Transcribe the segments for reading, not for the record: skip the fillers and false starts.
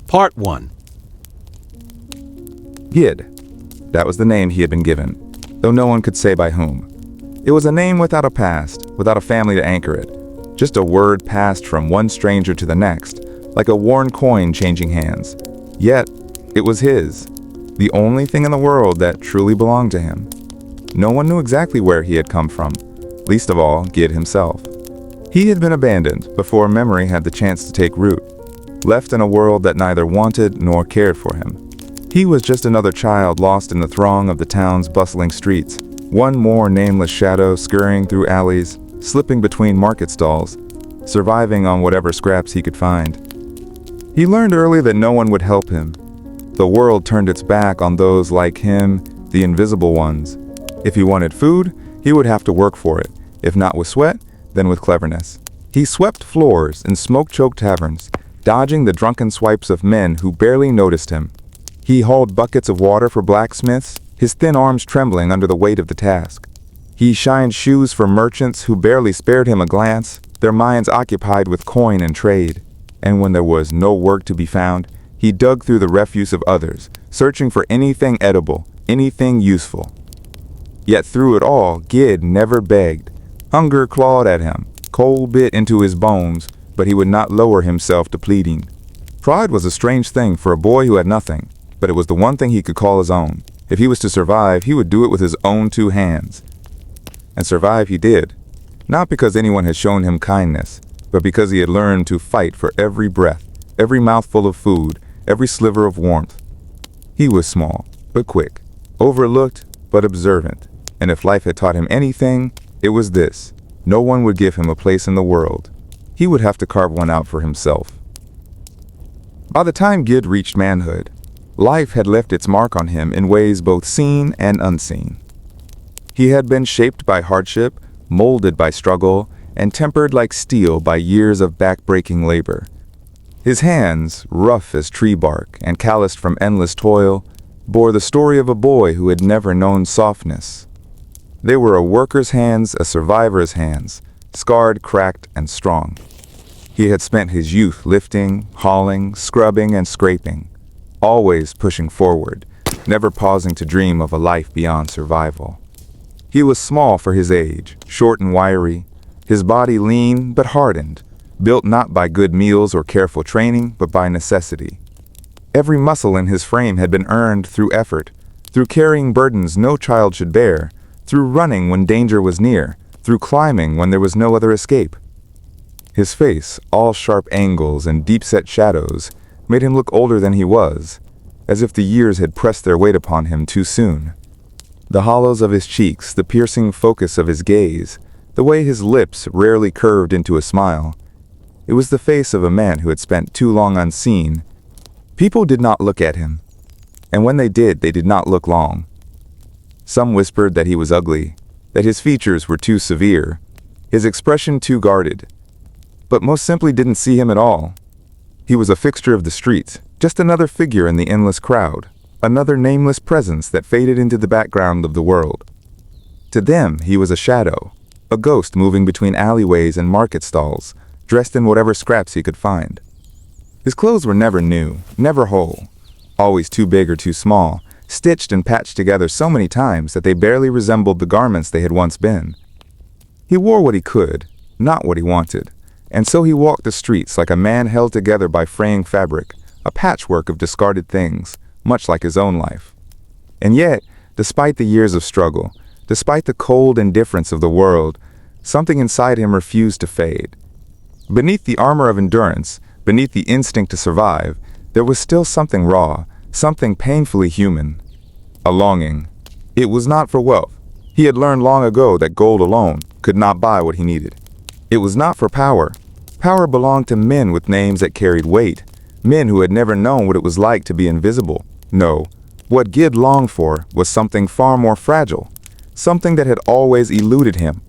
Part 1. Gid. That was the name he had been given, though no one could say by whom. It was a name without a past, without a family to anchor it. Just a word passed from one stranger to the next, like a worn coin changing hands. Yet, it was his, the only thing in the world that truly belonged to him. No one knew exactly where he had come from, least of all Gid himself. He had been abandoned before memory had the chance to take root, left in a world that neither wanted nor cared for him. He was just another child lost in the throng of the town's bustling streets, one more nameless shadow scurrying through alleys, slipping between market stalls, surviving on whatever scraps he could find. He learned early that no one would help him. The world turned its back on those like him, the invisible ones. If he wanted food, he would have to work for it, if not with sweat, then with cleverness. He swept floors in smoke-choked taverns, dodging the drunken swipes of men who barely noticed him. He hauled buckets of water for blacksmiths, his thin arms trembling under the weight of the task. He shined shoes for merchants who barely spared him a glance, their minds occupied with coin and trade. And when there was no work to be found, he dug through the refuse of others, searching for anything edible, anything useful. Yet through it all, Gid never begged. Hunger clawed at him, cold bit into his bones, but he would not lower himself to pleading. Pride was a strange thing for a boy who had nothing, but it was the one thing he could call his own. If he was to survive, he would do it with his own two hands. And survive he did, not because anyone had shown him kindness, but because he had learned to fight for every breath, every mouthful of food, every sliver of warmth. He was small, but quick, overlooked, but observant, and if life had taught him anything, it was this: no one would give him a place in the world. He would have to carve one out for himself. By the time Gid reached manhood, life had left its mark on him in ways both seen and unseen. He had been shaped by hardship, molded by struggle, and tempered like steel by years of back-breaking labor. His hands, rough as tree bark and calloused from endless toil, bore the story of a boy who had never known softness. They were a worker's hands, a survivor's hands, scarred, cracked, and strong. He had spent his youth lifting, hauling, scrubbing, and scraping, always pushing forward, never pausing to dream of a life beyond survival. He was small for his age, short and wiry, his body lean but hardened, built not by good meals or careful training, but by necessity. Every muscle in his frame had been earned through effort, through carrying burdens no child should bear, through running when danger was near, through climbing when there was no other escape. His face, all sharp angles and deep-set shadows, made him look older than he was, as if the years had pressed their weight upon him too soon. The hollows of his cheeks, the piercing focus of his gaze, the way his lips rarely curved into a smile. It was the face of a man who had spent too long unseen. People did not look at him, and when they did not look long. Some whispered that he was ugly, that his features were too severe, his expression too guarded, but most simply didn't see him at all. He was a fixture of the streets, just another figure in the endless crowd, another nameless presence that faded into the background of the world. To them, he was a shadow, a ghost moving between alleyways and market stalls, dressed in whatever scraps he could find. His clothes were never new, never whole, always too big or too small, stitched and patched together so many times that they barely resembled the garments they had once been. He wore what he could, not what he wanted, and so he walked the streets like a man held together by fraying fabric, a patchwork of discarded things, much like his own life. And yet, despite the years of struggle, despite the cold indifference of the world, something inside him refused to fade. Beneath the armor of endurance, beneath the instinct to survive, there was still something raw, something painfully human. A longing. It was not for wealth. He had learned long ago that gold alone could not buy what he needed. It was not for power. Power belonged to men with names that carried weight, men who had never known what it was like to be invisible. No, what Gid longed for was something far more fragile, something that had always eluded him.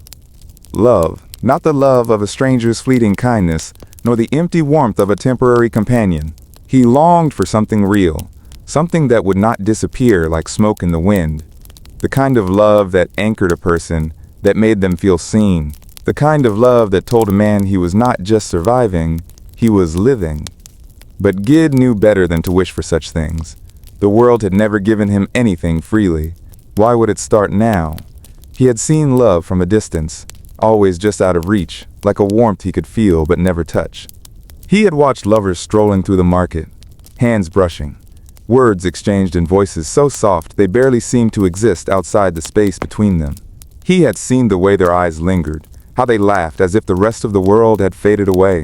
Love, not the love of a stranger's fleeting kindness, nor the empty warmth of a temporary companion. He longed for something real, something that would not disappear like smoke in the wind. The kind of love that anchored a person, that made them feel seen. The kind of love that told a man he was not just surviving, he was living. But Gid knew better than to wish for such things. The world had never given him anything freely. Why would it start now? He had seen love from a distance, always just out of reach, like a warmth he could feel but never touch. He had watched lovers strolling through the market, hands brushing, words exchanged in voices so soft they barely seemed to exist outside the space between them. He had seen the way their eyes lingered, how they laughed as if the rest of the world had faded away.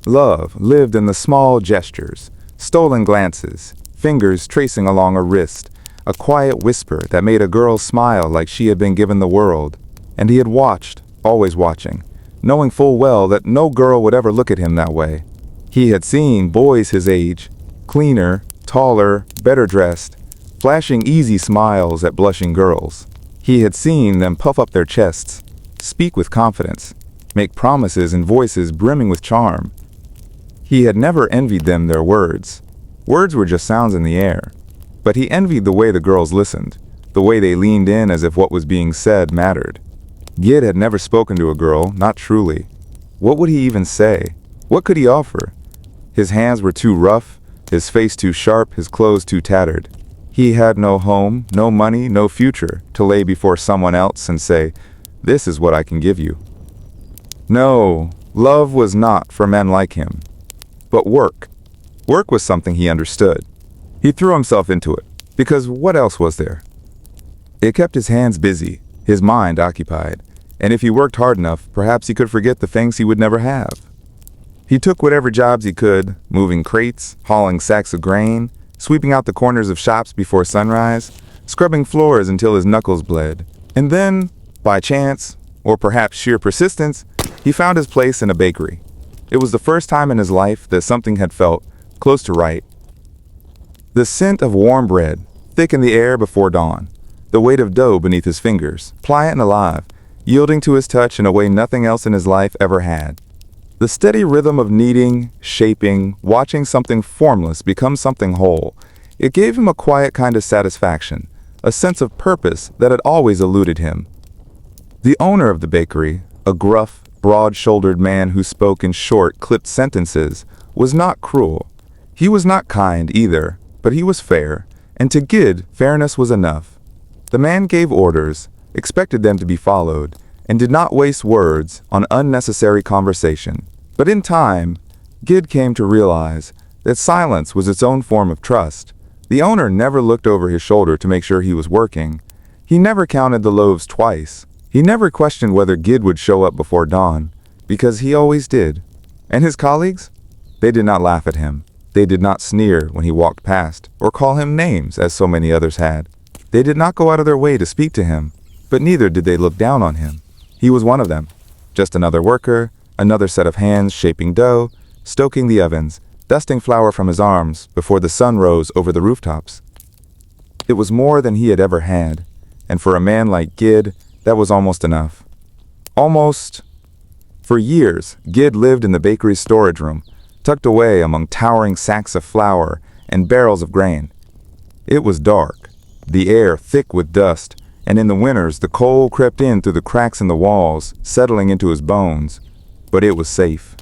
Love lived in the small gestures, stolen glances, fingers tracing along a wrist, a quiet whisper that made a girl smile like she had been given the world. And he had watched, always watching, knowing full well that no girl would ever look at him that way. He had seen boys his age, cleaner, taller, better dressed, flashing easy smiles at blushing girls. He had seen them puff up their chests, speak with confidence, make promises in voices brimming with charm. He had never envied them their words. Words were just sounds in the air. But he envied the way the girls listened, the way they leaned in as if what was being said mattered. Gid had never spoken to a girl, not truly. What would he even say? What could he offer? His hands were too rough, his face too sharp, his clothes too tattered. He had no home, no money, no future to lay before someone else and say, "This is what I can give you." No, love was not for men like him. But work. Work was something he understood. He threw himself into it, because what else was there? It kept his hands busy, his mind occupied, and if he worked hard enough, perhaps he could forget the things he would never have. He took whatever jobs he could, moving crates, hauling sacks of grain, sweeping out the corners of shops before sunrise, scrubbing floors until his knuckles bled. And then, by chance, or perhaps sheer persistence, he found his place in a bakery. It was the first time in his life that something had felt close to right. The scent of warm bread, thick in the air before dawn, the weight of dough beneath his fingers, pliant and alive, yielding to his touch in a way nothing else in his life ever had. The steady rhythm of kneading, shaping, watching something formless become something whole. It gave him a quiet kind of satisfaction, a sense of purpose that had always eluded him. The owner of the bakery, a gruff, broad-shouldered man who spoke in short, clipped sentences, was not cruel. He was not kind either, but he was fair, and to Gid, fairness was enough. The man gave orders, expected them to be followed, and did not waste words on unnecessary conversation. But in time, Gid came to realize that silence was its own form of trust. The owner never looked over his shoulder to make sure he was working. He never counted the loaves twice. He never questioned whether Gid would show up before dawn, because he always did. And his colleagues? They did not laugh at him. They did not sneer when he walked past, or call him names as so many others had. They did not go out of their way to speak to him, but neither did they look down on him. He was one of them, just another worker, another set of hands shaping dough, stoking the ovens, dusting flour from his arms before the sun rose over the rooftops. It was more than he had ever had, and for a man like Gid, that was almost enough. Almost. For years, Gid lived in the bakery's storage room, tucked away among towering sacks of flour and barrels of grain. It was dark, the air thick with dust, and in the winters the cold crept in through the cracks in the walls, settling into his bones. But it was safe.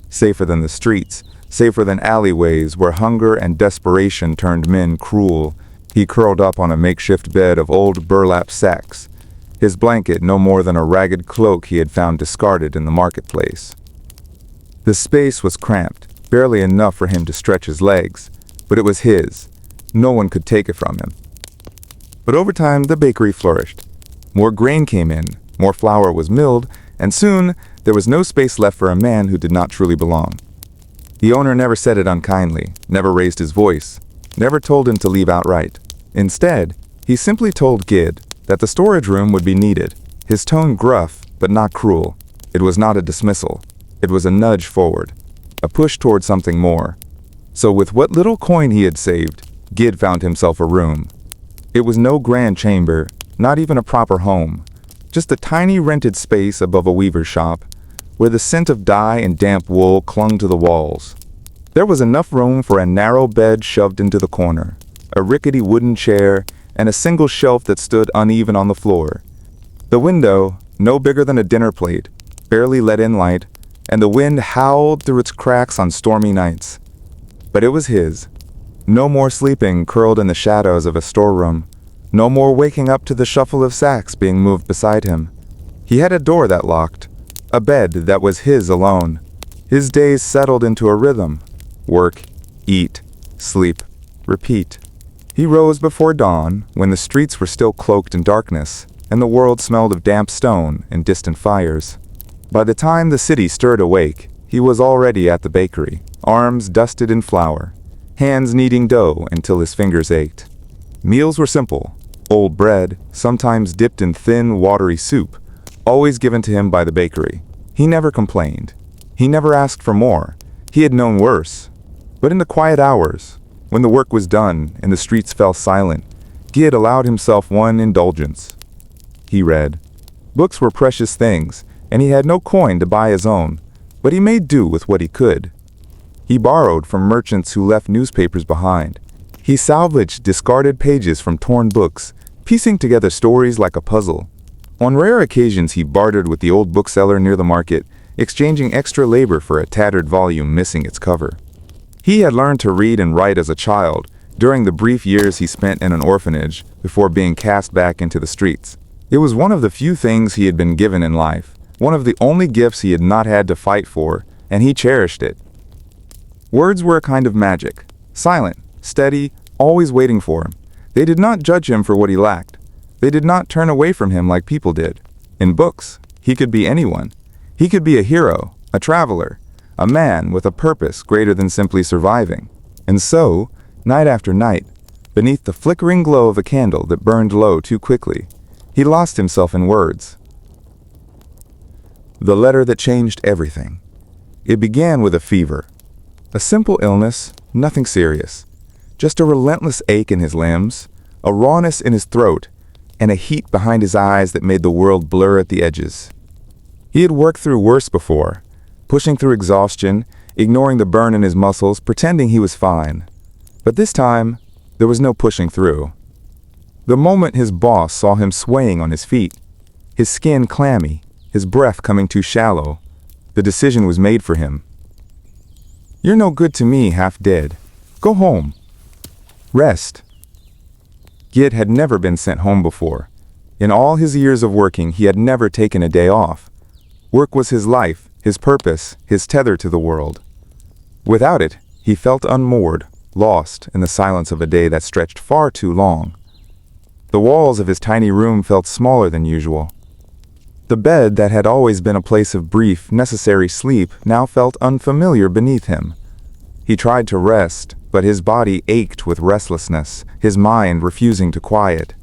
Safer than the streets, safer than alleyways where hunger and desperation turned men cruel. He curled up on a makeshift bed of old burlap sacks, his blanket no more than a ragged cloak he had found discarded in the marketplace. The space was cramped, barely enough for him to stretch his legs, but it was his. No one could take it from him. But over time, the bakery flourished. More grain came in, more flour was milled, and soon there was no space left for a man who did not truly belong. The owner never said it unkindly, never raised his voice, never told him to leave outright. Instead, he simply told Gid that the storage room would be needed, his tone gruff but not cruel. It was not a dismissal. It was a nudge forward, a push toward something more. So with what little coin he had saved, Gid found himself a room. It was no grand chamber, not even a proper home, just a tiny rented space above a weaver's shop, where the scent of dye and damp wool clung to the walls. There was enough room for a narrow bed shoved into the corner, a rickety wooden chair, and a single shelf that stood uneven on the floor. The window, no bigger than a dinner plate, barely let in light, and the wind howled through its cracks on stormy nights. But it was his. No more sleeping curled in the shadows of a storeroom. No more waking up to the shuffle of sacks being moved beside him. He had a door that locked, a bed that was his alone. His days settled into a rhythm. Work, eat, sleep, repeat. He rose before dawn, when the streets were still cloaked in darkness, and the world smelled of damp stone and distant fires. By the time the city stirred awake, he was already at the bakery, arms dusted in flour, hands kneading dough until his fingers ached. Meals were simple, old bread, sometimes dipped in thin, watery soup, always given to him by the bakery. He never complained. He never asked for more. He had known worse. But in the quiet hours, when the work was done and the streets fell silent, Gid allowed himself one indulgence. He read. Books were precious things, and he had no coin to buy his own, but he made do with what he could. He borrowed from merchants who left newspapers behind. He salvaged discarded pages from torn books, piecing together stories like a puzzle. On rare occasions he bartered with the old bookseller near the market, exchanging extra labor for a tattered volume missing its cover. He had learned to read and write as a child, during the brief years he spent in an orphanage before being cast back into the streets. It was one of the few things he had been given in life, one of the only gifts he had not had to fight for, and he cherished it. Words were a kind of magic, silent, steady, always waiting for him. They did not judge him for what he lacked. They did not turn away from him like people did. In books, he could be anyone. He could be a hero, a traveler, a man with a purpose greater than simply surviving. And so, night after night, beneath the flickering glow of a candle that burned low too quickly, he lost himself in words. The letter that changed everything. It began with a fever. A simple illness, nothing serious. Just a relentless ache in his limbs, a rawness in his throat, and a heat behind his eyes that made the world blur at the edges. He had worked through worse before, pushing through exhaustion, ignoring the burn in his muscles, pretending he was fine. But this time, there was no pushing through. The moment his boss saw him swaying on his feet, his skin clammy, his breath coming too shallow, the decision was made for him. You're no good to me, half dead. Go home. Rest. Gid had never been sent home before. In all his years of working, he had never taken a day off. Work was his life, his purpose, his tether to the world. Without it, he felt unmoored, lost in the silence of a day that stretched far too long. The walls of his tiny room felt smaller than usual. The bed that had always been a place of brief, necessary sleep now felt unfamiliar beneath him. He tried to rest, but his body ached with restlessness, his mind refusing to quiet.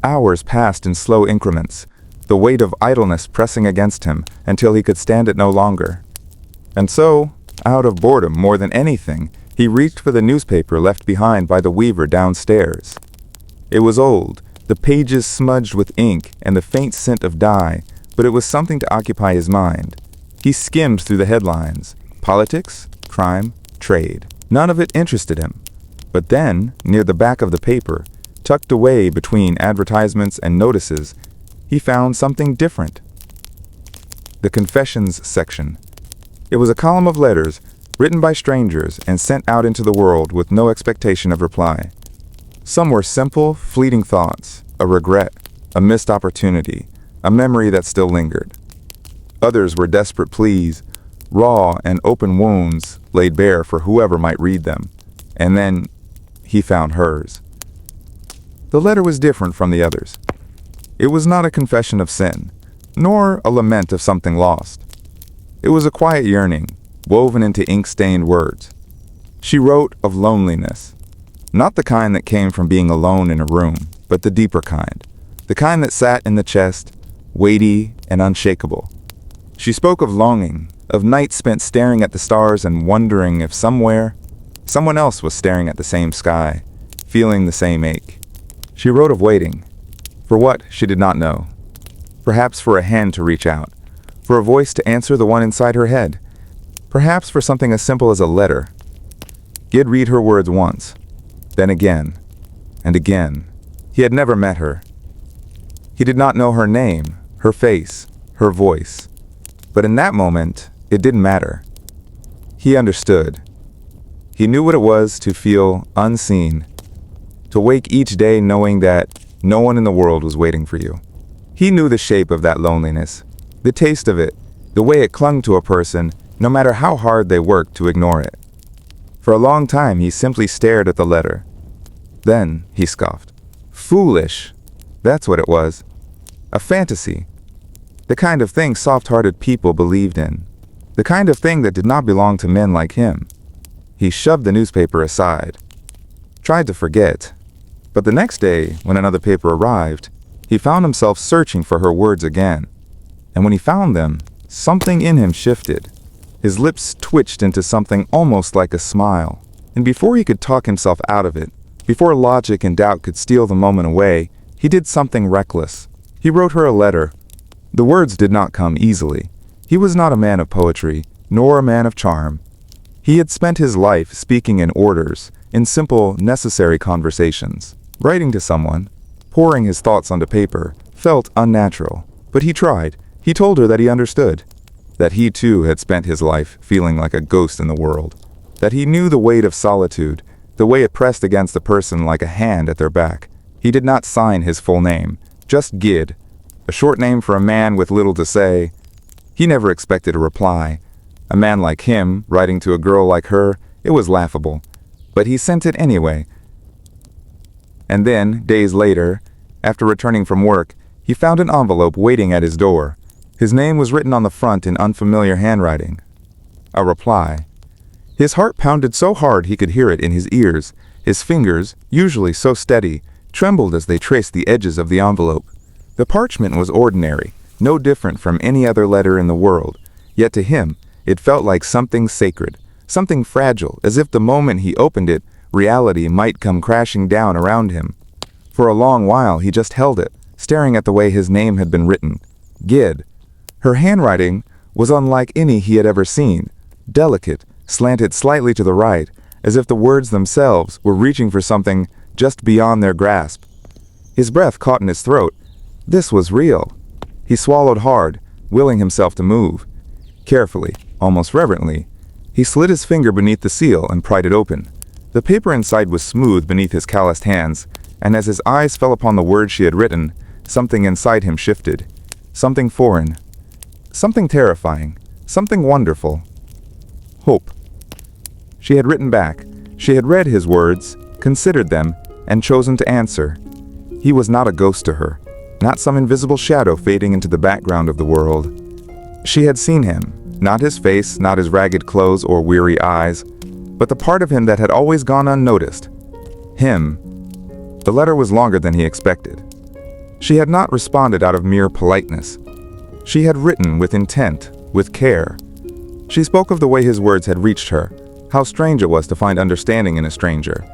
Hours passed in slow increments, the weight of idleness pressing against him until he could stand it no longer. And so, out of boredom more than anything, he reached for the newspaper left behind by the weaver downstairs. It was old, the pages smudged with ink and the faint scent of dye, but it was something to occupy his mind. He skimmed through the headlines. Politics, crime, trade. None of it interested him. But then, near the back of the paper, tucked away between advertisements and notices, he found something different. The confessions section. It was a column of letters written by strangers and sent out into the world with no expectation of reply. Some were simple, fleeting thoughts, a regret, a missed opportunity, a memory that still lingered. Others were desperate pleas, raw and open wounds laid bare for whoever might read them. And then he found hers. The letter was different from the others. It was not a confession of sin, nor a lament of something lost. It was a quiet yearning, woven into ink-stained words. She wrote of loneliness. Not the kind that came from being alone in a room, but the deeper kind. The kind that sat in the chest, weighty and unshakable. She spoke of longing, of nights spent staring at the stars and wondering if somewhere, someone else was staring at the same sky, feeling the same ache. She wrote of waiting. For what, she did not know. Perhaps for a hand to reach out, for a voice to answer the one inside her head. Perhaps for something as simple as a letter. Gid read her words once, then again, and again. He had never met her. He did not know her name, her face, her voice. But in that moment, It didn't matter. He understood. He knew what it was to feel unseen, to wake each day knowing that no one in the world was waiting for you. He knew the shape of that loneliness, the taste of it, the way it clung to a person, no matter how hard they worked to ignore it. For a long time, he simply stared at the letter. Then he scoffed. Foolish. That's what it was. A fantasy. The kind of thing soft-hearted people believed in. The kind of thing that did not belong to men like him. He shoved the newspaper aside. Tried to forget. But the next day, when another paper arrived, he found himself searching for her words again. And when he found them, something in him shifted. His lips twitched into something almost like a smile. And before he could talk himself out of it, before logic and doubt could steal the moment away, he did something reckless. He wrote her a letter. The words did not come easily. He was not a man of poetry, nor a man of charm. He had spent his life speaking in orders, in simple, necessary conversations. Writing to someone, pouring his thoughts onto paper, felt unnatural. But he tried. He told her that he understood. That he too had spent his life feeling like a ghost in the world. That he knew the weight of solitude, the way it pressed against a person like a hand at their back. He did not sign his full name, just Gid, a short name for a man with little to say. He never expected a reply. A man like him, writing to a girl like her, it was laughable. But he sent it anyway. And then, days later, after returning from work, he found an envelope waiting at his door. His name was written on the front in unfamiliar handwriting. A reply. His heart pounded so hard he could hear it in his ears. His fingers, usually so steady, trembled as they traced the edges of the envelope. The parchment was ordinary, no different from any other letter in the world. Yet to him, it felt like something sacred, something fragile, as if the moment he opened it, reality might come crashing down around him. For a long while he just held it, staring at the way his name had been written. Gid. Her handwriting was unlike any he had ever seen, delicate, slanted slightly to the right, as if the words themselves were reaching for something just beyond their grasp. His breath caught in his throat. This was real. He swallowed hard, willing himself to move. Carefully, almost reverently, he slid his finger beneath the seal and pried it open. The paper inside was smooth beneath his calloused hands, and as his eyes fell upon the words she had written, something inside him shifted. Something foreign. Something terrifying. Something wonderful. Hope. She had written back. She had read his words, considered them, and chosen to answer. He was not a ghost to her, not some invisible shadow fading into the background of the world. She had seen him, not his face, not his ragged clothes or weary eyes, but the part of him that had always gone unnoticed. Him. The letter was longer than he expected. She had not responded out of mere politeness. She had written with intent, with care. She spoke of the way his words had reached her, how strange it was to find understanding in a stranger.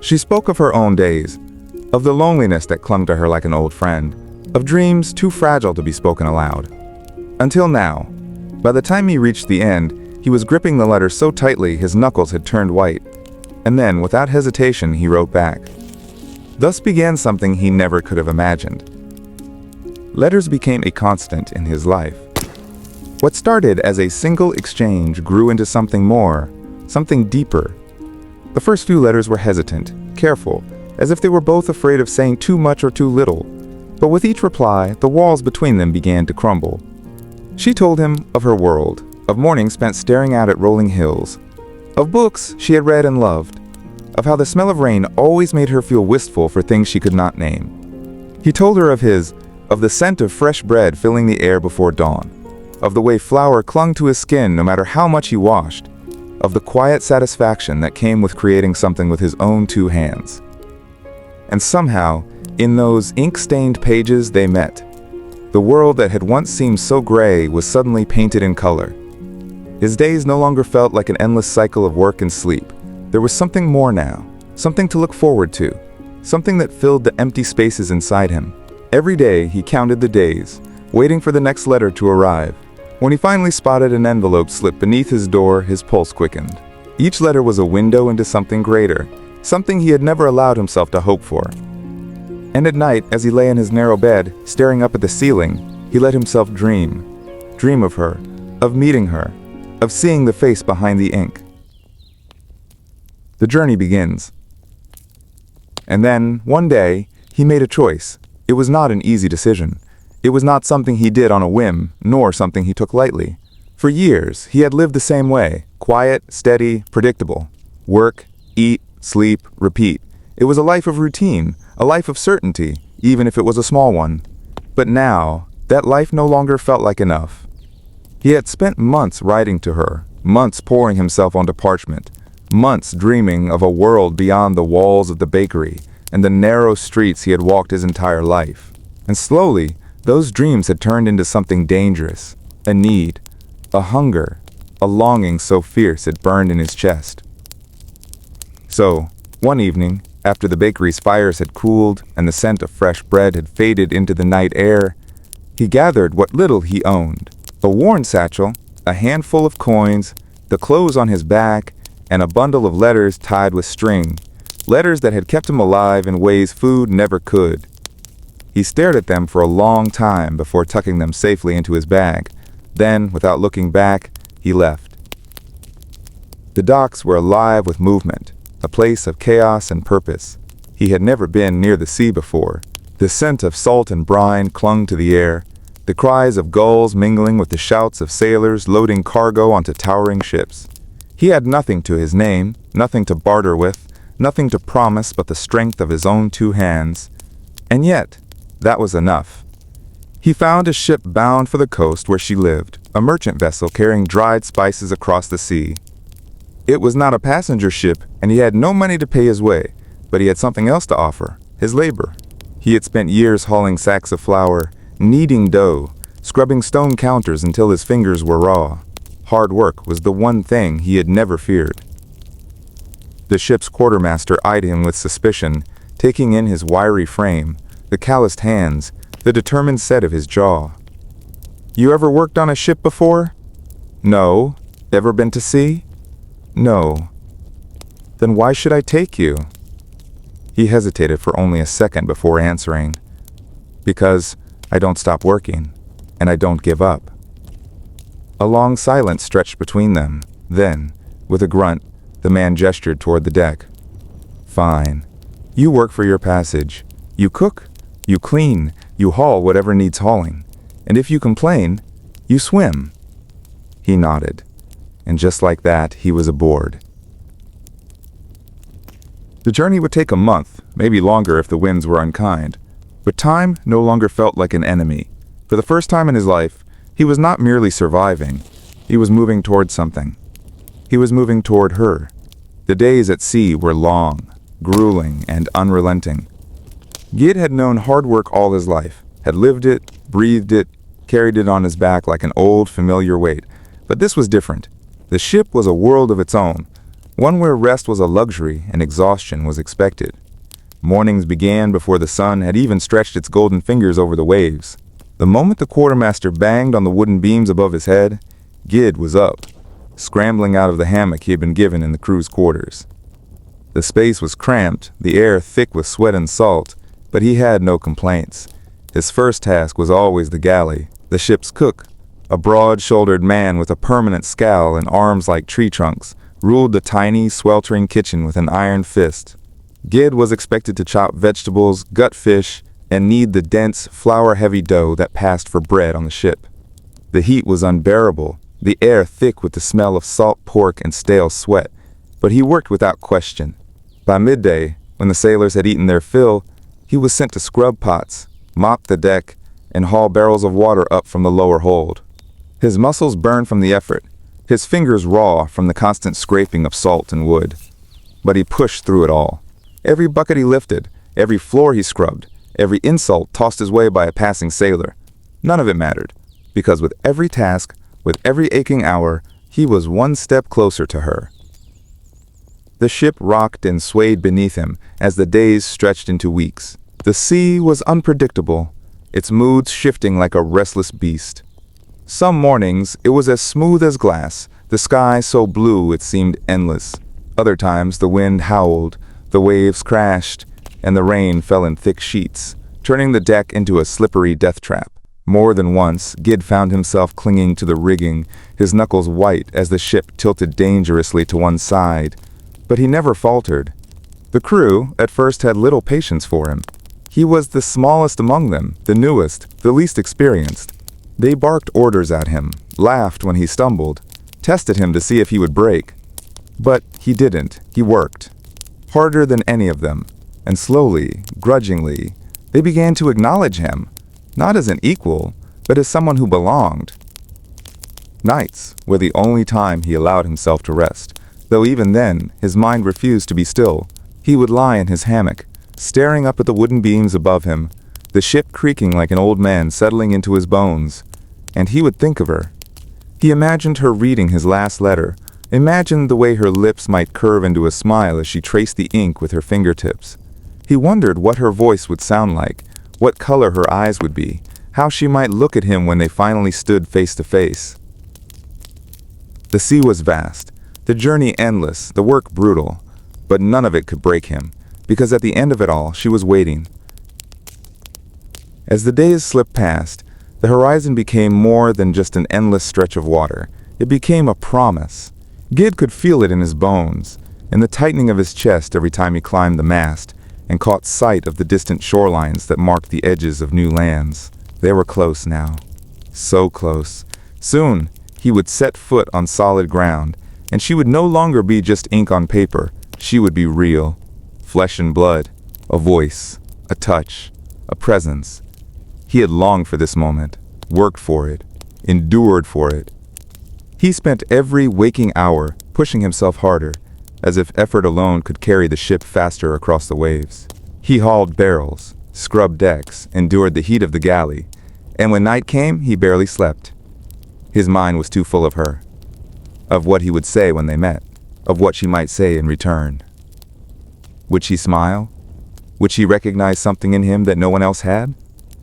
She spoke of her own days, of the loneliness that clung to her like an old friend, of dreams too fragile to be spoken aloud. Until now, by the time he reached the end, he was gripping the letter so tightly his knuckles had turned white. And then, without hesitation, he wrote back. Thus began something he never could have imagined. Letters became a constant in his life. What started as a single exchange grew into something more, something deeper. The first few letters were hesitant, careful, as if they were both afraid of saying too much or too little. But with each reply, the walls between them began to crumble. She told him of her world, of mornings spent staring out at rolling hills, of books she had read and loved, of how the smell of rain always made her feel wistful for things she could not name. He told her of the scent of fresh bread filling the air before dawn, of the way flour clung to his skin no matter how much he washed, of the quiet satisfaction that came with creating something with his own two hands. And somehow, in those ink-stained pages they met. The world that had once seemed so gray was suddenly painted in color. His days no longer felt like an endless cycle of work and sleep. There was something more now, something to look forward to, something that filled the empty spaces inside him. Every day he counted the days, waiting for the next letter to arrive. When he finally spotted an envelope slip beneath his door, his pulse quickened. Each letter was a window into something greater, something he had never allowed himself to hope for. And at night, as he lay in his narrow bed, staring up at the ceiling, he let himself dream. Dream of her, of meeting her, of seeing the face behind the ink. The journey begins. And then, one day, he made a choice. It was not an easy decision. It was not something he did on a whim, nor something he took lightly. For years, he had lived the same way, quiet, steady, predictable. Work, eat, sleep, repeat. It was a life of routine, a life of certainty, even if it was a small one. But now, that life no longer felt like enough. He had spent months writing to her, months pouring himself onto parchment, months dreaming of a world beyond the walls of the bakery and the narrow streets he had walked his entire life. And slowly, those dreams had turned into something dangerous, a need, a hunger, a longing so fierce it burned in his chest. So, one evening, after the bakery's fires had cooled and the scent of fresh bread had faded into the night air, he gathered what little he owned, a worn satchel, a handful of coins, the clothes on his back, and a bundle of letters tied with string, letters that had kept him alive in ways food never could. He stared at them for a long time before tucking them safely into his bag. Then, without looking back, he left. The docks were alive with movement, a place of chaos and purpose. He had never been near the sea before. The scent of salt and brine clung to the air, the cries of gulls mingling with the shouts of sailors loading cargo onto towering ships. He had nothing to his name, nothing to barter with, nothing to promise but the strength of his own two hands. And yet, that was enough. He found a ship bound for the coast where she lived, a merchant vessel carrying dried spices across the sea. It was not a passenger ship, and he had no money to pay his way, but he had something else to offer, his labor. He had spent years hauling sacks of flour, kneading dough, scrubbing stone counters until his fingers were raw. Hard work was the one thing he had never feared. The ship's quartermaster eyed him with suspicion, taking in his wiry frame, the calloused hands, the determined set of his jaw. "You ever worked on a ship before?" "No." "Ever been to sea?" "No." "Then why should I take you?" He hesitated for only a second before answering. "Because I don't stop working, and I don't give up." A long silence stretched between them. Then, with a grunt, the man gestured toward the deck. "Fine. You work for your passage. You cook, you clean, you haul whatever needs hauling. And if you complain, you swim." He nodded. And just like that, he was aboard. The journey would take a month, maybe longer if the winds were unkind. But time no longer felt like an enemy. For the first time in his life, he was not merely surviving. He was moving toward something. He was moving toward her. The days at sea were long, grueling, and unrelenting. Gid had known hard work all his life, had lived it, breathed it, carried it on his back like an old, familiar weight. But this was different. The ship was a world of its own, one where rest was a luxury and exhaustion was expected. Mornings began before the sun had even stretched its golden fingers over the waves. The moment the quartermaster banged on the wooden beams above his head, Gid was up, scrambling out of the hammock he had been given in the crew's quarters. The space was cramped, the air thick with sweat and salt, but he had no complaints. His first task was always the galley, the ship's cook. A broad-shouldered man with a permanent scowl and arms like tree trunks ruled the tiny, sweltering kitchen with an iron fist. Gid was expected to chop vegetables, gut fish, and knead the dense, flour-heavy dough that passed for bread on the ship. The heat was unbearable, the air thick with the smell of salt pork and stale sweat, but he worked without question. By midday, when the sailors had eaten their fill, he was sent to scrub pots, mop the deck, and haul barrels of water up from the lower hold. His muscles burned from the effort, his fingers raw from the constant scraping of salt and wood. But he pushed through it all. Every bucket he lifted, every floor he scrubbed, every insult tossed his way by a passing sailor. None of it mattered, because with every task, with every aching hour, he was one step closer to her. The ship rocked and swayed beneath him as the days stretched into weeks. The sea was unpredictable, its moods shifting like a restless beast. Some mornings, it was as smooth as glass, the sky so blue it seemed endless. Other times, the wind howled, the waves crashed, and the rain fell in thick sheets, turning the deck into a slippery death trap. More than once, Gid found himself clinging to the rigging, his knuckles white as the ship tilted dangerously to one side. But he never faltered. The crew, at first, had little patience for him. He was the smallest among them, the newest, the least experienced. They barked orders at him, laughed when he stumbled, tested him to see if he would break. But he didn't. He worked. Harder than any of them. And slowly, grudgingly, they began to acknowledge him, not as an equal, but as someone who belonged. Nights were the only time he allowed himself to rest, though even then his mind refused to be still. He would lie in his hammock, staring up at the wooden beams above him, the ship creaking like an old man settling into his bones, and he would think of her. He imagined her reading his last letter, imagined the way her lips might curve into a smile as she traced the ink with her fingertips. He wondered what her voice would sound like, what color her eyes would be, how she might look at him when they finally stood face to face. The sea was vast, the journey endless, the work brutal, but none of it could break him, because at the end of it all, she was waiting. As the days slipped past, the horizon became more than just an endless stretch of water. It became a promise. Gid could feel it in his bones, in the tightening of his chest every time he climbed the mast, and caught sight of the distant shorelines that marked the edges of new lands. They were close now. So close. Soon, he would set foot on solid ground, and she would no longer be just ink on paper. She would be real. Flesh and blood. A voice. A touch. A presence. He had longed for this moment, worked for it, endured for it. He spent every waking hour pushing himself harder, as if effort alone could carry the ship faster across the waves. He hauled barrels, scrubbed decks, endured the heat of the galley, and when night came, he barely slept. His mind was too full of her, of what he would say when they met, of what she might say in return. Would she smile? Would she recognize something in him that no one else had?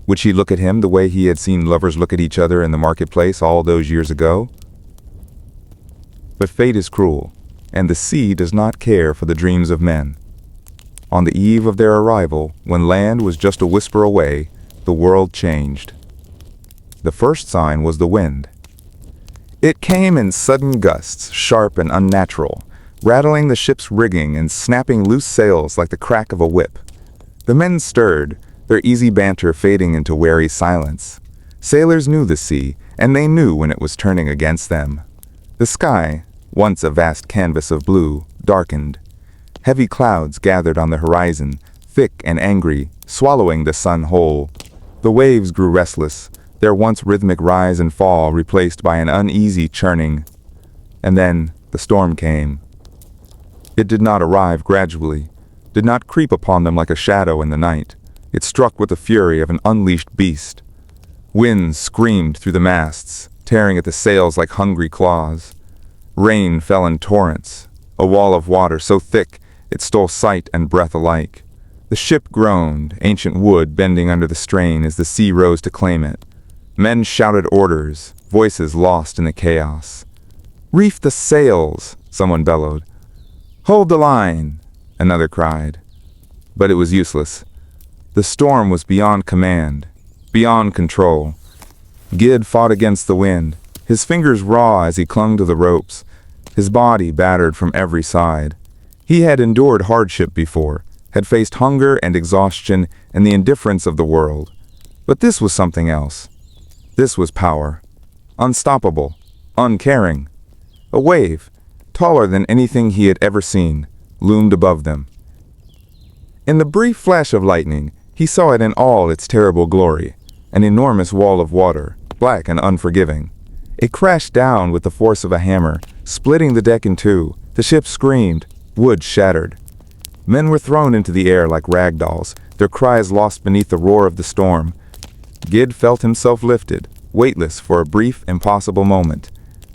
Would she look at him the way he had seen lovers look at each other in the marketplace all those years ago? But fate is cruel, and the sea does not care for the dreams of men. On the eve of their arrival, when land was just a whisper away, the world changed. The first sign was the wind. It came in sudden gusts, sharp and unnatural, rattling the ship's rigging and snapping loose sails like the crack of a whip. The men stirred, their easy banter fading into wary silence. Sailors knew the sea, and they knew when it was turning against them. The sky, once a vast canvas of blue, darkened. Heavy clouds gathered on the horizon, thick and angry, swallowing the sun whole. The waves grew restless, their once rhythmic rise and fall replaced by an uneasy churning. And then the storm came. It did not arrive gradually, did not creep upon them like a shadow in the night. It struck with the fury of an unleashed beast. Winds screamed through the masts, tearing at the sails like hungry claws. Rain fell in torrents, a wall of water so thick it stole sight and breath alike. The ship groaned, ancient wood bending under the strain as the sea rose to claim it. Men shouted orders, voices lost in the chaos. "Reef the sails," someone bellowed. "Hold the line," another cried. But it was useless. The storm was beyond command, beyond control. Gid fought against the wind, his fingers raw as he clung to the ropes, his body battered from every side. He had endured hardship before, had faced hunger and exhaustion and the indifference of the world. But this was something else. This was power. Unstoppable, uncaring. A wave, taller than anything he had ever seen, loomed above them. In the brief flash of lightning, he saw it in all its terrible glory, an enormous wall of water, black and unforgiving. It crashed down with the force of a hammer, splitting the deck in two. The ship screamed, wood shattered. Men were thrown into the air like rag dolls, their cries lost beneath the roar of the storm. Gid felt himself lifted, weightless for a brief, impossible moment.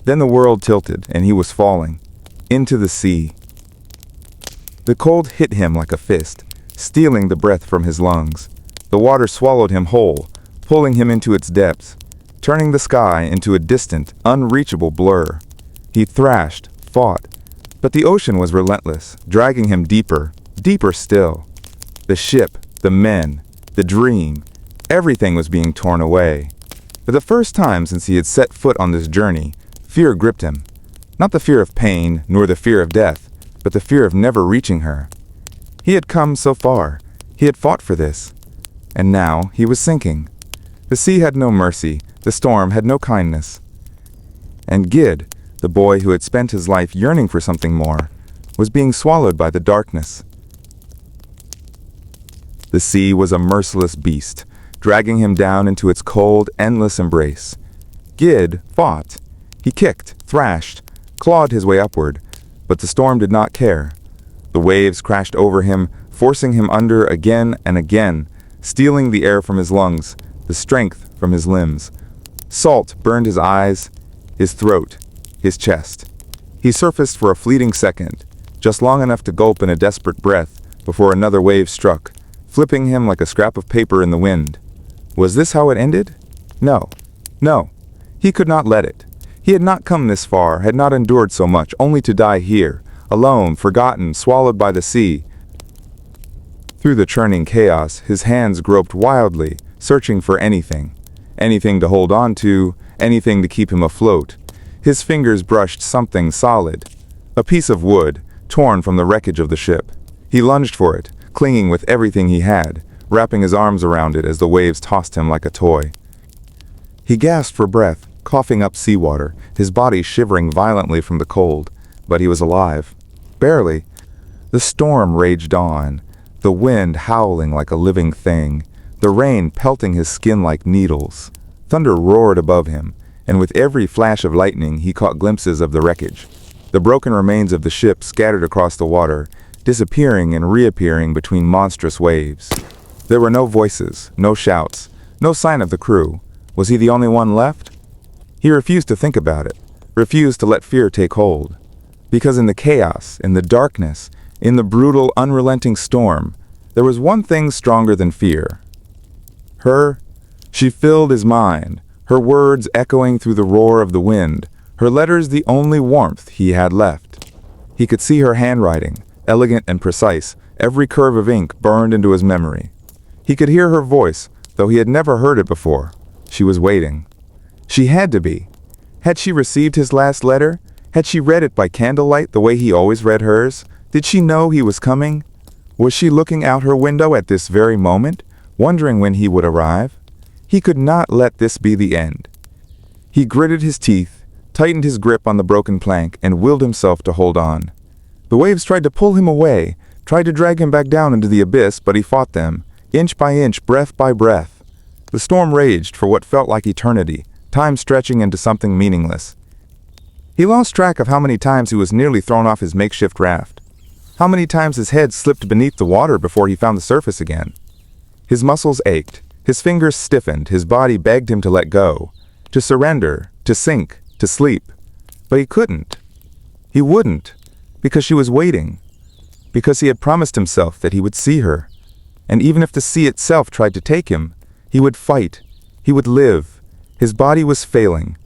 Then the world tilted, and he was falling, into the sea. The cold hit him like a fist, stealing the breath from his lungs. The water swallowed him whole, pulling him into its depths, turning the sky into a distant, unreachable blur. He thrashed, fought, but the ocean was relentless, dragging him deeper, deeper still. The ship, the men, the dream, everything was being torn away. For the first time since he had set foot on this journey, fear gripped him. Not the fear of pain, nor the fear of death, but the fear of never reaching her. He had come so far. He had fought for this. And now he was sinking. The sea had no mercy. The storm had no kindness. And Gid, the boy who had spent his life yearning for something more, was being swallowed by the darkness. The sea was a merciless beast, dragging him down into its cold, endless embrace. Gid fought. He kicked, thrashed, clawed his way upward, but the storm did not care. The waves crashed over him, forcing him under again and again, stealing the air from his lungs, the strength from his limbs. Salt burned his eyes, his throat, his chest. He surfaced for a fleeting second, just long enough to gulp in a desperate breath before another wave struck, flipping him like a scrap of paper in the wind. Was this how it ended? No. No. He could not let it. He had not come this far, had not endured so much, only to die here, alone, forgotten, swallowed by the sea. Through the churning chaos, his hands groped wildly, searching for anything. Anything to hold on to, anything to keep him afloat. His fingers brushed something solid. A piece of wood, torn from the wreckage of the ship. He lunged for it, clinging with everything he had, wrapping his arms around it as the waves tossed him like a toy. He gasped for breath, coughing up seawater, his body shivering violently from the cold, but he was alive. Barely. The storm raged on, the wind howling like a living thing, the rain pelting his skin like needles. Thunder roared above him, and with every flash of lightning he caught glimpses of the wreckage. The broken remains of the ship scattered across the water, disappearing and reappearing between monstrous waves. There were no voices, no shouts, no sign of the crew. Was he the only one left? He refused to think about it, refused to let fear take hold. Because in the chaos, in the darkness, in the brutal, unrelenting storm, there was one thing stronger than fear. Her. She filled his mind, her words echoing through the roar of the wind, her letters the only warmth he had left. He could see her handwriting, elegant and precise, every curve of ink burned into his memory. He could hear her voice, though he had never heard it before. She was waiting. She had to be. Had she received his last letter? Had she read it by candlelight the way he always read hers? Did she know he was coming? Was she looking out her window at this very moment, wondering when he would arrive? He could not let this be the end. He gritted his teeth, tightened his grip on the broken plank, and willed himself to hold on. The waves tried to pull him away, tried to drag him back down into the abyss, but he fought them, inch by inch, breath by breath. The storm raged for what felt like eternity, time stretching into something meaningless. He lost track of how many times he was nearly thrown off his makeshift raft, how many times his head slipped beneath the water before he found the surface again. His muscles ached, his fingers stiffened, his body begged him to let go, to surrender, to sink, to sleep. But he couldn't. He wouldn't, because she was waiting, because he had promised himself that he would see her. And even if the sea itself tried to take him, he would fight, he would live. His body was failing.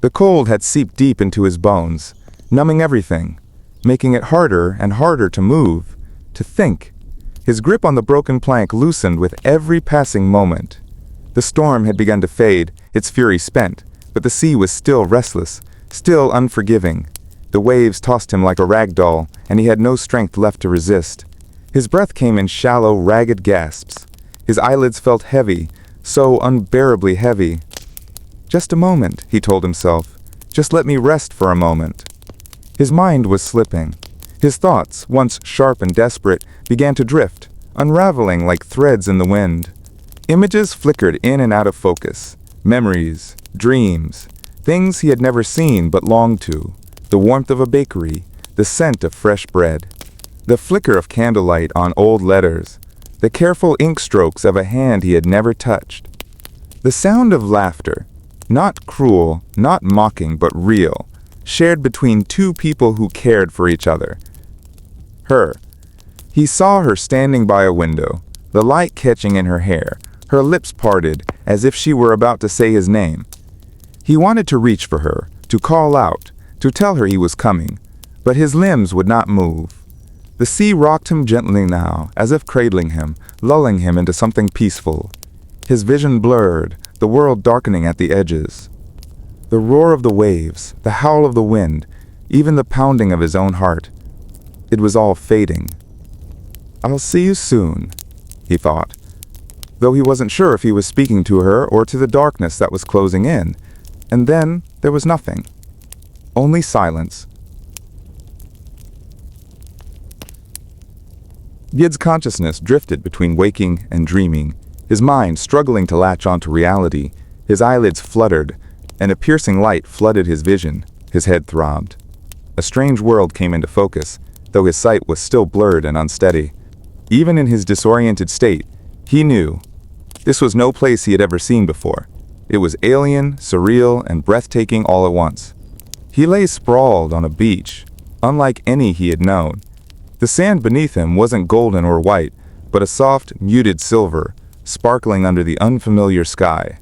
The cold had seeped deep into his bones, numbing everything, making it harder and harder to move, to think. His grip on the broken plank loosened with every passing moment. The storm had begun to fade, its fury spent, but the sea was still restless, still unforgiving. The waves tossed him like a rag doll, and he had no strength left to resist. His breath came in shallow, ragged gasps. His eyelids felt heavy, so unbearably heavy. Just a moment, he told himself. Just let me rest for a moment. His mind was slipping. His thoughts, once sharp and desperate, began to drift, unraveling like threads in the wind. Images flickered in and out of focus. Memories, dreams, things he had never seen but longed to. The warmth of a bakery, the scent of fresh bread, the flicker of candlelight on old letters, the careful ink strokes of a hand he had never touched. The sound of laughter, not cruel, not mocking, but real, shared between two people who cared for each other. Her. He saw her standing by a window, the light catching in her hair, her lips parted as if she were about to say his name. He wanted to reach for her, to call out, to tell her he was coming, but his limbs would not move. The sea rocked him gently now, as if cradling him, lulling him into something peaceful. His vision blurred, the world darkening at the edges. The roar of the waves, the howl of the wind, even the pounding of his own heart. It was all fading. "I'll see you soon," he thought, though he wasn't sure if he was speaking to her or to the darkness that was closing in. And then there was nothing. Only silence. Gid's consciousness drifted between waking and dreaming, his mind struggling to latch onto reality. His eyelids fluttered, and a piercing light flooded his vision. His head throbbed. A strange world came into focus, though his sight was still blurred and unsteady. Even in his disoriented state, he knew this was no place he had ever seen before. It was alien, surreal, and breathtaking all at once. He lay sprawled on a beach, unlike any he had known. The sand beneath him wasn't golden or white, but a soft, muted silver, sparkling under the unfamiliar sky.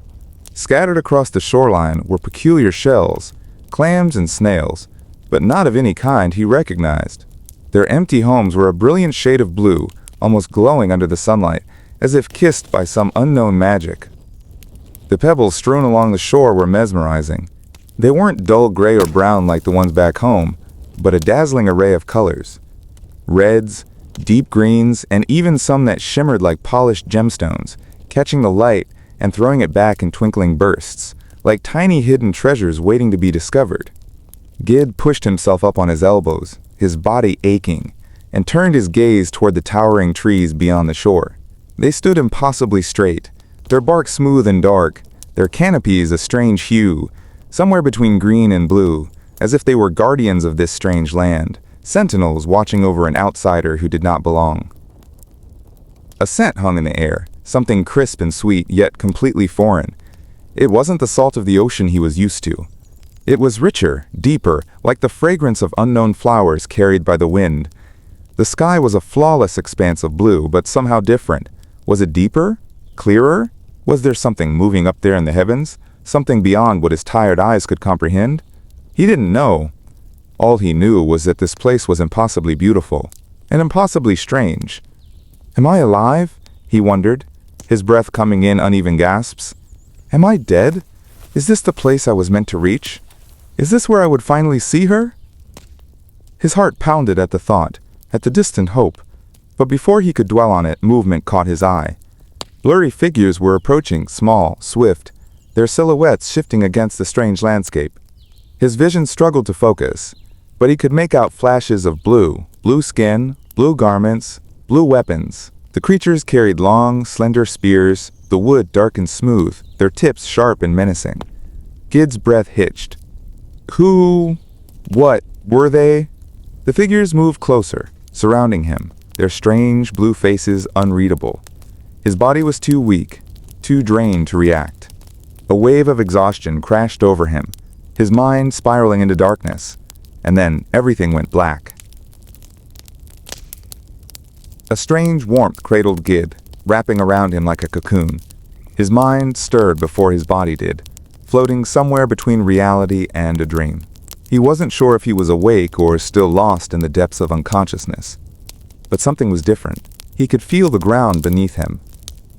Scattered across the shoreline were peculiar shells, clams and snails, but not of any kind he recognized. Their empty homes were a brilliant shade of blue, almost glowing under the sunlight, as if kissed by some unknown magic. The pebbles strewn along the shore were mesmerizing. They weren't dull gray or brown like the ones back home, but a dazzling array of colors. Reds, deep greens, and even some that shimmered like polished gemstones, catching the light and throwing it back in twinkling bursts, like tiny hidden treasures waiting to be discovered. Gid pushed himself up on his elbows, his body aching, and turned his gaze toward the towering trees beyond the shore. They stood impossibly straight, their bark smooth and dark, their canopies a strange hue, somewhere between green and blue, as if they were guardians of this strange land, sentinels watching over an outsider who did not belong. A scent hung in the air, something crisp and sweet, yet completely foreign. It wasn't the salt of the ocean he was used to. It was richer, deeper, like the fragrance of unknown flowers carried by the wind. The sky was a flawless expanse of blue, but somehow different. Was it deeper? Clearer? Was there something moving up there in the heavens? Something beyond what his tired eyes could comprehend? He didn't know. All he knew was that this place was impossibly beautiful, and impossibly strange. Am I alive? He wondered, his breath coming in uneven gasps. Am I dead? Is this the place I was meant to reach? Is this where I would finally see her? His heart pounded at the thought, at the distant hope, but before he could dwell on it, movement caught his eye. Blurry figures were approaching, small, swift, their silhouettes shifting against the strange landscape. His vision struggled to focus, but he could make out flashes of blue skin, blue garments, blue weapons. The creatures carried long, slender spears, the wood dark and smooth, their tips sharp and menacing. Gid's breath hitched. What were they? The figures moved closer, surrounding him, their strange blue faces unreadable. His body was too weak, too drained to react. A wave of exhaustion crashed over him, his mind spiraling into darkness, and then everything went black. A strange warmth cradled Gid, wrapping around him like a cocoon. His mind stirred before his body did, floating somewhere between reality and a dream. He wasn't sure if he was awake or still lost in the depths of unconsciousness. But something was different. He could feel the ground beneath him.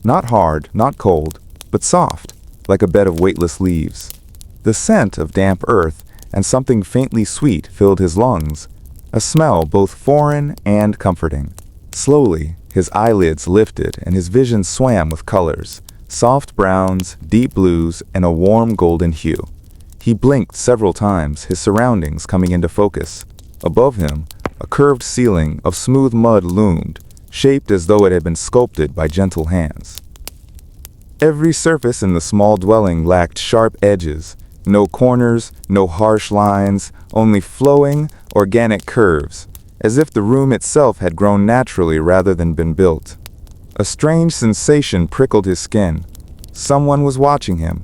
Not hard, not cold, but soft, like a bed of weightless leaves. The scent of damp earth and something faintly sweet filled his lungs, a smell both foreign and comforting. Slowly, his eyelids lifted and his vision swam with colors, soft browns, deep blues, and a warm golden hue. He blinked several times, his surroundings coming into focus. Above him, a curved ceiling of smooth mud loomed, shaped as though it had been sculpted by gentle hands. Every surface in the small dwelling lacked sharp edges, no corners, no harsh lines, only flowing, organic curves, as if the room itself had grown naturally rather than been built. A strange sensation prickled his skin. Someone was watching him.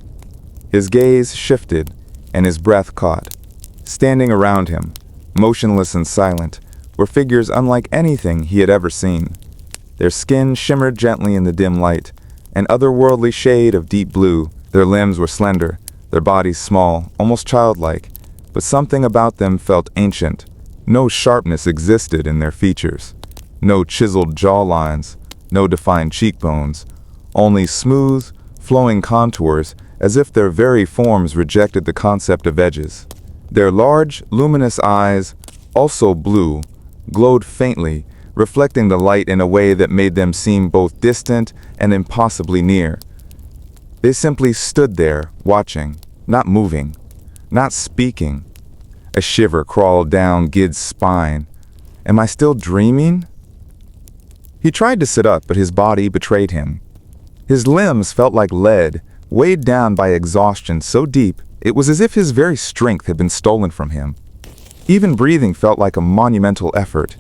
His gaze shifted, and his breath caught. Standing around him, motionless and silent, were figures unlike anything he had ever seen. Their skin shimmered gently in the dim light, an otherworldly shade of deep blue. Their limbs were slender, their bodies small, almost childlike, but something about them felt ancient. No sharpness existed in their features, no chiseled jawlines, no defined cheekbones, only smooth, flowing contours as if their very forms rejected the concept of edges. Their large, luminous eyes, also blue, glowed faintly, reflecting the light in a way that made them seem both distant and impossibly near. They simply stood there, watching, not moving, not speaking. A shiver crawled down Gid's spine. Am I still dreaming? He tried to sit up, but his body betrayed him. His limbs felt like lead, weighed down by exhaustion so deep it was as if his very strength had been stolen from him. Even breathing felt like a monumental effort.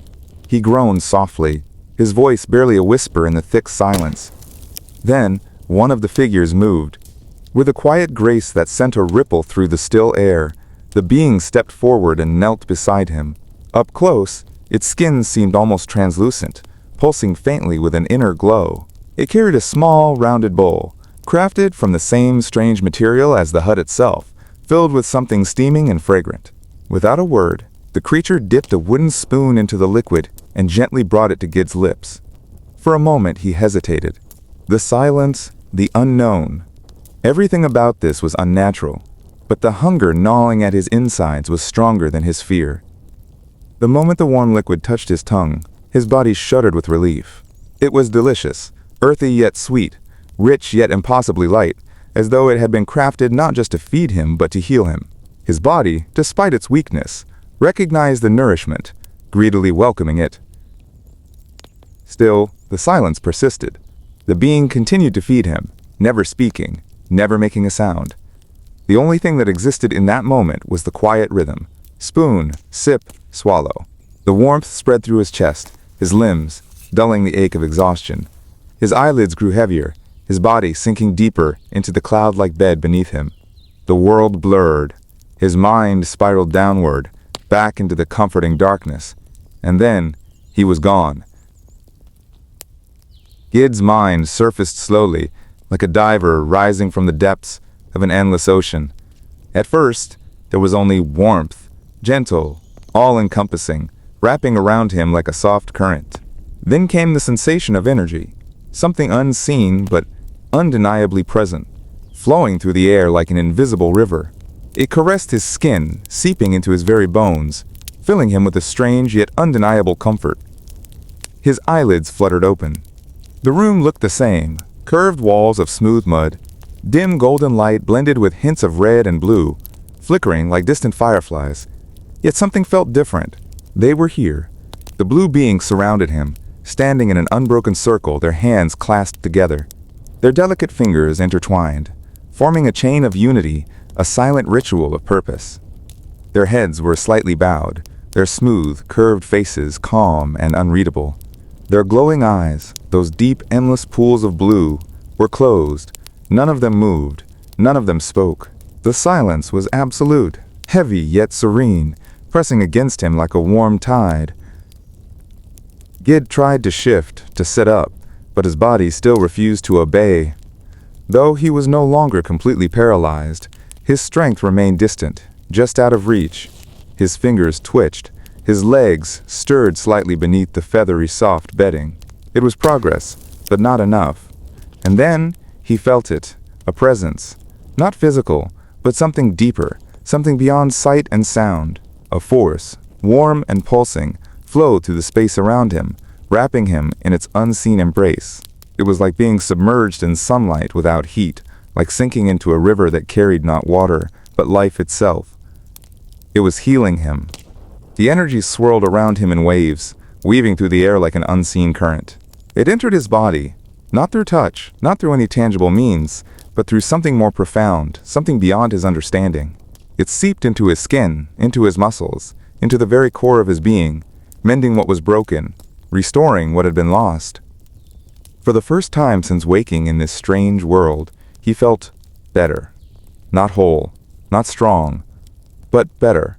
He groaned softly, his voice barely a whisper in the thick silence. Then, one of the figures moved. With a quiet grace that sent a ripple through the still air, the being stepped forward and knelt beside him. Up close, its skin seemed almost translucent, pulsing faintly with an inner glow. It carried a small, rounded bowl, crafted from the same strange material as the hut itself, filled with something steaming and fragrant. Without a word, the creature dipped a wooden spoon into the liquid and gently brought it to Gid's lips. For a moment he hesitated. The silence, the unknown. Everything about this was unnatural, but the hunger gnawing at his insides was stronger than his fear. The moment the warm liquid touched his tongue, his body shuddered with relief. It was delicious, earthy yet sweet, rich yet impossibly light, as though it had been crafted not just to feed him but to heal him. His body, despite its weakness, recognized the nourishment, greedily welcoming it. Still, the silence persisted. The being continued to feed him, never speaking, never making a sound. The only thing that existed in that moment was the quiet rhythm. Spoon, sip, swallow. The warmth spread through his chest, his limbs, dulling the ache of exhaustion. His eyelids grew heavier, his body sinking deeper into the cloud-like bed beneath him. The world blurred. His mind spiraled downward, back into the comforting darkness. And then, he was gone. Gid's mind surfaced slowly, like a diver rising from the depths of an endless ocean. At first, there was only warmth, gentle, all-encompassing, wrapping around him like a soft current. Then came the sensation of energy, something unseen but undeniably present, flowing through the air like an invisible river. It caressed his skin, seeping into his very bones, filling him with a strange yet undeniable comfort. His eyelids fluttered open. The room looked the same, curved walls of smooth mud, dim golden light blended with hints of red and blue, flickering like distant fireflies. Yet something felt different. They were here. The blue beings surrounded him, standing in an unbroken circle, their hands clasped together, their delicate fingers intertwined, forming a chain of unity, a silent ritual of purpose. Their heads were slightly bowed, their smooth, curved faces calm and unreadable. Their glowing eyes, those deep, endless pools of blue, were closed. None of them moved. None of them spoke. The silence was absolute, heavy yet serene, pressing against him like a warm tide. Gid tried to shift, to sit up, but his body still refused to obey. Though he was no longer completely paralyzed, his strength remained distant, just out of reach. His fingers twitched. His legs stirred slightly beneath the feathery, soft bedding. It was progress, but not enough. And then he felt it, a presence, not physical, but something deeper, something beyond sight and sound. A force, warm and pulsing, flowed through the space around him, wrapping him in its unseen embrace. It was like being submerged in sunlight without heat, like sinking into a river that carried not water, but life itself. It was healing him. The energy swirled around him in waves, weaving through the air like an unseen current. It entered his body, not through touch, not through any tangible means, but through something more profound, something beyond his understanding. It seeped into his skin, into his muscles, into the very core of his being, mending what was broken, restoring what had been lost. For the first time since waking in this strange world, he felt better. Not whole, not strong, but better.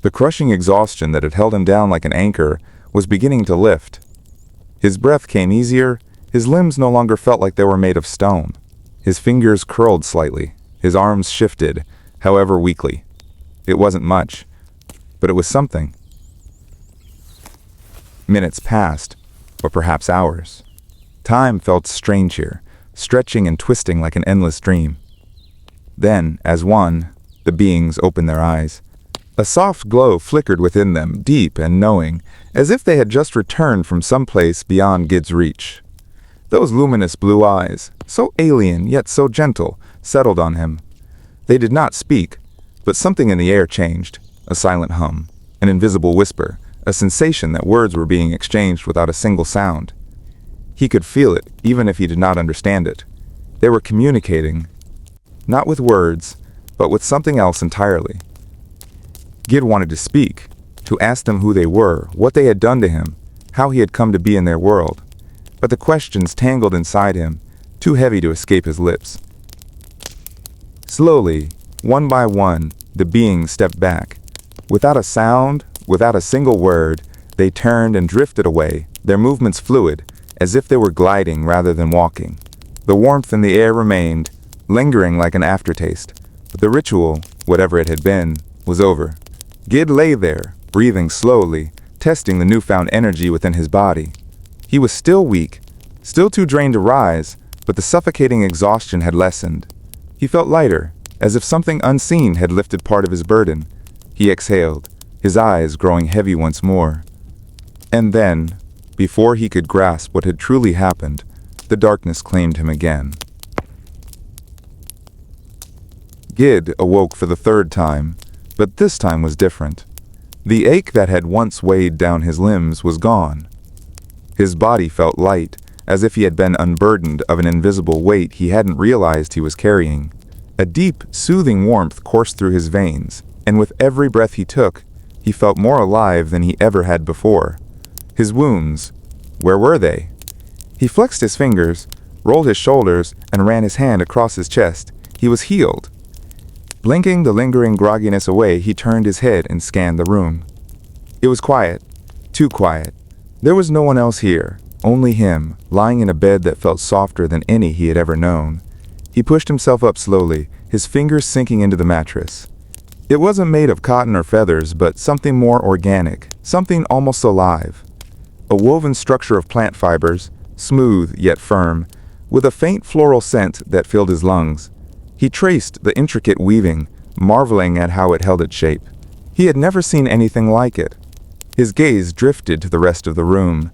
The crushing exhaustion that had held him down like an anchor was beginning to lift. His breath came easier, his limbs no longer felt like they were made of stone. His fingers curled slightly, his arms shifted, however weakly. It wasn't much, but it was something. Minutes passed, or perhaps hours. Time felt strange here, stretching and twisting like an endless dream. Then, as one, the beings opened their eyes. A soft glow flickered within them, deep and knowing, as if they had just returned from some place beyond Gid's reach. Those luminous blue eyes, so alien yet so gentle, settled on him. They did not speak, but something in the air changed, a silent hum, an invisible whisper, a sensation that words were being exchanged without a single sound. He could feel it, even if he did not understand it. They were communicating, not with words, but with something else entirely. Gid wanted to speak, to ask them who they were, what they had done to him, how he had come to be in their world. But the questions tangled inside him, too heavy to escape his lips. Slowly, one by one, the beings stepped back. Without a sound, without a single word, they turned and drifted away, their movements fluid, as if they were gliding rather than walking. The warmth in the air remained, lingering like an aftertaste, but the ritual, whatever it had been, was over. Gid lay there, breathing slowly, testing the newfound energy within his body. He was still weak, still too drained to rise, but the suffocating exhaustion had lessened. He felt lighter, as if something unseen had lifted part of his burden. He exhaled, his eyes growing heavy once more. And then, before he could grasp what had truly happened, the darkness claimed him again. Gid awoke for the third time, but this time was different. The ache that had once weighed down his limbs was gone. His body felt light, as if he had been unburdened of an invisible weight he hadn't realized he was carrying. A deep, soothing warmth coursed through his veins, and with every breath he took, he felt more alive than he ever had before. His wounds, where were they? He flexed his fingers, rolled his shoulders, and ran his hand across his chest. He was healed. Blinking the lingering grogginess away, he turned his head and scanned the room. It was quiet, too quiet. There was no one else here, only him, lying in a bed that felt softer than any he had ever known. He pushed himself up slowly, his fingers sinking into the mattress. It wasn't made of cotton or feathers, but something more organic, something almost alive. A woven structure of plant fibers, smooth yet firm, with a faint floral scent that filled his lungs. He traced the intricate weaving, marveling at how it held its shape. He had never seen anything like it. His gaze drifted to the rest of the room.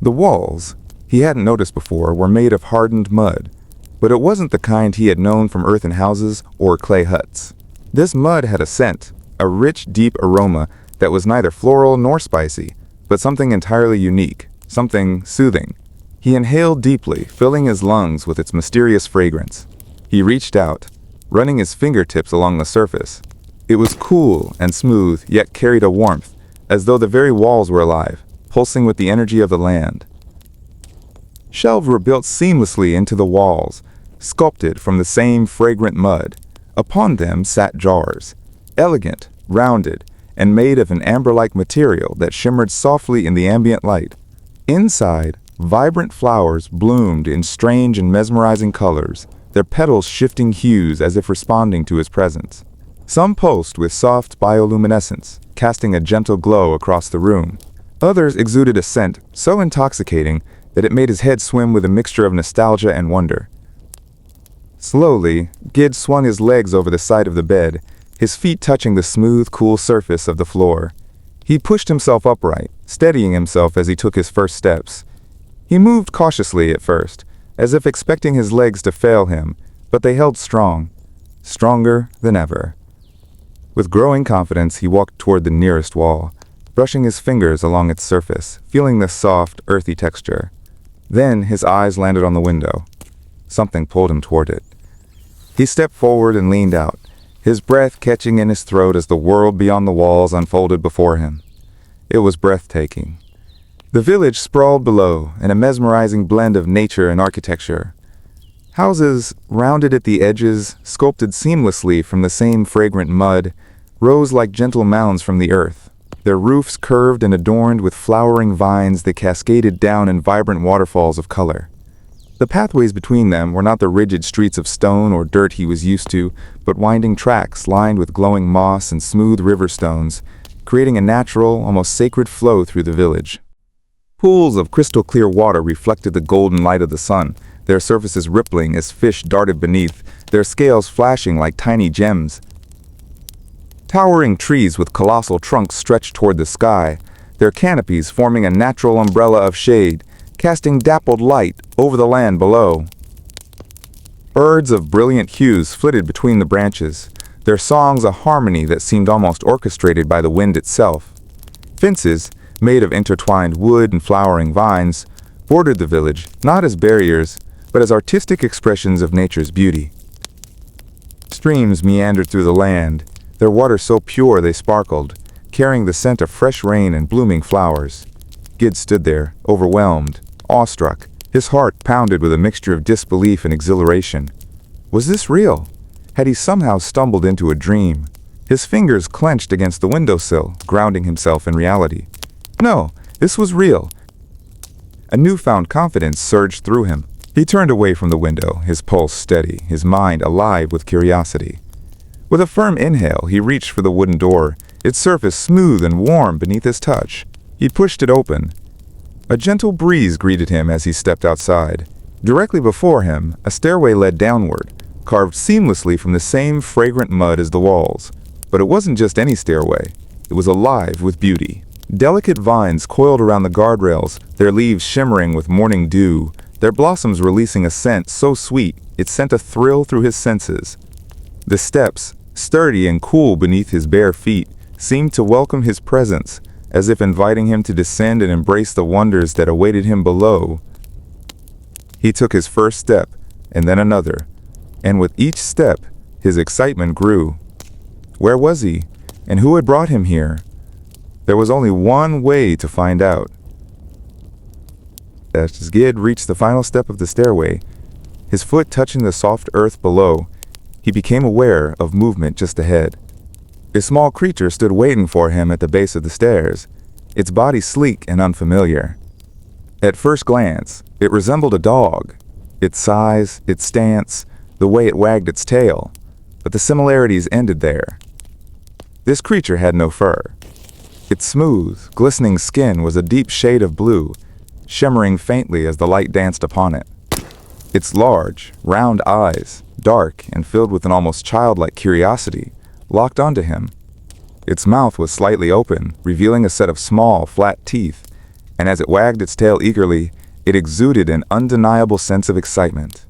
The walls, he hadn't noticed before, were made of hardened mud, but it wasn't the kind he had known from earthen houses or clay huts. This mud had a scent, a rich, deep aroma that was neither floral nor spicy, but something entirely unique, something soothing. He inhaled deeply, filling his lungs with its mysterious fragrance. He reached out, running his fingertips along the surface. It was cool and smooth, yet carried a warmth, as though the very walls were alive, pulsing with the energy of the land. Shelves were built seamlessly into the walls, sculpted from the same fragrant mud. Upon them sat jars, elegant, rounded, and made of an amber-like material that shimmered softly in the ambient light. Inside, vibrant flowers bloomed in strange and mesmerizing colors, their petals shifting hues as if responding to his presence. Some pulsed with soft bioluminescence, casting a gentle glow across the room. Others exuded a scent so intoxicating that it made his head swim with a mixture of nostalgia and wonder. Slowly, Gid swung his legs over the side of the bed, his feet touching the smooth, cool surface of the floor. He pushed himself upright, steadying himself as he took his first steps. He moved cautiously at first, as if expecting his legs to fail him, but they held strong, stronger than ever. With growing confidence, he walked toward the nearest wall, brushing his fingers along its surface, feeling the soft, earthy texture. Then his eyes landed on the window. Something pulled him toward it. He stepped forward and leaned out, his breath catching in his throat as the world beyond the walls unfolded before him. It was breathtaking. The village sprawled below, in a mesmerizing blend of nature and architecture. Houses, rounded at the edges, sculpted seamlessly from the same fragrant mud, rose like gentle mounds from the earth, their roofs curved and adorned with flowering vines that cascaded down in vibrant waterfalls of color. The pathways between them were not the rigid streets of stone or dirt he was used to, but winding tracks lined with glowing moss and smooth river stones, creating a natural, almost sacred flow through the village. Pools of crystal-clear water reflected the golden light of the sun, their surfaces rippling as fish darted beneath, their scales flashing like tiny gems. Towering trees with colossal trunks stretched toward the sky, their canopies forming a natural umbrella of shade, casting dappled light over the land below. Birds of brilliant hues flitted between the branches, their songs a harmony that seemed almost orchestrated by the wind itself. Fences, made of intertwined wood and flowering vines, bordered the village, not as barriers, but as artistic expressions of nature's beauty. Streams meandered through the land, their water so pure they sparkled, carrying the scent of fresh rain and blooming flowers. Gid stood there, overwhelmed, awestruck, his heart pounded with a mixture of disbelief and exhilaration. Was this real? Had he somehow stumbled into a dream? His fingers clenched against the windowsill, grounding himself in reality. No, this was real. A newfound confidence surged through him. He turned away from the window, his pulse steady, his mind alive with curiosity. With a firm inhale, he reached for the wooden door, its surface smooth and warm beneath his touch. He pushed it open. A gentle breeze greeted him as he stepped outside. Directly before him, a stairway led downward, carved seamlessly from the same fragrant mud as the walls. But it wasn't just any stairway. It was alive with beauty. Delicate vines coiled around the guardrails, their leaves shimmering with morning dew, their blossoms releasing a scent so sweet it sent a thrill through his senses. The steps, sturdy and cool beneath his bare feet, seemed to welcome his presence, as if inviting him to descend and embrace the wonders that awaited him below. He took his first step, and then another, and with each step, his excitement grew. Where was he, and who had brought him here? There was only one way to find out. As Gid reached the final step of the stairway, his foot touching the soft earth below, he became aware of movement just ahead. A small creature stood waiting for him at the base of the stairs, its body sleek and unfamiliar. At first glance, it resembled a dog, its size, its stance, the way it wagged its tail, but the similarities ended there. This creature had no fur. Its smooth, glistening skin was a deep shade of blue, shimmering faintly as the light danced upon it. Its large, round eyes, dark and filled with an almost childlike curiosity, locked onto him. Its mouth was slightly open, revealing a set of small, flat teeth, and as it wagged its tail eagerly, it exuded an undeniable sense of excitement.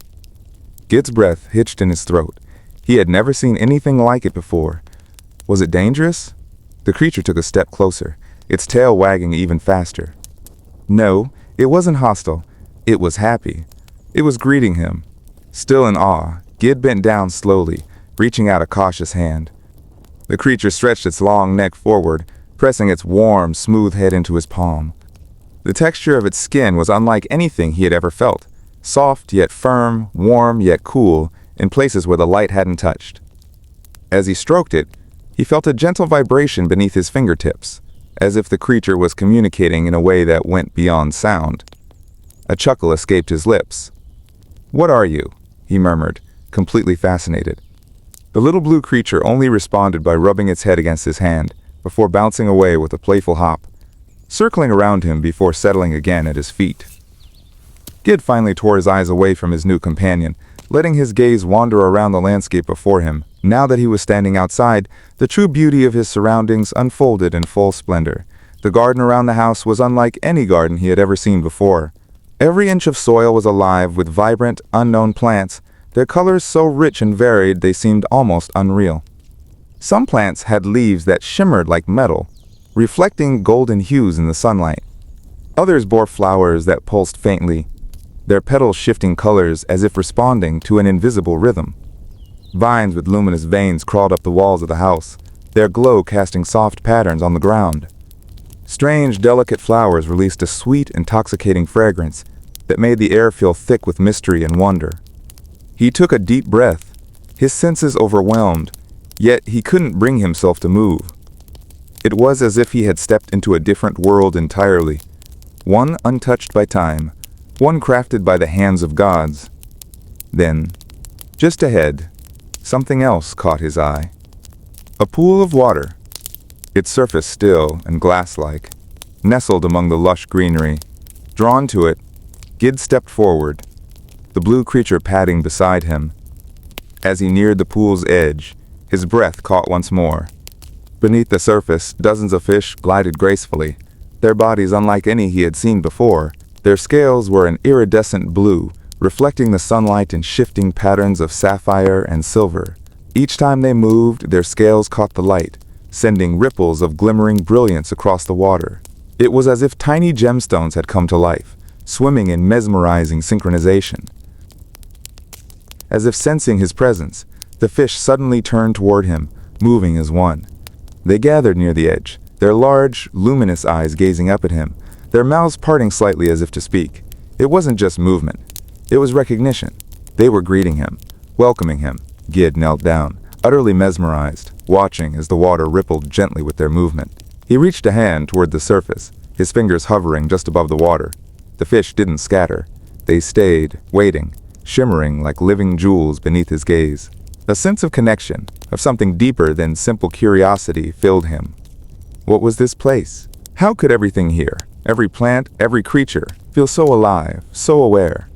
Gid's breath hitched in his throat. He had never seen anything like it before. Was it dangerous? The creature took a step closer, its tail wagging even faster. No, it wasn't hostile. It was happy. It was greeting him. Still in awe, Gid bent down slowly, reaching out a cautious hand. The creature stretched its long neck forward, pressing its warm, smooth head into his palm. The texture of its skin was unlike anything he had ever felt, soft yet firm, warm yet cool, in places where the light hadn't touched. As he stroked it, he felt a gentle vibration beneath his fingertips, as if the creature was communicating in a way that went beyond sound. A chuckle escaped his lips. "What are you?" he murmured, completely fascinated. The little blue creature only responded by rubbing its head against his hand, before bouncing away with a playful hop, circling around him before settling again at his feet. Gid finally tore his eyes away from his new companion, letting his gaze wander around the landscape before him. Now that he was standing outside, the true beauty of his surroundings unfolded in full splendor. The garden around the house was unlike any garden he had ever seen before. Every inch of soil was alive with vibrant, unknown plants, their colors so rich and varied they seemed almost unreal. Some plants had leaves that shimmered like metal, reflecting golden hues in the sunlight. Others bore flowers that pulsed faintly, their petals shifting colors as if responding to an invisible rhythm. Vines with luminous veins crawled up the walls of the house, their glow casting soft patterns on the ground. Strange, delicate flowers released a sweet, intoxicating fragrance that made the air feel thick with mystery and wonder. He took a deep breath, his senses overwhelmed, yet he couldn't bring himself to move. It was as if he had stepped into a different world entirely, one untouched by time, one crafted by the hands of gods. Then, just ahead, something else caught his eye. A pool of water, its surface still and glass-like, nestled among the lush greenery. Drawn to it, Gid stepped forward. the blue creature padding beside him. As he neared the pool's edge, his breath caught once more. Beneath the surface, dozens of fish glided gracefully, their bodies unlike any he had seen before. Their scales were an iridescent blue, reflecting the sunlight in shifting patterns of sapphire and silver. Each time they moved, their scales caught the light, sending ripples of glimmering brilliance across the water. It was as if tiny gemstones had come to life, swimming in mesmerizing synchronization. As if sensing his presence, the fish suddenly turned toward him, moving as one. They gathered near the edge, their large, luminous eyes gazing up at him, their mouths parting slightly as if to speak. It wasn't just movement. It was recognition. They were greeting him, welcoming him. Gid knelt down, utterly mesmerized, watching as the water rippled gently with their movement. He reached a hand toward the surface, his fingers hovering just above the water. The fish didn't scatter. They stayed, waiting, shimmering like living jewels beneath his gaze. A sense of connection, of something deeper than simple curiosity, filled him. What was this place? How could everything here, every plant, every creature, feel so alive, so aware?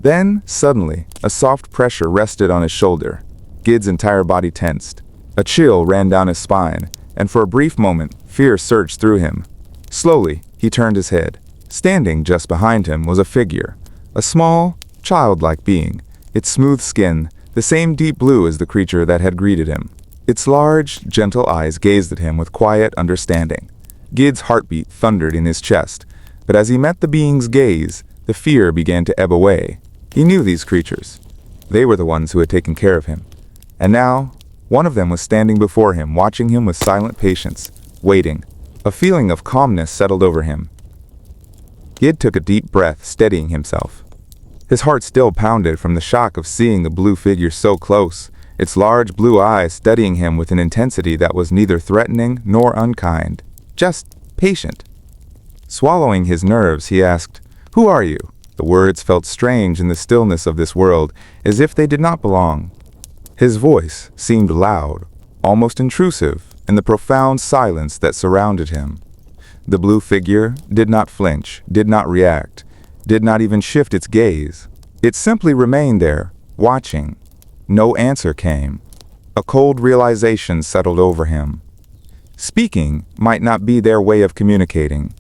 Then, suddenly, a soft pressure rested on his shoulder. Gid's entire body tensed. A chill ran down his spine, and for a brief moment, fear surged through him. Slowly, he turned his head. Standing just behind him was a figure, a small, childlike being, its smooth skin the same deep blue as the creature that had greeted him. Its large, gentle eyes gazed at him with quiet understanding. Gid's heartbeat thundered in his chest, but as he met the being's gaze, the fear began to ebb away. He knew these creatures. They were the ones who had taken care of him. And now, one of them was standing before him, watching him with silent patience, waiting. A feeling of calmness settled over him. Gid took a deep breath, steadying himself. His heart still pounded from the shock of seeing the blue figure so close, its large blue eyes studying him with an intensity that was neither threatening nor unkind, just patient. Swallowing his nerves, he asked, "Who are you?" The words felt strange in the stillness of this world, as if they did not belong. His voice seemed loud, almost intrusive, in the profound silence that surrounded him. The blue figure did not flinch, did not react, did not even shift its gaze. It simply remained there, watching. No answer came. A cold realization settled over him. Speaking might not be their way of communicating.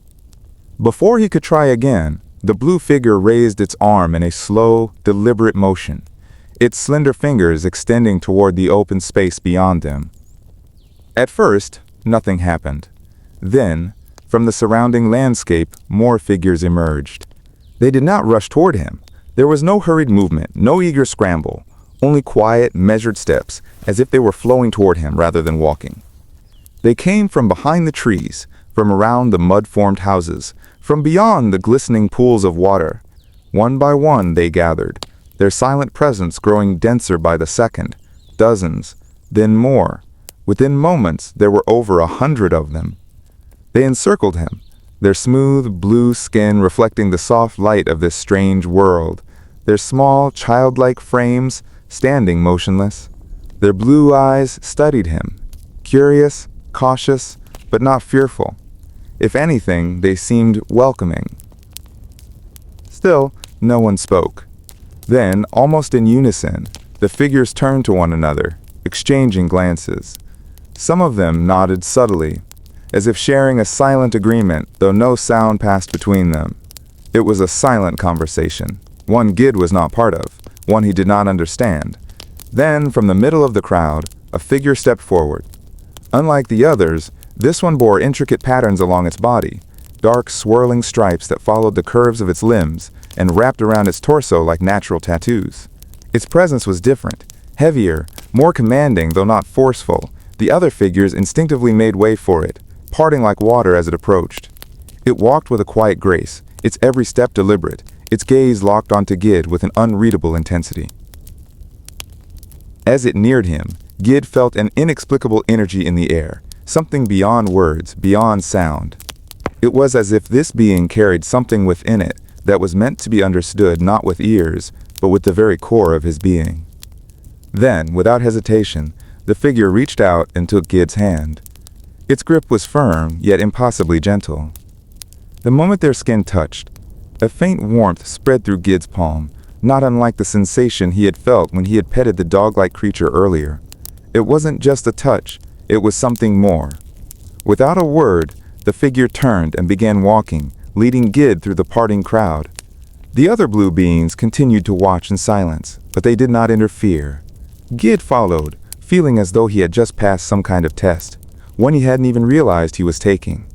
Before he could try again, the blue figure raised its arm in a slow, deliberate motion, its slender fingers extending toward the open space beyond them. At first, nothing happened. Then, from the surrounding landscape, more figures emerged. They did not rush toward him. There was no hurried movement, no eager scramble, only quiet, measured steps, as if they were flowing toward him rather than walking. They came from behind the trees, from around the mud-formed houses, from beyond the glistening pools of water. One by one they gathered, their silent presence growing denser by the second. Dozens, then more. Within moments, there were over 100 of them. They encircled him, their smooth, blue skin reflecting the soft light of this strange world, their small, childlike frames standing motionless. Their blue eyes studied him, curious, cautious, but not fearful. If anything, they seemed welcoming. Still, no one spoke. Then, almost in unison, the figures turned to one another, exchanging glances. Some of them nodded subtly, as if sharing a silent agreement, though no sound passed between them. It was a silent conversation, one Gid was not part of, one he did not understand. Then, from the middle of the crowd, a figure stepped forward. Unlike the others, this one bore intricate patterns along its body, dark swirling stripes that followed the curves of its limbs and wrapped around its torso like natural tattoos. Its presence was different, heavier, more commanding though not forceful. The other figures instinctively made way for it, parting like water as it approached. It walked with a quiet grace, its every step deliberate, its gaze locked onto Gid with an unreadable intensity. As it neared him, Gid felt an inexplicable energy in the air, something beyond words, beyond sound. It was as if this being carried something within it that was meant to be understood not with ears, but with the very core of his being. Then, without hesitation, the figure reached out and took Gid's hand. Its grip was firm, yet impossibly gentle. The moment their skin touched, a faint warmth spread through Gid's palm, not unlike the sensation he had felt when he had petted the dog-like creature earlier. It wasn't just a touch, it was something more. Without a word, the figure turned and began walking, leading Gid through the parting crowd. The other blue beings continued to watch in silence, but they did not interfere. Gid followed, feeling as though he had just passed some kind of test, one he hadn't even realized he was taking.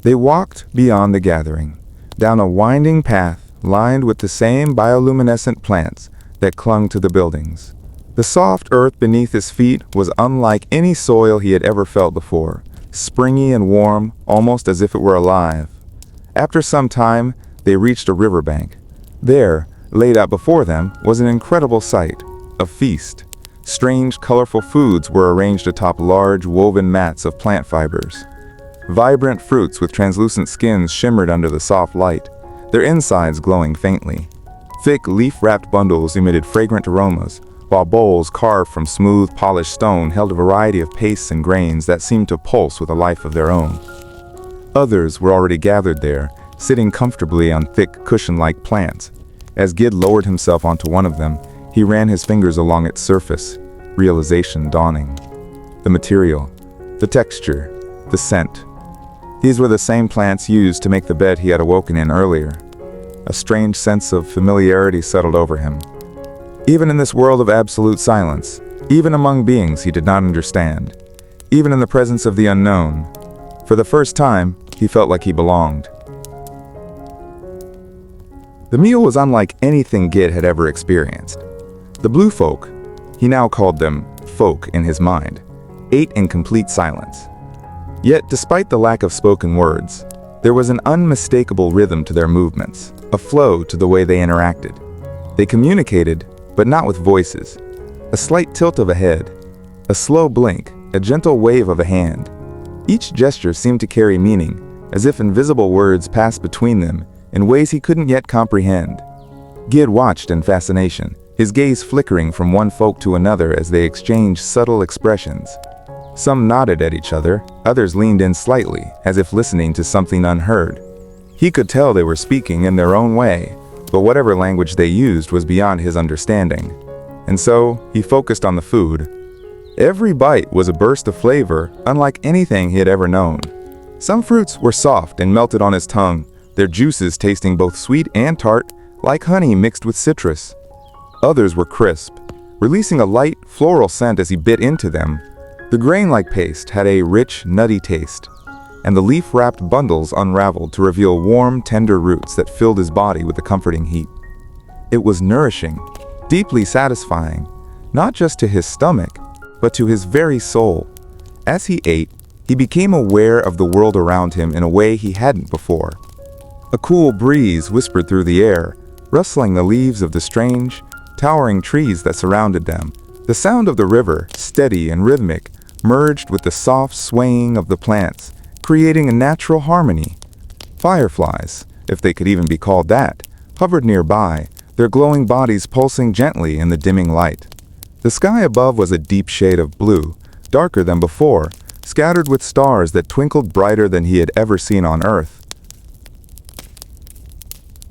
They walked beyond the gathering, down a winding path lined with the same bioluminescent plants that clung to the buildings. The soft earth beneath his feet was unlike any soil he had ever felt before, springy and warm, almost as if it were alive. After some time, they reached a riverbank. There, laid out before them, was an incredible sight, a feast. Strange, colorful foods were arranged atop large, woven mats of plant fibers. Vibrant fruits with translucent skins shimmered under the soft light, their insides glowing faintly. Thick, leaf-wrapped bundles emitted fragrant aromas, while bowls carved from smooth, polished stone held a variety of pastes and grains that seemed to pulse with a life of their own. Others were already gathered there, sitting comfortably on thick, cushion-like plants. As Gid lowered himself onto one of them, he ran his fingers along its surface, realization dawning. The material, the texture, the scent. These were the same plants used to make the bed he had awoken in earlier. A strange sense of familiarity settled over him. Even in this world of absolute silence, even among beings he did not understand, even in the presence of the unknown, for the first time, he felt like he belonged. The meal was unlike anything Gid had ever experienced. The blue folk, he now called them folk in his mind, ate in complete silence. Yet, despite the lack of spoken words, there was an unmistakable rhythm to their movements, a flow to the way they interacted. They communicated, but not with voices. A slight tilt of a head, a slow blink, a gentle wave of a hand. Each gesture seemed to carry meaning, as if invisible words passed between them in ways he couldn't yet comprehend. Gid watched in fascination, his gaze flickering from one folk to another as they exchanged subtle expressions. Some nodded at each other, others leaned in slightly, as if listening to something unheard. He could tell they were speaking in their own way, but whatever language they used was beyond his understanding. And so, he focused on the food. Every bite was a burst of flavor, unlike anything he had ever known. Some fruits were soft and melted on his tongue, their juices tasting both sweet and tart, like honey mixed with citrus. Others were crisp, releasing a light, floral scent as he bit into them. The grain-like paste had a rich, nutty taste, and the leaf-wrapped bundles unraveled to reveal warm, tender roots that filled his body with a comforting heat. It was nourishing, deeply satisfying, not just to his stomach, but to his very soul. As he ate, he became aware of the world around him in a way he hadn't before. A cool breeze whispered through the air, rustling the leaves of the strange, towering trees that surrounded them. The sound of the river, steady and rhythmic, merged with the soft swaying of the plants, creating a natural harmony. Fireflies, if they could even be called that, hovered nearby, their glowing bodies pulsing gently in the dimming light. The sky above was a deep shade of blue, darker than before, scattered with stars that twinkled brighter than he had ever seen on Earth.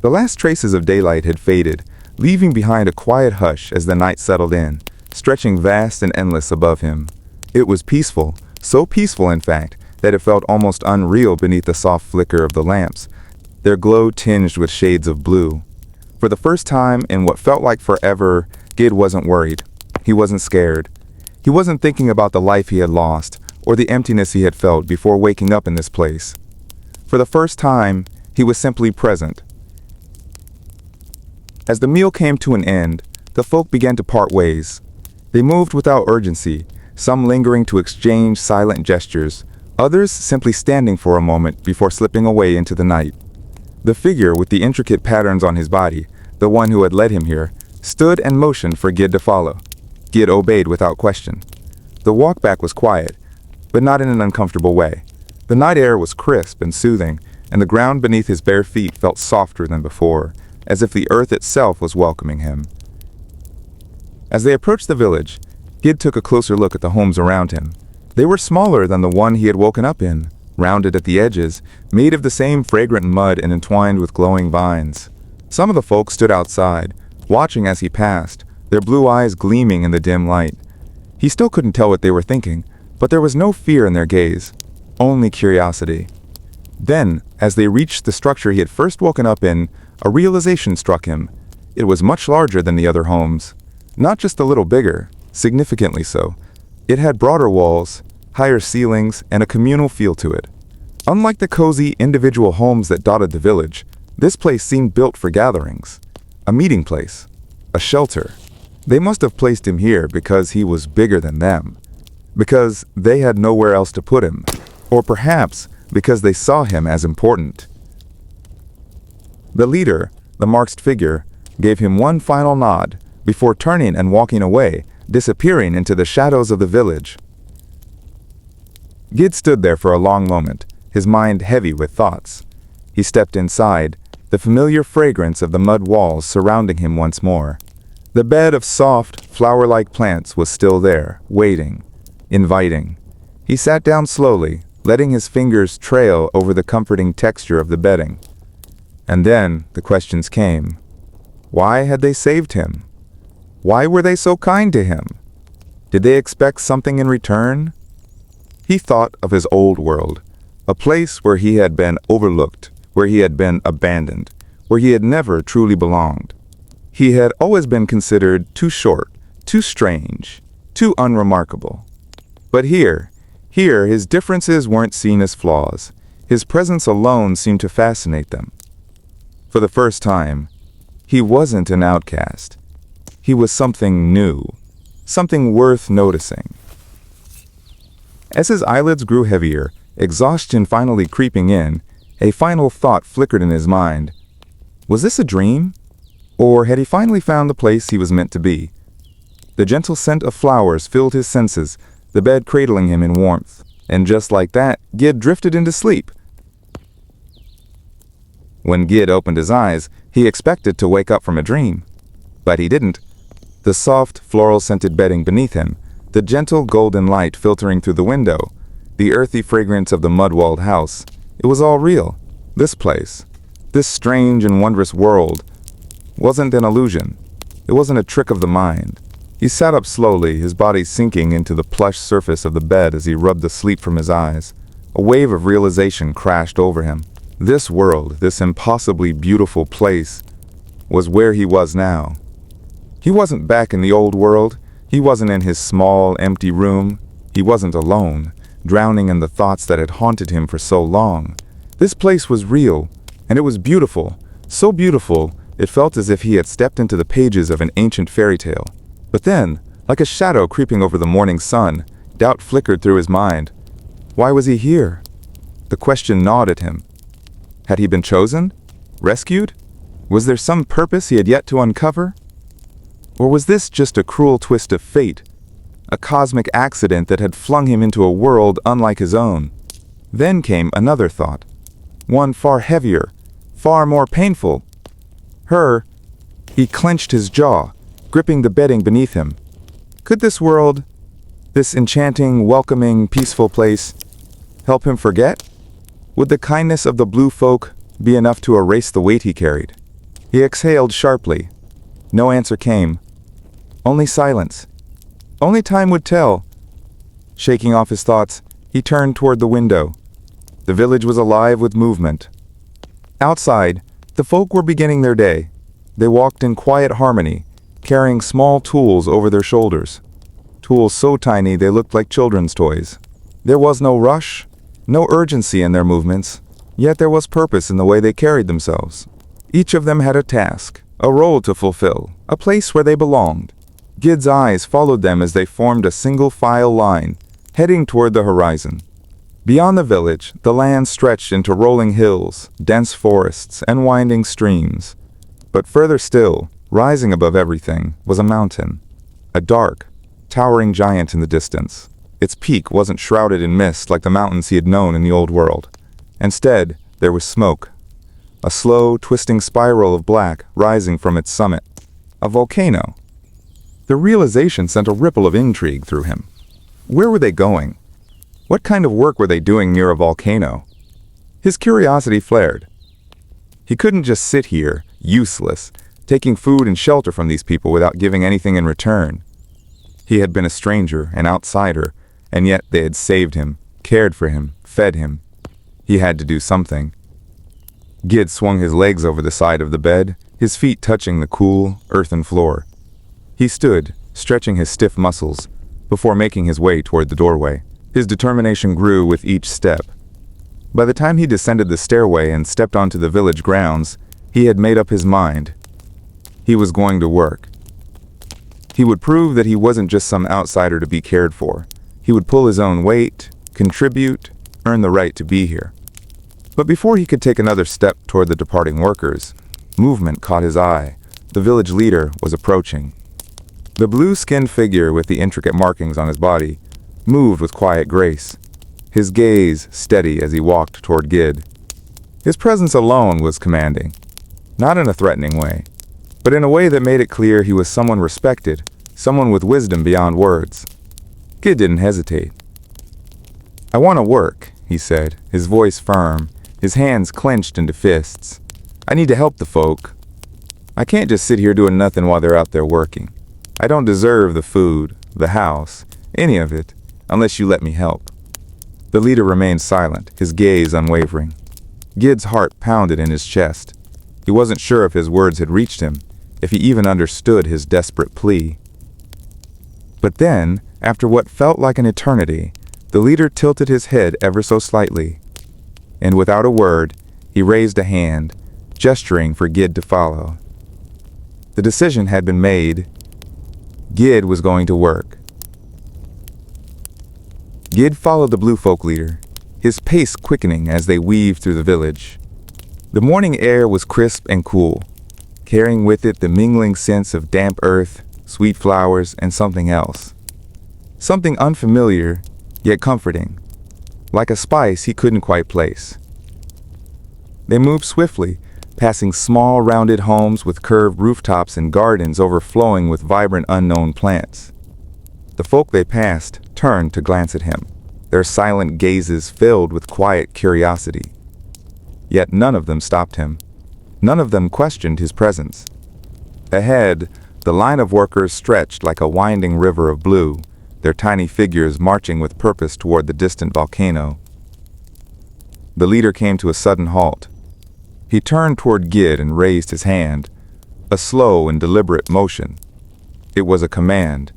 The last traces of daylight had faded, leaving behind a quiet hush as the night settled in, stretching vast and endless above him. It was peaceful, so peaceful in fact, that it felt almost unreal beneath the soft flicker of the lamps, their glow tinged with shades of blue. For the first time in what felt like forever, Gid wasn't worried. He wasn't scared. He wasn't thinking about the life he had lost, or the emptiness he had felt before waking up in this place. For the first time, he was simply present. As the meal came to an end, the folk began to part ways. They moved without urgency, some lingering to exchange silent gestures, others simply standing for a moment before slipping away into the night. The figure with the intricate patterns on his body, the one who had led him here, stood and motioned for Gid to follow. Gid obeyed without question. The walk back was quiet, but not in an uncomfortable way. The night air was crisp and soothing, and the ground beneath his bare feet felt softer than before, as if the earth itself was welcoming him. As they approached the village, Gid took a closer look at the homes around him. They were smaller than the one he had woken up in, rounded at the edges, made of the same fragrant mud and entwined with glowing vines. Some of the folk stood outside, watching as he passed, their blue eyes gleaming in the dim light. He still couldn't tell what they were thinking, but there was no fear in their gaze, only curiosity. Then, as they reached the structure he had first woken up in, a realization struck him. It was much larger than the other homes. Not just a little bigger, significantly so. It had broader walls, higher ceilings, and a communal feel to it. Unlike the cozy, individual homes that dotted the village, this place seemed built for gatherings. A meeting place. A shelter. They must have placed him here because he was bigger than them. Because they had nowhere else to put him. Or perhaps because they saw him as important. The leader, the marked figure, gave him one final nod before turning and walking away, disappearing into the shadows of the village. Gid stood there for a long moment, his mind heavy with thoughts. He stepped inside, the familiar fragrance of the mud walls surrounding him once more. The bed of soft, flower-like plants was still there, waiting, inviting. He sat down slowly, letting his fingers trail over the comforting texture of the bedding. And then the questions came. Why had they saved him? Why were they so kind to him? Did they expect something in return? He thought of his old world, a place where he had been overlooked, where he had been abandoned, where he had never truly belonged. He had always been considered too short, too strange, too unremarkable. But here his differences weren't seen as flaws. His presence alone seemed to fascinate them. For the first time, he wasn't an outcast. He was something new, something worth noticing. As his eyelids grew heavier, exhaustion finally creeping in, a final thought flickered in his mind. Was this a dream? Or had he finally found the place he was meant to be? The gentle scent of flowers filled his senses, the bed cradling him in warmth. And just like that, Gid drifted into sleep. When Gid opened his eyes, he expected to wake up from a dream. But he didn't. The soft, floral-scented bedding beneath him, the gentle golden light filtering through the window, the earthy fragrance of the mud-walled house. It was all real. This place, this strange and wondrous world, wasn't an illusion. It wasn't a trick of the mind. He sat up slowly, his body sinking into the plush surface of the bed as he rubbed the sleep from his eyes. A wave of realization crashed over him. This world, this impossibly beautiful place, was where he was now. He wasn't back in the old world. He wasn't in his small, empty room. He wasn't alone, drowning in the thoughts that had haunted him for so long. This place was real, and it was beautiful, so beautiful it felt as if he had stepped into the pages of an ancient fairy tale. But then, like a shadow creeping over the morning sun, doubt flickered through his mind. Why was he here? The question gnawed at him. Had he been chosen? Rescued? Was there some purpose he had yet to uncover? Or was this just a cruel twist of fate, a cosmic accident that had flung him into a world unlike his own? Then came another thought, one far heavier, far more painful. Her. He clenched his jaw, gripping the bedding beneath him. Could this world, this enchanting, welcoming, peaceful place, help him forget? Would the kindness of the blue folk be enough to erase the weight he carried? He exhaled sharply. No answer came. Only silence. Only time would tell. Shaking off his thoughts, he turned toward the window. The village was alive with movement. Outside, the folk were beginning their day. They walked in quiet harmony, carrying small tools over their shoulders. Tools so tiny they looked like children's toys. There was no rush, no urgency in their movements, yet there was purpose in the way they carried themselves. Each of them had a task, a role to fulfill, a place where they belonged. Gid's eyes followed them as they formed a single file line, heading toward the horizon. Beyond the village, the land stretched into rolling hills, dense forests, and winding streams. But further still, rising above everything, was a mountain. A dark, towering giant in the distance. Its peak wasn't shrouded in mist like the mountains he had known in the old world. Instead, there was smoke. A slow, twisting spiral of black rising from its summit. A volcano. The realization sent a ripple of intrigue through him. Where were they going? What kind of work were they doing near a volcano? His curiosity flared. He couldn't just sit here, useless, taking food and shelter from these people without giving anything in return. He had been a stranger, an outsider, and yet they had saved him, cared for him, fed him. He had to do something. Gid swung his legs over the side of the bed, his feet touching the cool, earthen floor. He stood, stretching his stiff muscles, before making his way toward the doorway. His determination grew with each step. By the time he descended the stairway and stepped onto the village grounds, he had made up his mind. He was going to work. He would prove that he wasn't just some outsider to be cared for. He would pull his own weight, contribute, earn the right to be here. But before he could take another step toward the departing workers, movement caught his eye. The village leader was approaching. The blue-skinned figure with the intricate markings on his body moved with quiet grace, his gaze steady as he walked toward Gid. His presence alone was commanding, not in a threatening way, but in a way that made it clear he was someone respected, someone with wisdom beyond words. Gid didn't hesitate. "I want to work," he said, his voice firm, his hands clenched into fists. "I need to help the folk. I can't just sit here doing nothing while they're out there working. I don't deserve the food, the house, any of it, unless you let me help." The leader remained silent, his gaze unwavering. Gid's heart pounded in his chest. He wasn't sure if his words had reached him, if he even understood his desperate plea. But then, after what felt like an eternity, the leader tilted his head ever so slightly, and without a word, he raised a hand, gesturing for Gid to follow. The decision had been made. Gid was going to work. Gid followed the blue folk leader, his pace quickening as they weaved through the village. The morning air was crisp and cool, carrying with it the mingling scents of damp earth, sweet flowers, and something else. Something unfamiliar, yet comforting, like a spice he couldn't quite place. They moved swiftly, passing small, rounded homes with curved rooftops and gardens overflowing with vibrant unknown plants. The folk they passed turned to glance at him, their silent gazes filled with quiet curiosity. Yet none of them stopped him. None of them questioned his presence. Ahead, the line of workers stretched like a winding river of blue, their tiny figures marching with purpose toward the distant volcano. The leader came to a sudden halt. He turned toward Gid and raised his hand, a slow and deliberate motion. It was a command.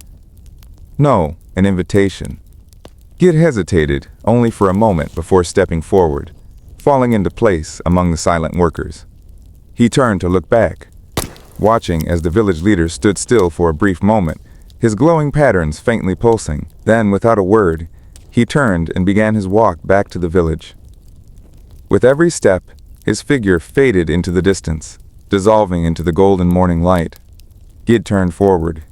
No, an invitation. Gid hesitated only for a moment before stepping forward, falling into place among the silent workers. He turned to look back, watching as the village leader stood still for a brief moment, his glowing patterns faintly pulsing. Then, without a word, he turned and began his walk back to the village. With every step, his figure faded into the distance, dissolving into the golden morning light. Gid turned forward.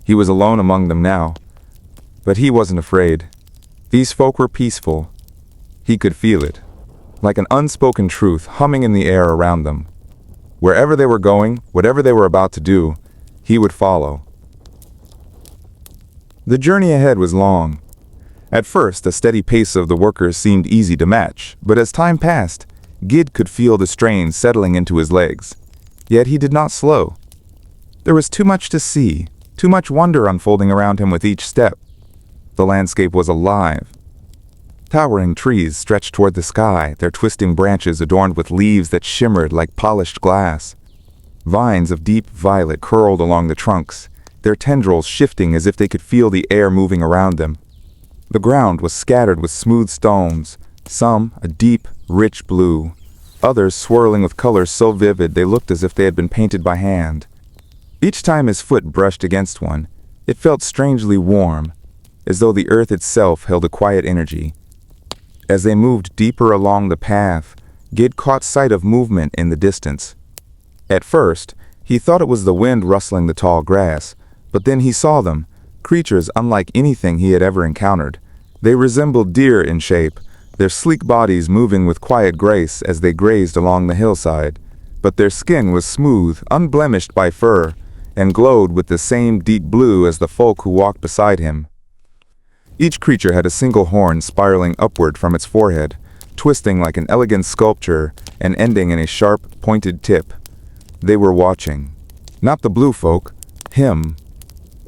He was alone among them now, but he wasn't afraid. These folk were peaceful. He could feel it, like an unspoken truth humming in the air around them. Wherever they were going, whatever they were about to do, he would follow. The journey ahead was long. At first, the steady pace of the workers seemed easy to match, but as time passed, Gid could feel the strain settling into his legs. Yet he did not slow. There was too much to see, too much wonder unfolding around him with each step. The landscape was alive. Towering trees stretched toward the sky, their twisting branches adorned with leaves that shimmered like polished glass. Vines of deep violet curled along the trunks, their tendrils shifting as if they could feel the air moving around them. The ground was scattered with smooth stones, some a deep, rich blue, others swirling with colors so vivid they looked as if they had been painted by hand. Each time his foot brushed against one, it felt strangely warm, as though the earth itself held a quiet energy. As they moved deeper along the path, Gid caught sight of movement in the distance. At first, he thought it was the wind rustling the tall grass, but then he saw them, creatures unlike anything he had ever encountered. They resembled deer in shape, their sleek bodies moving with quiet grace as they grazed along the hillside, but their skin was smooth, unblemished by fur, and glowed with the same deep blue as the folk who walked beside him. Each creature had a single horn spiraling upward from its forehead, twisting like an elegant sculpture and ending in a sharp, pointed tip. They were watching. Not the blue folk, him.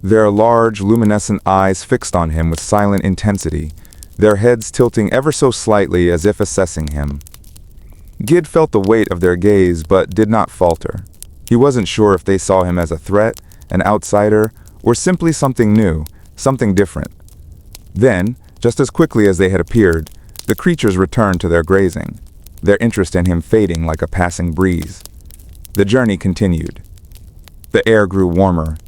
Their large, luminescent eyes fixed on him with silent intensity, their heads tilting ever so slightly as if assessing him. Gid felt the weight of their gaze but did not falter. He wasn't sure if they saw him as a threat, an outsider, or simply something new, something different. Then, just as quickly as they had appeared, the creatures returned to their grazing, their interest in him fading like a passing breeze. The journey continued. The air grew warmer,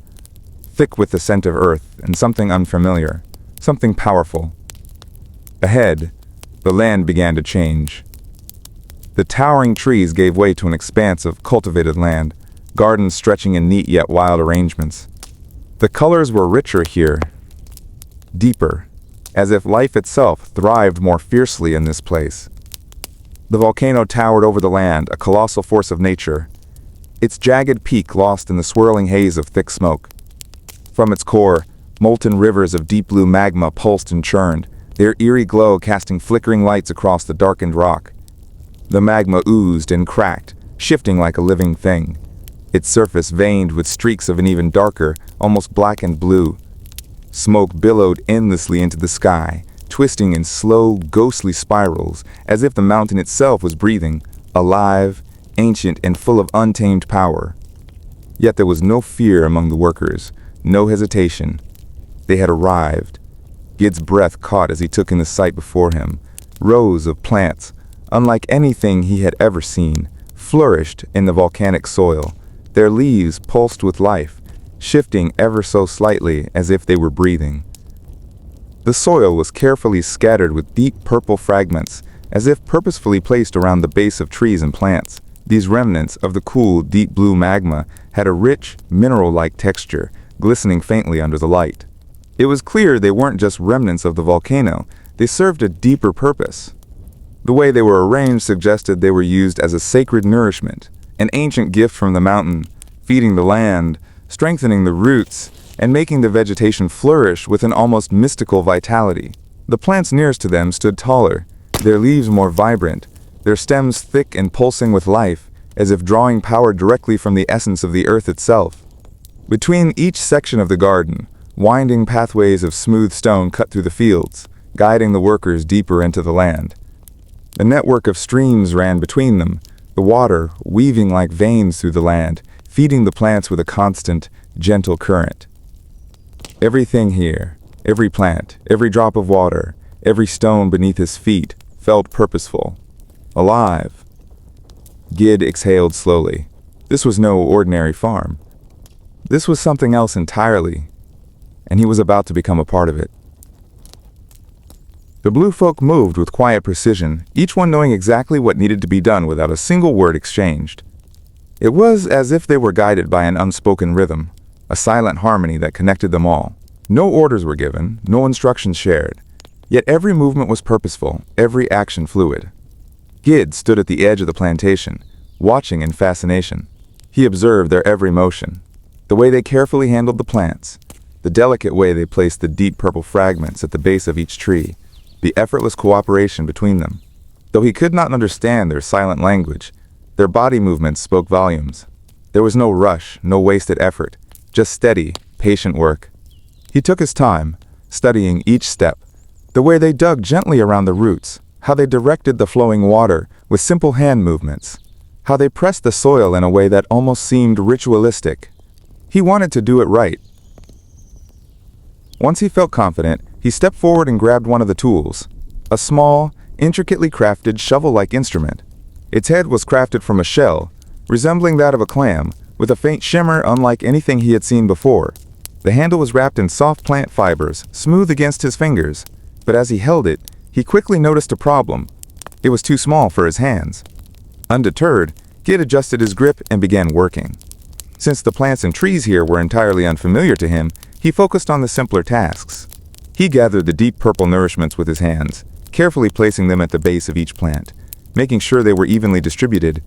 thick with the scent of earth and something unfamiliar, something powerful. Ahead, the land began to change. The towering trees gave way to an expanse of cultivated land, gardens stretching in neat yet wild arrangements. The colors were richer here, deeper, as if life itself thrived more fiercely in this place. The volcano towered over the land, a colossal force of nature, its jagged peak lost in the swirling haze of thick smoke. From its core, molten rivers of deep blue magma pulsed and churned, their eerie glow casting flickering lights across the darkened rock. The magma oozed and cracked, shifting like a living thing, its surface veined with streaks of an even darker, almost blackened blue. Smoke billowed endlessly into the sky, twisting in slow, ghostly spirals, as if the mountain itself was breathing, alive, ancient, and full of untamed power. Yet there was no fear among the workers, no hesitation. They had arrived. Gid's breath caught as he took in the sight before him. Rows of plants, unlike anything he had ever seen, flourished in the volcanic soil. Their leaves pulsed with life, shifting ever so slightly as if they were breathing. The soil was carefully scattered with deep purple fragments, as if purposefully placed around the base of trees and plants. These remnants of the cool, deep blue magma had a rich, mineral-like texture, glistening faintly under the light. It was clear they weren't just remnants of the volcano, they served a deeper purpose. The way they were arranged suggested they were used as a sacred nourishment, an ancient gift from the mountain, feeding the land, strengthening the roots, and making the vegetation flourish with an almost mystical vitality. The plants nearest to them stood taller, their leaves more vibrant, their stems thick and pulsing with life, as if drawing power directly from the essence of the earth itself. Between each section of the garden, winding pathways of smooth stone cut through the fields, guiding the workers deeper into the land. A network of streams ran between them, the water weaving like veins through the land, feeding the plants with a constant, gentle current. Everything here, every plant, every drop of water, every stone beneath his feet, felt purposeful, alive. Gid exhaled slowly. This was no ordinary farm. This was something else entirely, and he was about to become a part of it. The blue folk moved with quiet precision, each one knowing exactly what needed to be done without a single word exchanged. It was as if they were guided by an unspoken rhythm, a silent harmony that connected them all. No orders were given, no instructions shared, yet every movement was purposeful, every action fluid. Gid stood at the edge of the plantation, watching in fascination. He observed their every motion, the way they carefully handled the plants, the delicate way they placed the deep purple fragments at the base of each tree, the effortless cooperation between them. Though he could not understand their silent language, their body movements spoke volumes. There was no rush, no wasted effort, just steady, patient work. He took his time, studying each step, the way they dug gently around the roots, how they directed the flowing water with simple hand movements, how they pressed the soil in a way that almost seemed ritualistic. He wanted to do it right. Once he felt confident, he stepped forward and grabbed one of the tools, a small, intricately crafted shovel-like instrument. Its head was crafted from a shell, resembling that of a clam, with a faint shimmer unlike anything he had seen before. The handle was wrapped in soft plant fibers, smooth against his fingers, but as he held it, he quickly noticed a problem. It was too small for his hands. Undeterred, Gid adjusted his grip and began working. Since the plants and trees here were entirely unfamiliar to him, he focused on the simpler tasks. He gathered the deep purple nourishments with his hands, carefully placing them at the base of each plant, making sure they were evenly distributed.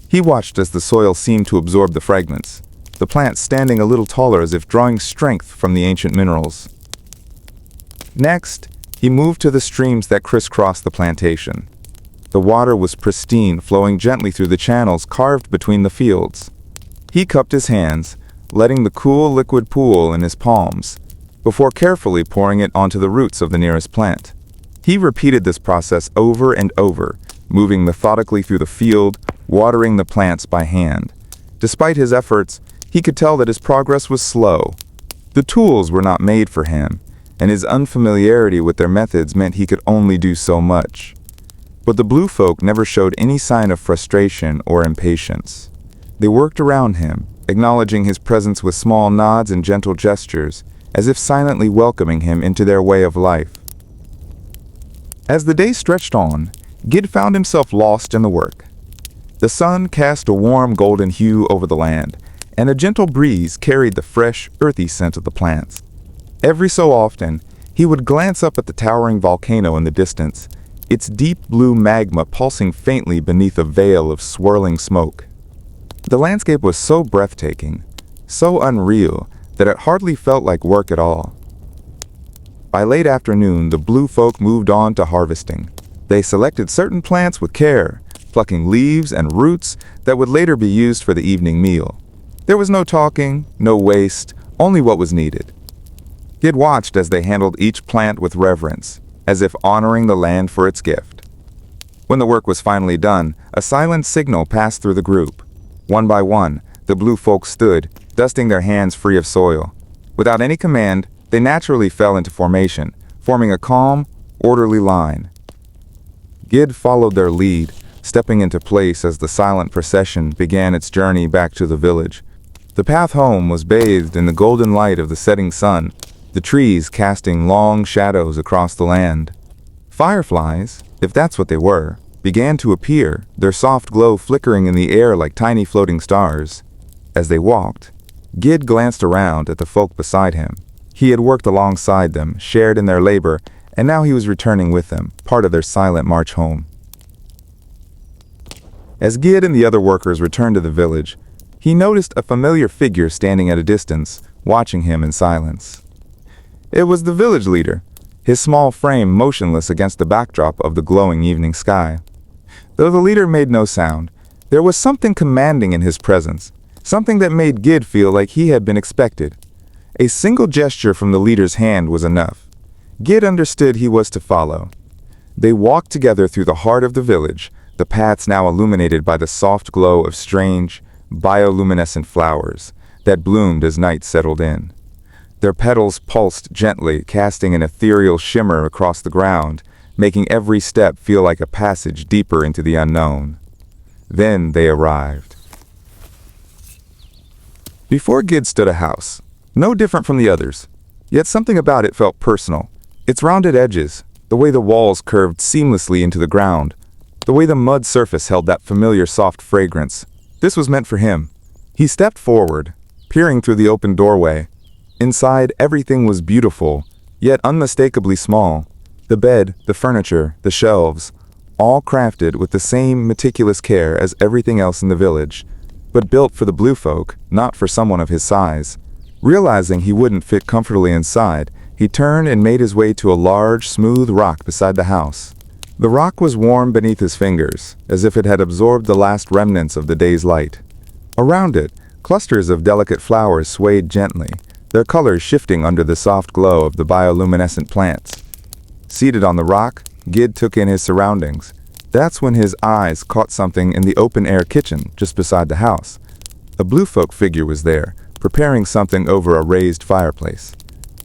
He watched as the soil seemed to absorb the fragments, the plants standing a little taller as if drawing strength from the ancient minerals. Next, he moved to the streams that crisscrossed the plantation. The water was pristine, flowing gently through the channels carved between the fields. He cupped his hands, letting the cool liquid pool in his palms, before carefully pouring it onto the roots of the nearest plant. He repeated this process over and over, moving methodically through the field, watering the plants by hand. Despite his efforts, he could tell that his progress was slow. The tools were not made for him, and his unfamiliarity with their methods meant he could only do so much. But the blue folk never showed any sign of frustration or impatience. They worked around him, acknowledging his presence with small nods and gentle gestures, as if silently welcoming him into their way of life. As the day stretched on, Gid found himself lost in the work. The sun cast a warm golden hue over the land, and a gentle breeze carried the fresh, earthy scent of the plants. Every so often, he would glance up at the towering volcano in the distance, its deep blue magma pulsing faintly beneath a veil of swirling smoke. The landscape was so breathtaking, so unreal, that it hardly felt like work at all. By late afternoon, the blue folk moved on to harvesting. They selected certain plants with care, plucking leaves and roots that would later be used for the evening meal. There was no talking, no waste, only what was needed. Gid watched as they handled each plant with reverence, as if honoring the land for its gift. When the work was finally done, a silent signal passed through the group. One by one, the blue folk stood, dusting their hands free of soil. Without any command, they naturally fell into formation, forming a calm, orderly line. Gid followed their lead, stepping into place as the silent procession began its journey back to the village. The path home was bathed in the golden light of the setting sun, the trees casting long shadows across the land. Fireflies, if that's what they were, began to appear, their soft glow flickering in the air like tiny floating stars. As they walked, Gid glanced around at the folk beside him. He had worked alongside them, shared in their labor, and now he was returning with them, part of their silent march home. As Gid and the other workers returned to the village, he noticed a familiar figure standing at a distance, watching him in silence. It was the village leader, his small frame motionless against the backdrop of the glowing evening sky. Though the leader made no sound, there was something commanding in his presence, something that made Gid feel like he had been expected. A single gesture from the leader's hand was enough. Gid understood he was to follow. They walked together through the heart of the village, the paths now illuminated by the soft glow of strange, bioluminescent flowers that bloomed as night settled in. Their petals pulsed gently, casting an ethereal shimmer across the ground, making every step feel like a passage deeper into the unknown. Then they arrived. Before Gid stood a house, no different from the others, yet something about it felt personal. Its rounded edges, the way the walls curved seamlessly into the ground, the way the mud surface held that familiar soft fragrance. This was meant for him. He stepped forward, peering through the open doorway. Inside, everything was beautiful, yet unmistakably small. The bed, the furniture, the shelves, all crafted with the same meticulous care as everything else in the village, but built for the blue folk, not for someone of his size. Realizing he wouldn't fit comfortably inside, he turned and made his way to a large, smooth rock beside the house. The rock was warm beneath his fingers, as if it had absorbed the last remnants of the day's light. Around it, clusters of delicate flowers swayed gently, their colors shifting under the soft glow of the bioluminescent plants. Seated on the rock, Gid took in his surroundings. That's when his eyes caught something in the open-air kitchen just beside the house. A blue folk figure was there, preparing something over a raised fireplace.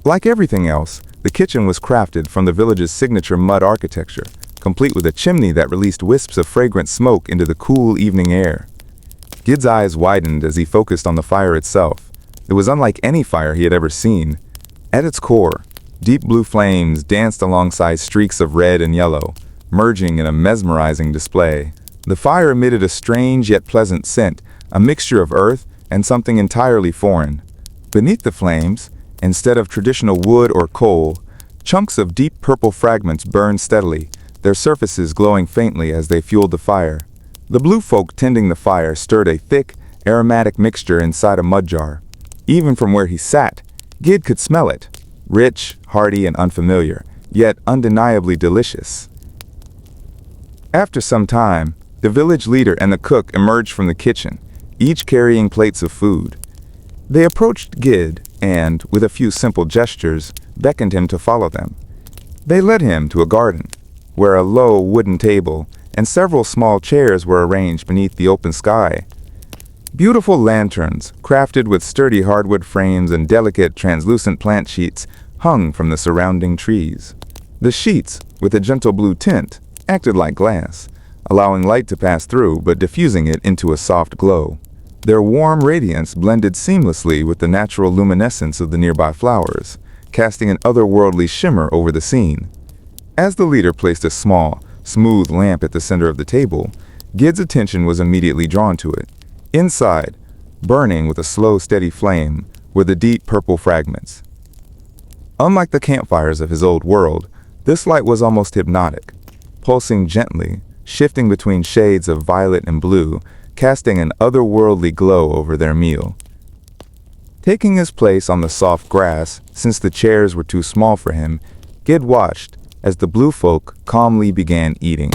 Like everything else, the kitchen was crafted from the village's signature mud architecture, complete with a chimney that released wisps of fragrant smoke into the cool evening air. Gid's eyes widened as he focused on the fire itself. It was unlike any fire he had ever seen. At its core, deep blue flames danced alongside streaks of red and yellow, merging in a mesmerizing display. The fire emitted a strange yet pleasant scent, a mixture of earth and something entirely foreign. Beneath the flames, instead of traditional wood or coal, chunks of deep purple fragments burned steadily, their surfaces glowing faintly as they fueled the fire. The blue folk tending the fire stirred a thick, aromatic mixture inside a mud jar. Even from where he sat, Gid could smell it, rich, hearty, and unfamiliar, yet undeniably delicious. After some time, the village leader and the cook emerged from the kitchen, each carrying plates of food. They approached Gid and, with a few simple gestures, beckoned him to follow them. They led him to a garden, where a low wooden table and several small chairs were arranged beneath the open sky. Beautiful lanterns, crafted with sturdy hardwood frames and delicate translucent plant sheets, hung from the surrounding trees. The sheets, with a gentle blue tint, acted like glass, allowing light to pass through but diffusing it into a soft glow. Their warm radiance blended seamlessly with the natural luminescence of the nearby flowers, casting an otherworldly shimmer over the scene. As the leader placed a small, smooth lamp at the center of the table, Gid's attention was immediately drawn to it. Inside, burning with a slow, steady flame, were the deep purple fragments. Unlike the campfires of his old world, this light was almost hypnotic, pulsing gently, shifting between shades of violet and blue, casting an otherworldly glow over their meal. Taking his place on the soft grass, since the chairs were too small for him, Gid watched as the blue folk calmly began eating.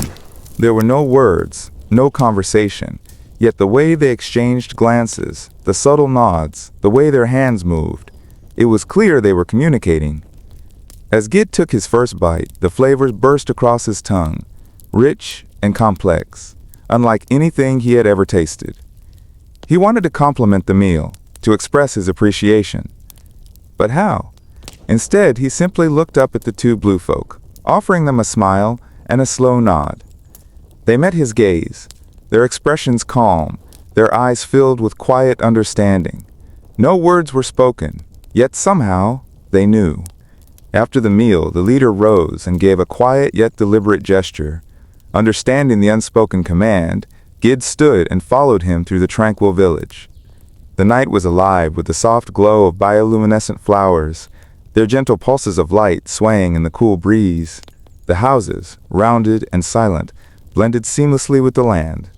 There were no words, no conversation, yet the way they exchanged glances, the subtle nods, the way their hands moved, it was clear they were communicating. As Gid took his first bite, the flavors burst across his tongue, rich and complex, unlike anything he had ever tasted. He wanted to compliment the meal, to express his appreciation. But how? Instead, he simply looked up at the two blue folk, offering them a smile and a slow nod. They met his gaze, their expressions calm, their eyes filled with quiet understanding. No words were spoken, yet somehow they knew. After the meal, the leader rose and gave a quiet yet deliberate gesture. Understanding the unspoken command, Gid stood and followed him through the tranquil village. The night was alive with the soft glow of bioluminescent flowers, their gentle pulses of light swaying in the cool breeze. The houses, rounded and silent, blended seamlessly with the land,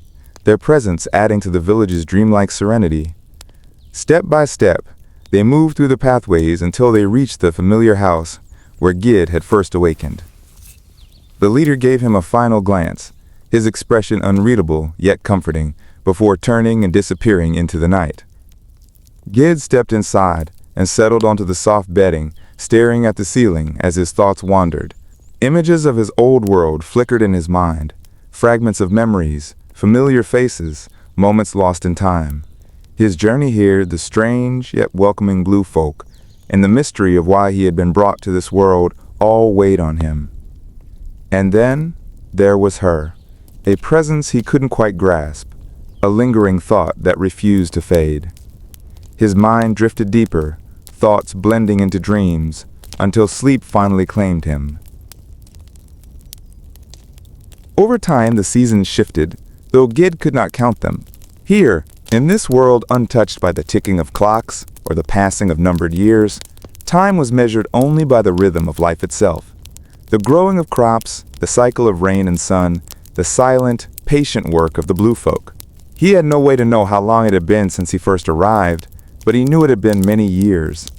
their presence adding to the village's dreamlike serenity. Step by step, they moved through the pathways until they reached the familiar house where Gid had first awakened. The leader gave him a final glance, his expression unreadable yet comforting, before turning and disappearing into the night. Gid stepped inside and settled onto the soft bedding, staring at the ceiling as his thoughts wandered. Images of his old world flickered in his mind, fragments of memories, familiar faces, moments lost in time. His journey here, the strange yet welcoming blue folk, and the mystery of why he had been brought to this world all weighed on him. And then there was her, a presence he couldn't quite grasp, a lingering thought that refused to fade. His mind drifted deeper, thoughts blending into dreams, until sleep finally claimed him. Over time, the seasons shifted, though Gid could not count them. Here, in this world untouched by the ticking of clocks or the passing of numbered years, time was measured only by the rhythm of life itself. The growing of crops, the cycle of rain and sun, the silent, patient work of the blue folk. He had no way to know how long it had been since he first arrived, but he knew it had been many years.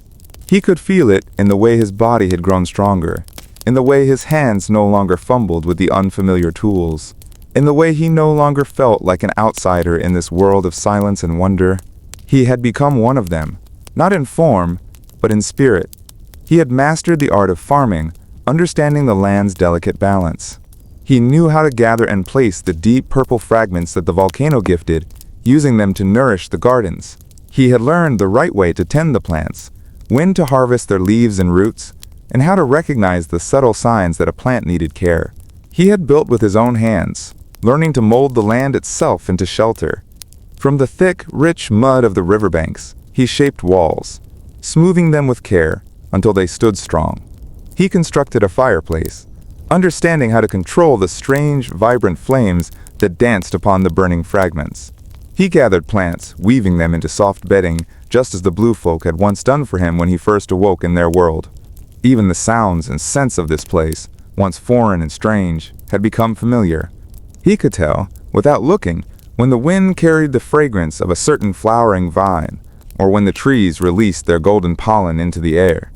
He could feel it in the way his body had grown stronger, in the way his hands no longer fumbled with the unfamiliar tools, in the way he no longer felt like an outsider in this world of silence and wonder. He had become one of them, not in form, but in spirit. He had mastered the art of farming, understanding the land's delicate balance. He knew how to gather and place the deep purple fragments that the volcano gifted, using them to nourish the gardens. He had learned the right way to tend the plants, when to harvest their leaves and roots, and how to recognize the subtle signs that a plant needed care. He had built with his own hands, learning to mold the land itself into shelter. From the thick, rich mud of the riverbanks, he shaped walls, smoothing them with care until they stood strong. He constructed a fireplace, understanding how to control the strange, vibrant flames that danced upon the burning fragments. He gathered plants, weaving them into soft bedding, just as the blue folk had once done for him when he first awoke in their world. Even the sounds and scents of this place, once foreign and strange, had become familiar. He could tell, without looking, when the wind carried the fragrance of a certain flowering vine, or when the trees released their golden pollen into the air.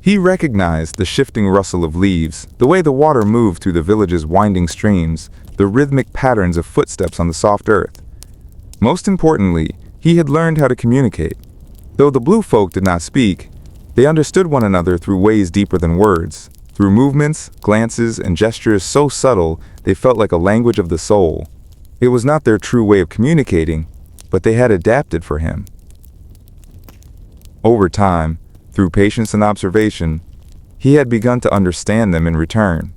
He recognized the shifting rustle of leaves, the way the water moved through the village's winding streams, the rhythmic patterns of footsteps on the soft earth. Most importantly, he had learned how to communicate. Though the blue folk did not speak, they understood one another through ways deeper than words, through movements, glances, and gestures so subtle they felt like a language of the soul. It was not their true way of communicating, but they had adapted for him. Over time, through patience and observation, he had begun to understand them in return.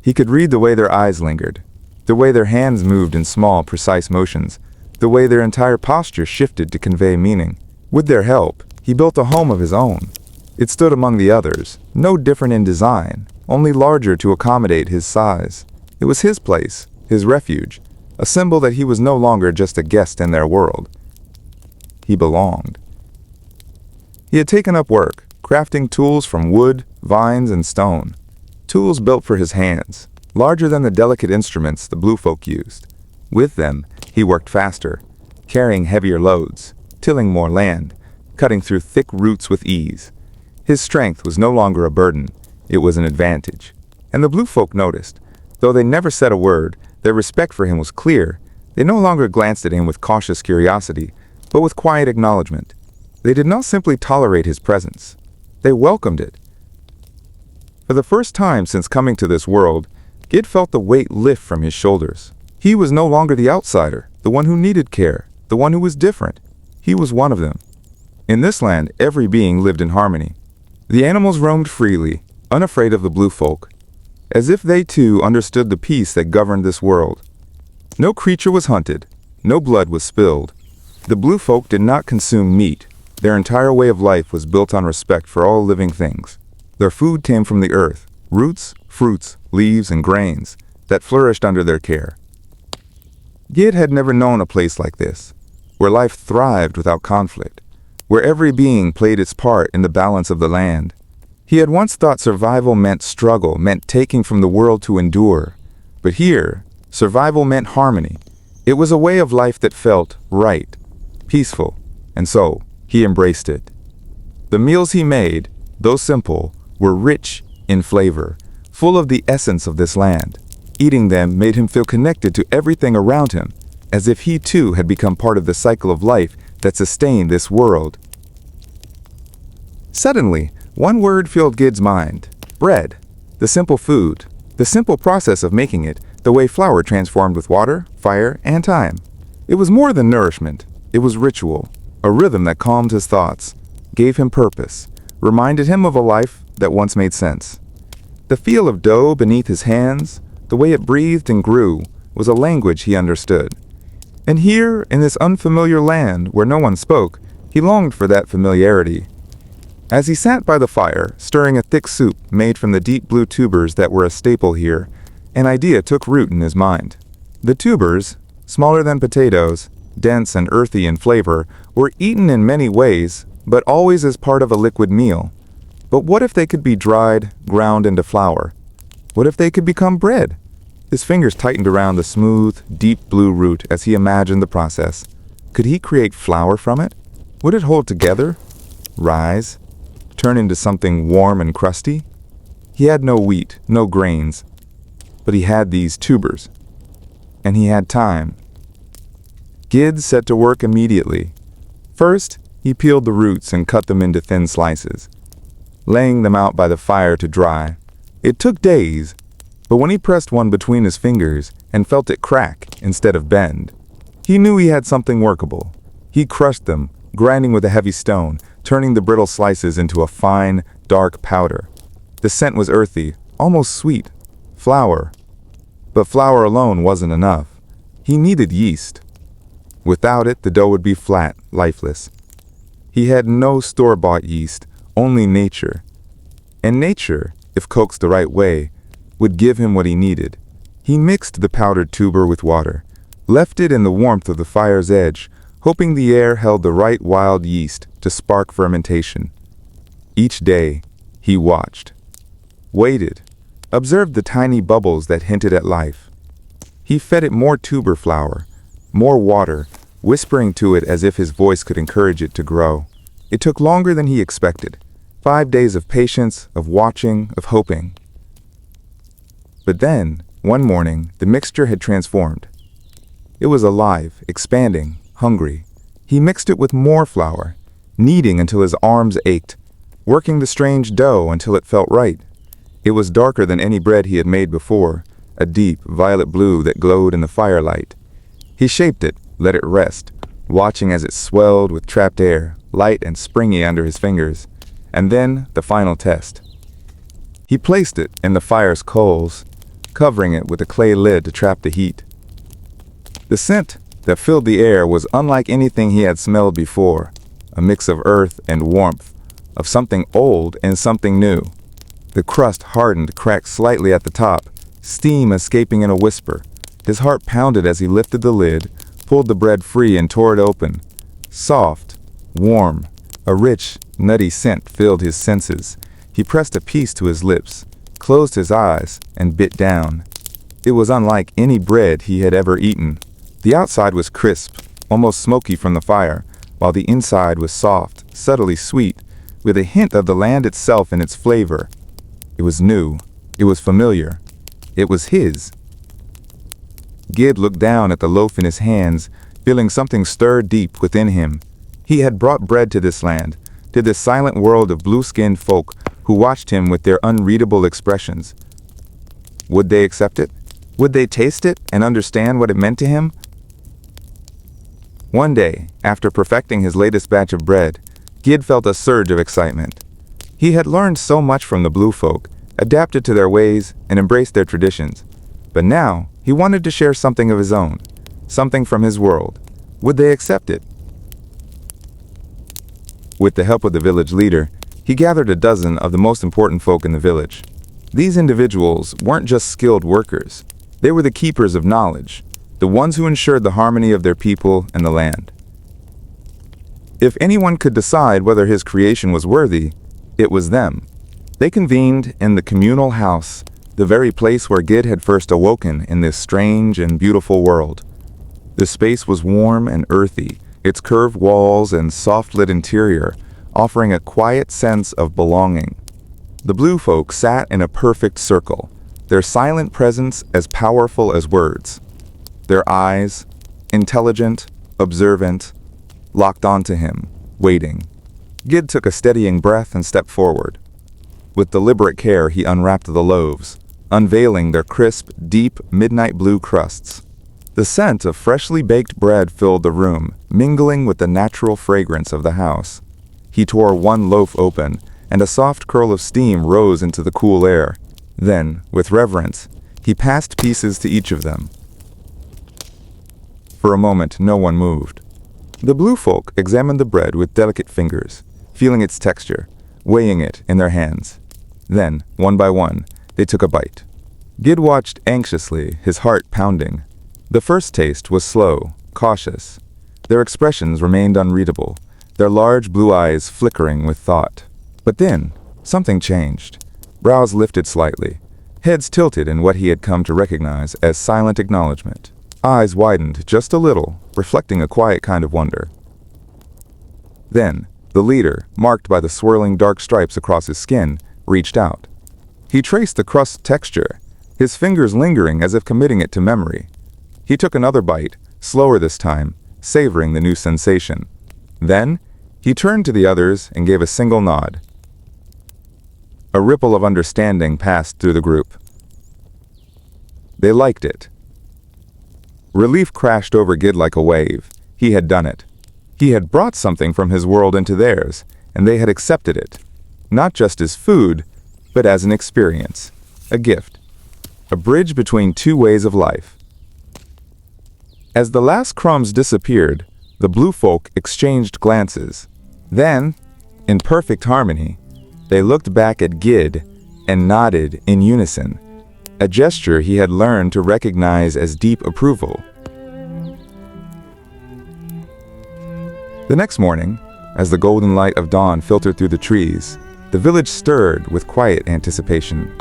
He could read the way their eyes lingered, the way their hands moved in small, precise motions, the way their entire posture shifted to convey meaning. With their help, he built a home of his own. It stood among the others, no different in design, only larger to accommodate his size. It was his place, his refuge, a symbol that he was no longer just a guest in their world. He belonged. He had taken up work, crafting tools from wood, vines, and stone. Tools built for his hands, larger than the delicate instruments the blue folk used. With them, he worked faster, carrying heavier loads, tilling more land, cutting through thick roots with ease. His strength was no longer a burden, it was an advantage. And the blue folk noticed. Though they never said a word, their respect for him was clear. They no longer glanced at him with cautious curiosity, but with quiet acknowledgement. They did not simply tolerate his presence. They welcomed it. For the first time since coming to this world, Gid felt the weight lift from his shoulders. He was no longer the outsider, the one who needed care, the one who was different. He was one of them. In this land, every being lived in harmony. The animals roamed freely, unafraid of the blue folk, as if they too understood the peace that governed this world. No creature was hunted, no blood was spilled. The blue folk did not consume meat. Their entire way of life was built on respect for all living things. Their food came from the earth, roots, fruits, leaves, and grains that flourished under their care. Gid had never known a place like this, where life thrived without conflict, where every being played its part in the balance of the land. He had once thought survival meant struggle, meant taking from the world to endure. But here, survival meant harmony. It was a way of life that felt right, peaceful, and so he embraced it. The meals he made, though simple, were rich in flavor, full of the essence of this land. Eating them made him feel connected to everything around him, as if he too had become part of the cycle of life that sustained this world. Suddenly, one word filled Gid's mind: bread. The simple food, the simple process of making it, the way flour transformed with water, fire, and time. It was more than nourishment. It was ritual, a rhythm that calmed his thoughts, gave him purpose, reminded him of a life that once made sense. The feel of dough beneath his hands, the way it breathed and grew, was a language he understood. And here, in this unfamiliar land where no one spoke, he longed for that familiarity. As he sat by the fire, stirring a thick soup made from the deep blue tubers that were a staple here, an idea took root in his mind. The tubers, smaller than potatoes, dense and earthy in flavor, were eaten in many ways, but always as part of a liquid meal. But what if they could be dried, ground into flour? What if they could become bread? His fingers tightened around the smooth, deep blue root as he imagined the process. Could he create flour from it? Would it hold together, rise, turn into something warm and crusty? He had no wheat, no grains, but he had these tubers. And he had time. Gid set to work immediately. First, he peeled the roots and cut them into thin slices, laying them out by the fire to dry. It took days, but when he pressed one between his fingers and felt it crack instead of bend, he knew he had something workable. He crushed them, grinding with a heavy stone, turning the brittle slices into a fine, dark powder. The scent was earthy, almost sweet. Flour. But flour alone wasn't enough. He needed yeast. Without it, the dough would be flat, lifeless. He had no store-bought yeast, only nature. And nature, if coaxed the right way, would give him what he needed. He mixed the powdered tuber with water, left it in the warmth of the fire's edge, hoping the air held the right wild yeast to spark fermentation. Each day, he watched, waited, observed the tiny bubbles that hinted at life. He fed it more tuber flour, more water, whispering to it as if his voice could encourage it to grow. It took longer than he expected. 5 days of patience, of watching, of hoping. But then, one morning, the mixture had transformed. It was alive, expanding, hungry. He mixed it with more flour. kneading until his arms ached, working the strange dough until it felt right. It was darker than any bread he had made before, a deep violet blue that glowed in the firelight. He shaped it, let it rest, watching as it swelled with trapped air, light and springy under his fingers. And then the final test. He placed it in the fire's coals, covering it with a clay lid to trap the heat. The scent that filled the air was unlike anything he had smelled before, a mix of earth and warmth, of something old and something new. The crust hardened, cracked slightly at the top, steam escaping in a whisper. His heart pounded as he lifted the lid, pulled the bread free and tore it open. Soft, warm, a rich, nutty scent filled his senses. He pressed a piece to his lips, closed his eyes, and bit down. It was unlike any bread he had ever eaten. The outside was crisp, almost smoky from the fire, while the inside was soft, subtly sweet, with a hint of the land itself in its flavor. It was new. It was familiar. It was his. Gid looked down at the loaf in his hands, feeling something stir deep within him. He had brought bread to this land, to this silent world of blue-skinned folk who watched him with their unreadable expressions. Would they accept it? Would they taste it and understand what it meant to him? One day, after perfecting his latest batch of bread, Gid felt a surge of excitement. He had learned so much from the blue folk, adapted to their ways, and embraced their traditions. But now, he wanted to share something of his own, something from his world. Would they accept it? With the help of the village leader, he gathered a dozen of the most important folk in the village. These individuals weren't just skilled workers. They were the keepers of knowledge, the ones who ensured the harmony of their people and the land. If anyone could decide whether his creation was worthy, it was them. They convened in the communal house, the very place where Gid had first awoken in this strange and beautiful world. The space was warm and earthy, its curved walls and soft-lit interior offering a quiet sense of belonging. The blue folk sat in a perfect circle, their silent presence as powerful as words. Their eyes, intelligent, observant, locked onto him, waiting. Gid took a steadying breath and stepped forward. With deliberate care, he unwrapped the loaves, unveiling their crisp, deep, midnight blue crusts. The scent of freshly baked bread filled the room, mingling with the natural fragrance of the house. He tore one loaf open, and a soft curl of steam rose into the cool air. Then, with reverence, he passed pieces to each of them. For a moment, no one moved. The blue folk examined the bread with delicate fingers, feeling its texture, weighing it in their hands. Then, one by one, they took a bite. Gid watched anxiously, his heart pounding. The first taste was slow, cautious. Their expressions remained unreadable, their large blue eyes flickering with thought. But then, something changed. Brows lifted slightly, heads tilted in what he had come to recognize as silent acknowledgement. Eyes widened just a little, reflecting a quiet kind of wonder. Then, the leader, marked by the swirling dark stripes across his skin, reached out. He traced the crust's texture, his fingers lingering as if committing it to memory. He took another bite, slower this time, savoring the new sensation. Then, he turned to the others and gave a single nod. A ripple of understanding passed through the group. They liked it. Relief crashed over Gid like a wave. He had done it. He had brought something from his world into theirs, and they had accepted it. Not just as food, but as an experience, a gift, a bridge between two ways of life. As the last crumbs disappeared, the blue folk exchanged glances. Then, in perfect harmony, they looked back at Gid and nodded in unison, a gesture he had learned to recognize as deep approval. The next morning, as the golden light of dawn filtered through the trees, the village stirred with quiet anticipation.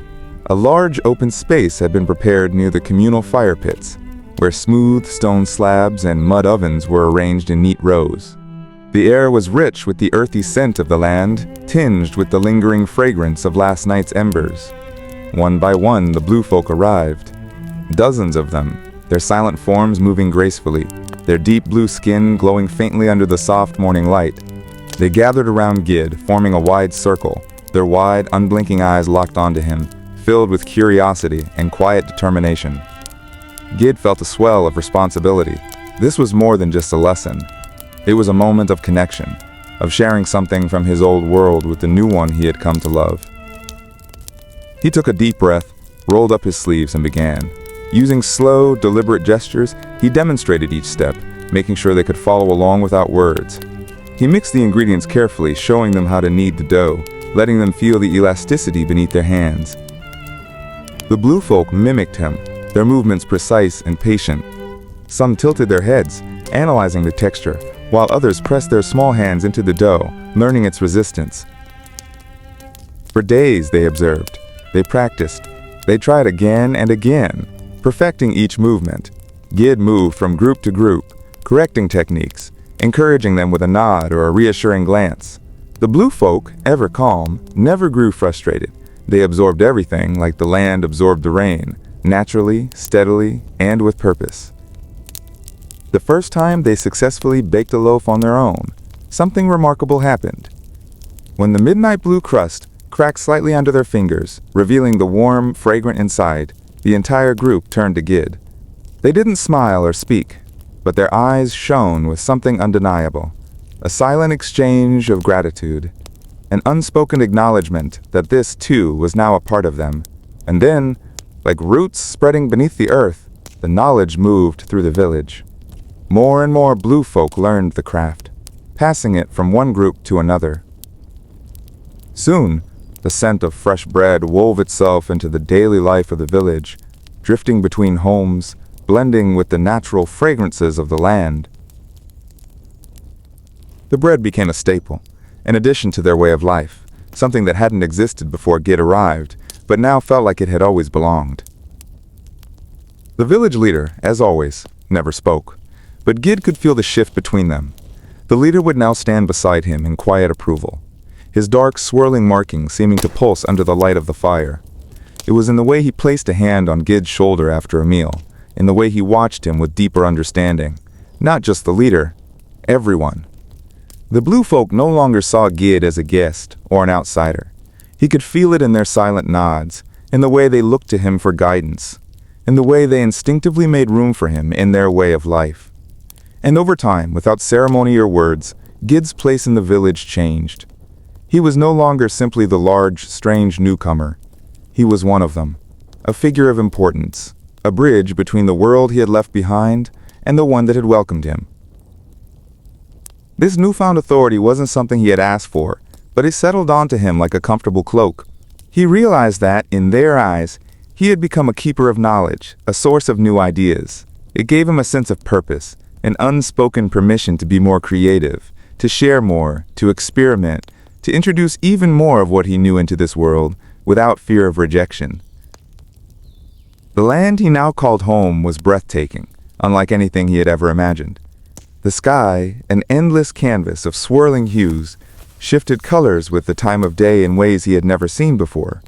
A large open space had been prepared near the communal fire pits, where smooth stone slabs and mud ovens were arranged in neat rows. The air was rich with the earthy scent of the land, tinged with the lingering fragrance of last night's embers. One by one, the blue folk arrived. Dozens of them, their silent forms moving gracefully, their deep blue skin glowing faintly under the soft morning light. They gathered around Gid, forming a wide circle, their wide, unblinking eyes locked onto him, filled with curiosity and quiet determination. Gid felt a swell of responsibility. This was more than just a lesson. It was a moment of connection, of sharing something from his old world with the new one he had come to love. He took a deep breath, rolled up his sleeves, and began. Using slow, deliberate gestures, he demonstrated each step, making sure they could follow along without words. He mixed the ingredients carefully, showing them how to knead the dough, letting them feel the elasticity beneath their hands. The blue folk mimicked him, their movements precise and patient. Some tilted their heads, analyzing the texture, while others pressed their small hands into the dough, learning its resistance. For days, they observed. They practiced. They tried again and again, perfecting each movement. Gid moved from group to group, correcting techniques, encouraging them with a nod or a reassuring glance. The blue folk, ever calm, never grew frustrated. They absorbed everything like the land absorbed the rain, naturally, steadily, and with purpose. The first time they successfully baked a loaf on their own, something remarkable happened. When the midnight blue crust cracked slightly under their fingers, revealing the warm, fragrant inside, the entire group turned to Gid. They didn't smile or speak, but their eyes shone with something undeniable, a silent exchange of gratitude, an unspoken acknowledgement that this, too, was now a part of them. And then, like roots spreading beneath the earth, the knowledge moved through the village. More and more blue folk learned the craft, passing it from one group to another. Soon, the scent of fresh bread wove itself into the daily life of the village, drifting between homes, blending with the natural fragrances of the land. The bread became a staple, an addition to their way of life, something that hadn't existed before Gid arrived, but now felt like it had always belonged. The village leader, as always, never spoke, but Gid could feel the shift between them. The leader would now stand beside him in quiet approval, his dark, swirling markings seeming to pulse under the light of the fire. It was in the way he placed a hand on Gid's shoulder after a meal, in the way he watched him with deeper understanding. Not just the leader, everyone. The blue folk no longer saw Gid as a guest or an outsider. He could feel it in their silent nods, in the way they looked to him for guidance, in the way they instinctively made room for him in their way of life. And over time, without ceremony or words, Gid's place in the village changed. He was no longer simply the large, strange newcomer. He was one of them, a figure of importance, a bridge between the world he had left behind and the one that had welcomed him. This newfound authority wasn't something he had asked for, but it settled onto him like a comfortable cloak. He realized that, in their eyes, he had become a keeper of knowledge, a source of new ideas. It gave him a sense of purpose, an unspoken permission to be more creative, to share more, to experiment, to introduce even more of what he knew into this world, without fear of rejection. The land he now called home was breathtaking, unlike anything he had ever imagined. The sky, an endless canvas of swirling hues, shifted colors with the time of day in ways he had never seen before.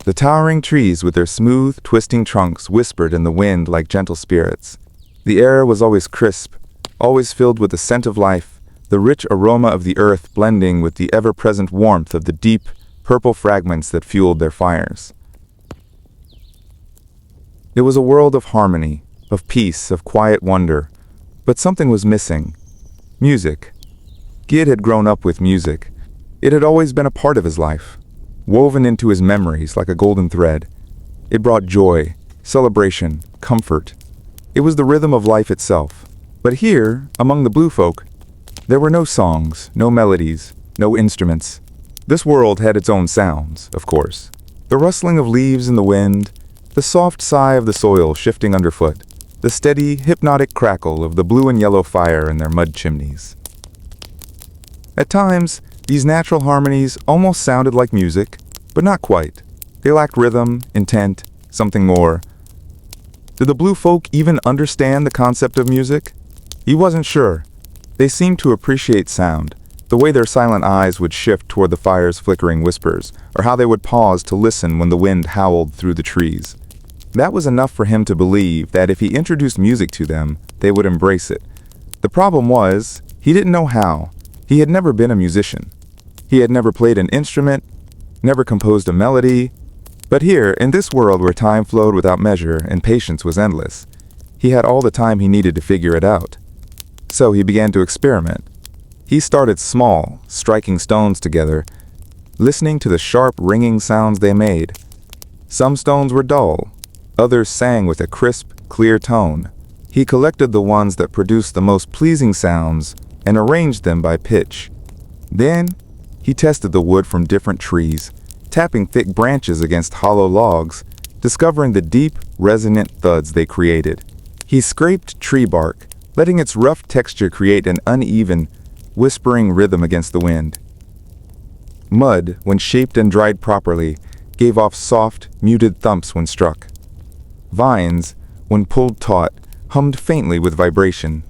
The towering trees with their smooth, twisting trunks whispered in the wind like gentle spirits. The air was always crisp, always filled with the scent of life, the rich aroma of the earth blending with the ever-present warmth of the deep, purple fragments that fueled their fires. It was a world of harmony, of peace, of quiet wonder, but something was missing. Music. Gid had grown up with music. It had always been a part of his life, woven into his memories like a golden thread. It brought joy, celebration, comfort. It was the rhythm of life itself. But here, among the blue folk, there were no songs, no melodies, no instruments. This world had its own sounds, of course. The rustling of leaves in the wind, the soft sigh of the soil shifting underfoot, the steady, hypnotic crackle of the blue and yellow fire in their mud chimneys. At times, these natural harmonies almost sounded like music, but not quite. They lacked rhythm, intent, something more. Did the blue folk even understand the concept of music? He wasn't sure. They seemed to appreciate sound, the way their silent eyes would shift toward the fire's flickering whispers, or how they would pause to listen when the wind howled through the trees. That was enough for him to believe that if he introduced music to them, they would embrace it. The problem was, he didn't know how. He had never been a musician. He had never played an instrument, never composed a melody. But here, in this world where time flowed without measure and patience was endless, he had all the time he needed to figure it out. So he began to experiment. He started small, striking stones together, listening to the sharp, ringing sounds they made. Some stones were dull, others sang with a crisp, clear tone. He collected the ones that produced the most pleasing sounds and arranged them by pitch. Then, he tested the wood from different trees, tapping thick branches against hollow logs, discovering the deep, resonant thuds they created. He scraped tree bark, letting its rough texture create an uneven, whispering rhythm against the wind. Mud, when shaped and dried properly, gave off soft, muted thumps when struck. Vines, when pulled taut, hummed faintly with vibration.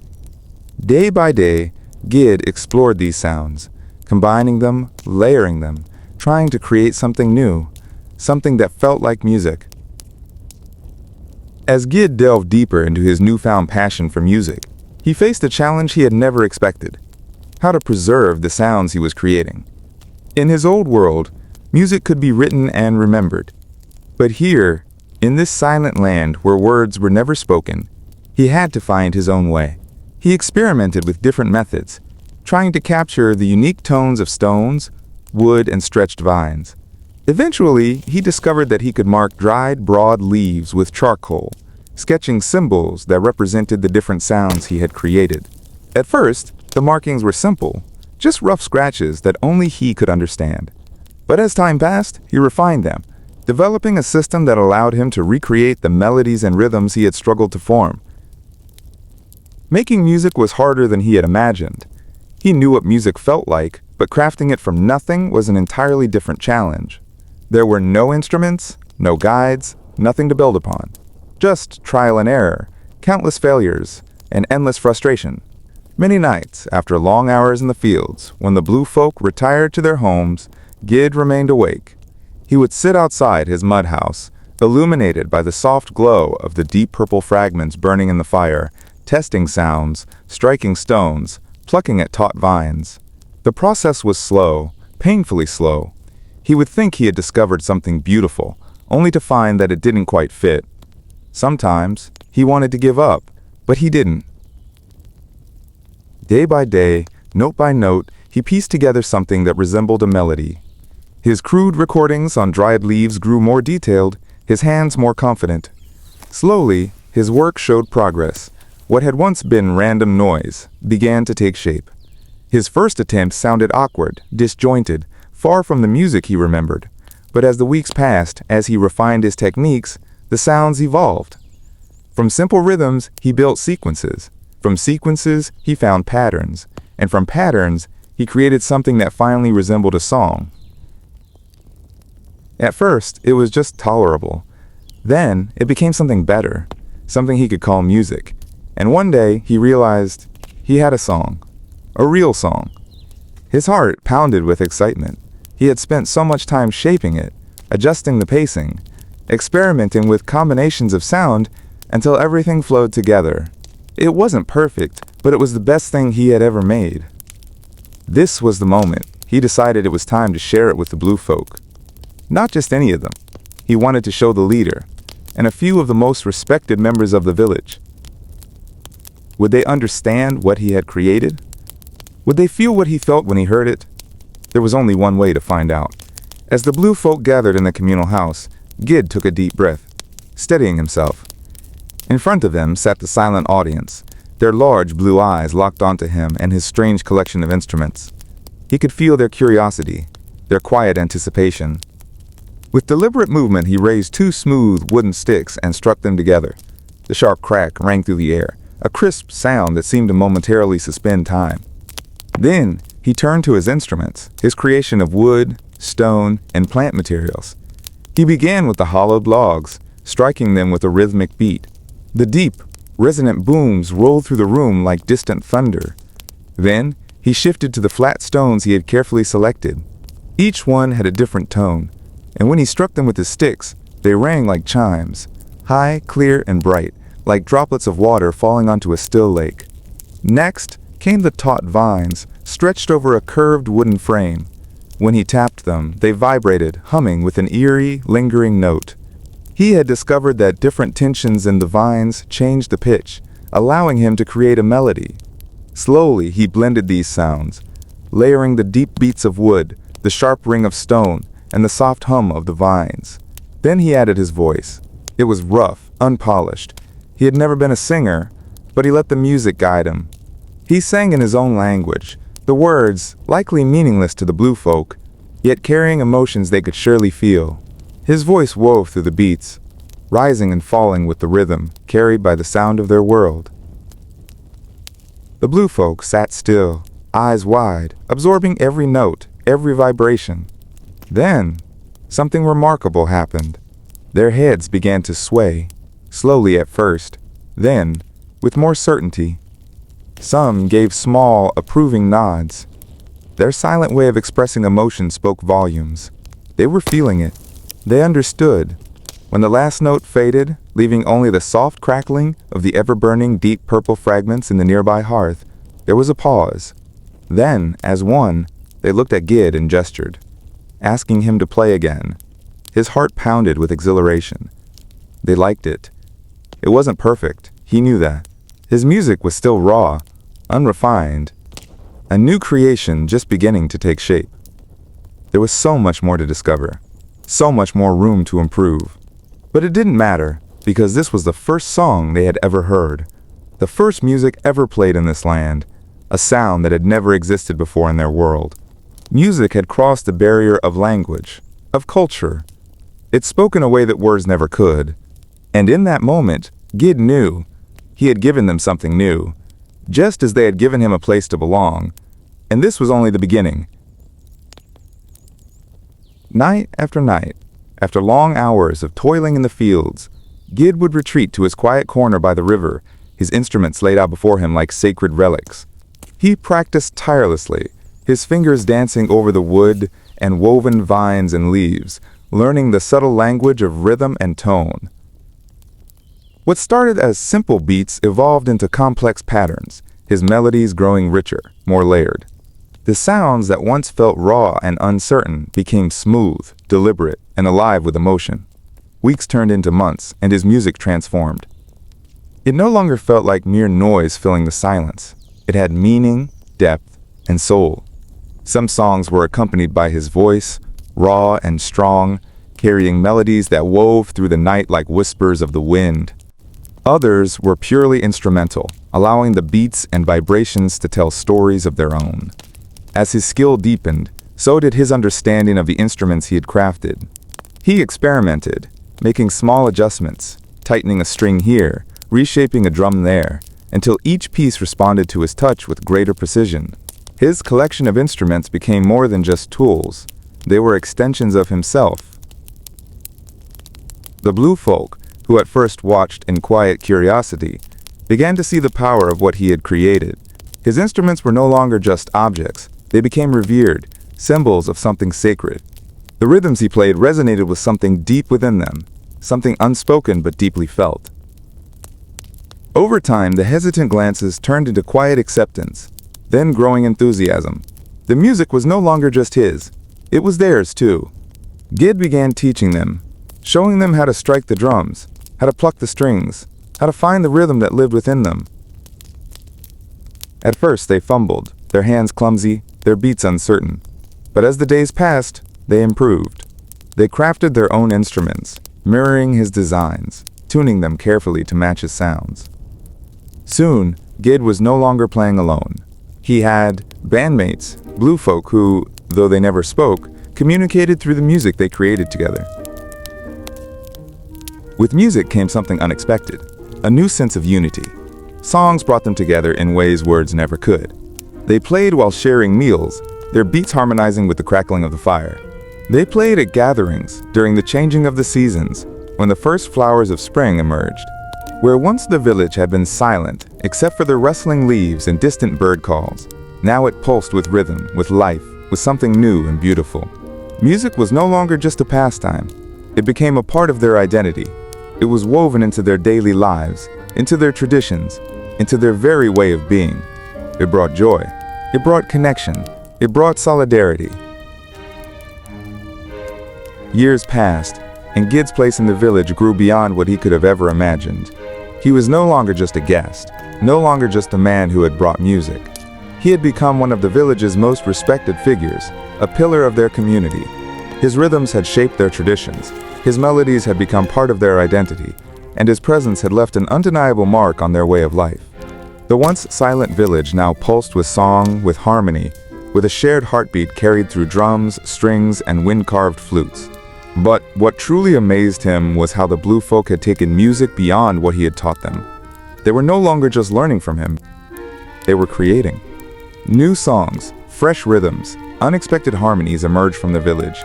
Day by day, Gid explored these sounds, combining them, layering them, trying to create something new, something that felt like music. As Gid delved deeper into his newfound passion for music, he faced a challenge he had never expected: how to preserve the sounds he was creating. In his old world, music could be written and remembered. But here, in this silent land where words were never spoken, he had to find his own way. He experimented with different methods, trying to capture the unique tones of stones, wood, and stretched vines. Eventually, he discovered that he could mark dried, broad leaves with charcoal, sketching symbols that represented the different sounds he had created. At first, the markings were simple, just rough scratches that only he could understand. But as time passed, he refined them, developing a system that allowed him to recreate the melodies and rhythms he had struggled to form. Making music was harder than he had imagined. He knew what music felt like, but crafting it from nothing was an entirely different challenge. There were no instruments, no guides, nothing to build upon. Just trial and error, countless failures, and endless frustration. Many nights, after long hours in the fields, when the blue folk retired to their homes, Gid remained awake. He would sit outside his mud house, illuminated by the soft glow of the deep purple fragments burning in the fire, testing sounds, striking stones, plucking at taut vines. The process was slow, painfully slow. He would think he had discovered something beautiful, only to find that it didn't quite fit. Sometimes, he wanted to give up, but he didn't. Day by day, note by note, he pieced together something that resembled a melody. His crude recordings on dried leaves grew more detailed, his hands more confident. Slowly, his work showed progress. What had once been random noise began to take shape. His first attempt sounded awkward, disjointed, far from the music he remembered. But as the weeks passed, as he refined his techniques, the sounds evolved. From simple rhythms, he built sequences. From sequences, he found patterns. And from patterns, he created something that finally resembled a song. At first, it was just tolerable. Then, it became something better, something he could call music. And one day, he realized he had a song. A real song. His heart pounded with excitement. He had spent so much time shaping it, adjusting the pacing, experimenting with combinations of sound until everything flowed together. It wasn't perfect, but it was the best thing he had ever made. This was the moment. He decided it was time to share it with the blue folk. Not just any of them. He wanted to show the leader, and a few of the most respected members of the village. Would they understand what he had created? Would they feel what he felt when he heard it? There was only one way to find out. As the blue folk gathered in the communal house, Gid took a deep breath, steadying himself. In front of them sat the silent audience, their large blue eyes locked onto him and his strange collection of instruments. He could feel their curiosity, their quiet anticipation. With deliberate movement, he raised two smooth wooden sticks and struck them together. The sharp crack rang through the air, a crisp sound that seemed to momentarily suspend time. Then, he turned to his instruments, his creation of wood, stone, and plant materials. He began with the hollowed logs, striking them with a rhythmic beat. The deep, resonant booms rolled through the room like distant thunder. Then, he shifted to the flat stones he had carefully selected. Each one had a different tone, and when he struck them with his sticks, they rang like chimes, high, clear, and bright, like droplets of water falling onto a still lake. Next came the taut vines, stretched over a curved wooden frame. When he tapped them, they vibrated, humming with an eerie, lingering note. He had discovered that different tensions in the vines changed the pitch, allowing him to create a melody. Slowly, he blended these sounds, layering the deep beats of wood, the sharp ring of stone, and the soft hum of the vines. Then he added his voice. It was rough, unpolished. He had never been a singer, but he let the music guide him. He sang in his own language, the words likely meaningless to the blue folk, yet carrying emotions they could surely feel. His voice wove through the beats, rising and falling with the rhythm carried by the sound of their world. The blue folk sat still, eyes wide, absorbing every note, every vibration. Then, something remarkable happened. Their heads began to sway, slowly at first, then, with more certainty. Some gave small, approving nods. Their silent way of expressing emotion spoke volumes. They were feeling it. They understood. When the last note faded, leaving only the soft crackling of the ever-burning deep purple fragments in the nearby hearth, there was a pause. Then, as one, they looked at Gid and gestured, asking him to play again. His heart pounded with exhilaration. They liked it. It wasn't perfect, he knew that. His music was still raw, unrefined, a new creation just beginning to take shape. There was so much more to discover, so much more room to improve. But it didn't matter, because this was the first song they had ever heard, the first music ever played in this land, a sound that had never existed before in their world. Music had crossed the barrier of language, of culture. It spoke in a way that words never could. And in that moment, Gid knew he had given them something new, just as they had given him a place to belong. And this was only the beginning. Night after night, after long hours of toiling in the fields, Gid would retreat to his quiet corner by the river, his instruments laid out before him like sacred relics. He practiced tirelessly, his fingers dancing over the wood and woven vines and leaves, learning the subtle language of rhythm and tone. What started as simple beats evolved into complex patterns, his melodies growing richer, more layered. The sounds that once felt raw and uncertain became smooth, deliberate, and alive with emotion. Weeks turned into months, and his music transformed. It no longer felt like mere noise filling the silence. It had meaning, depth, and soul. Some songs were accompanied by his voice, raw and strong, carrying melodies that wove through the night like whispers of the wind. Others were purely instrumental, allowing the beats and vibrations to tell stories of their own. As his skill deepened, so did his understanding of the instruments he had crafted. He experimented, making small adjustments, tightening a string here, reshaping a drum there, until each piece responded to his touch with greater precision. His collection of instruments became more than just tools. They were extensions of himself. The blue folk, who at first watched in quiet curiosity, began to see the power of what he had created. His instruments were no longer just objects. They became revered, symbols of something sacred. The rhythms he played resonated with something deep within them, something unspoken but deeply felt. Over time, the hesitant glances turned into quiet acceptance, then growing enthusiasm. The music was no longer just his. It was theirs, too. Gid began teaching them, showing them how to strike the drums, how to pluck the strings, how to find the rhythm that lived within them. At first, they fumbled, their hands clumsy, their beats uncertain. But as the days passed, they improved. They crafted their own instruments, mirroring his designs, tuning them carefully to match his sounds. Soon, Gid was no longer playing alone. He had bandmates, blue folk who, though they never spoke, communicated through the music they created together. With music came something unexpected, a new sense of unity. Songs brought them together in ways words never could. They played while sharing meals, their beats harmonizing with the crackling of the fire. They played at gatherings, during the changing of the seasons, when the first flowers of spring emerged. Where once the village had been silent, except for the rustling leaves and distant bird calls, now it pulsed with rhythm, with life, with something new and beautiful. Music was no longer just a pastime. It became a part of their identity. It was woven into their daily lives, into their traditions, into their very way of being. It brought joy, It brought connection. It brought solidarity. Years passed, and Gid's place in the village grew beyond what he could have ever imagined. He was no longer just a guest, no longer just a man who had brought music. He had become one of the village's most respected figures, a pillar of their community. His rhythms had shaped their traditions, his melodies had become part of their identity, and his presence had left an undeniable mark on their way of life. The once silent village now pulsed with song, with harmony, with a shared heartbeat carried through drums, strings, and wind-carved flutes. But what truly amazed him was how the blue folk had taken music beyond what he had taught them. They were no longer just learning from him. They were creating. New songs, fresh rhythms, unexpected harmonies emerged from the village.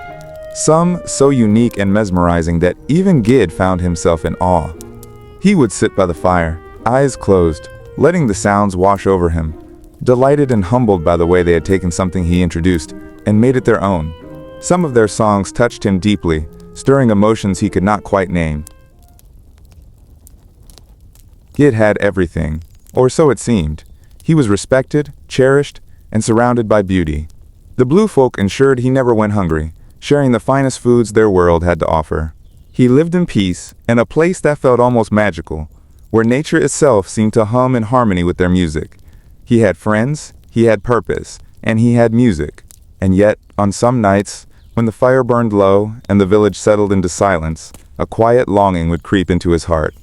Some so unique and mesmerizing that even Gid found himself in awe. He would sit by the fire, eyes closed, letting the sounds wash over him, delighted and humbled by the way they had taken something he introduced and made it their own. Some of their songs touched him deeply, stirring emotions he could not quite name. Gid had everything, or so it seemed. He was respected, cherished, and surrounded by beauty. The blue folk ensured he never went hungry, sharing the finest foods their world had to offer. He lived in peace, in a place that felt almost magical, where nature itself seemed to hum in harmony with their music. He had friends, he had purpose, and he had music. And yet, on some nights, when the fire burned low and the village settled into silence, a quiet longing would creep into his heart.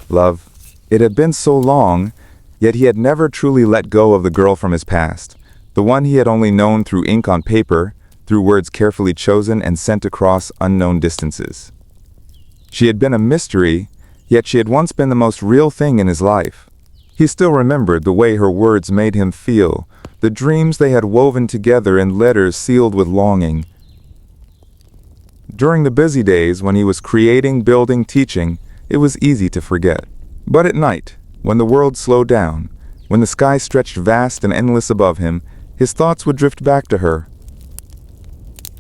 Love. It had been so long, yet he had never truly let go of the girl from his past, the one he had only known through ink on paper, through words carefully chosen and sent across unknown distances. She had been a mystery, yet she had once been the most real thing in his life. He still remembered the way her words made him feel, the dreams they had woven together in letters sealed with longing. During the busy days when he was creating, building, teaching, it was easy to forget. But at night, when the world slowed down, when the sky stretched vast and endless above him, his thoughts would drift back to her.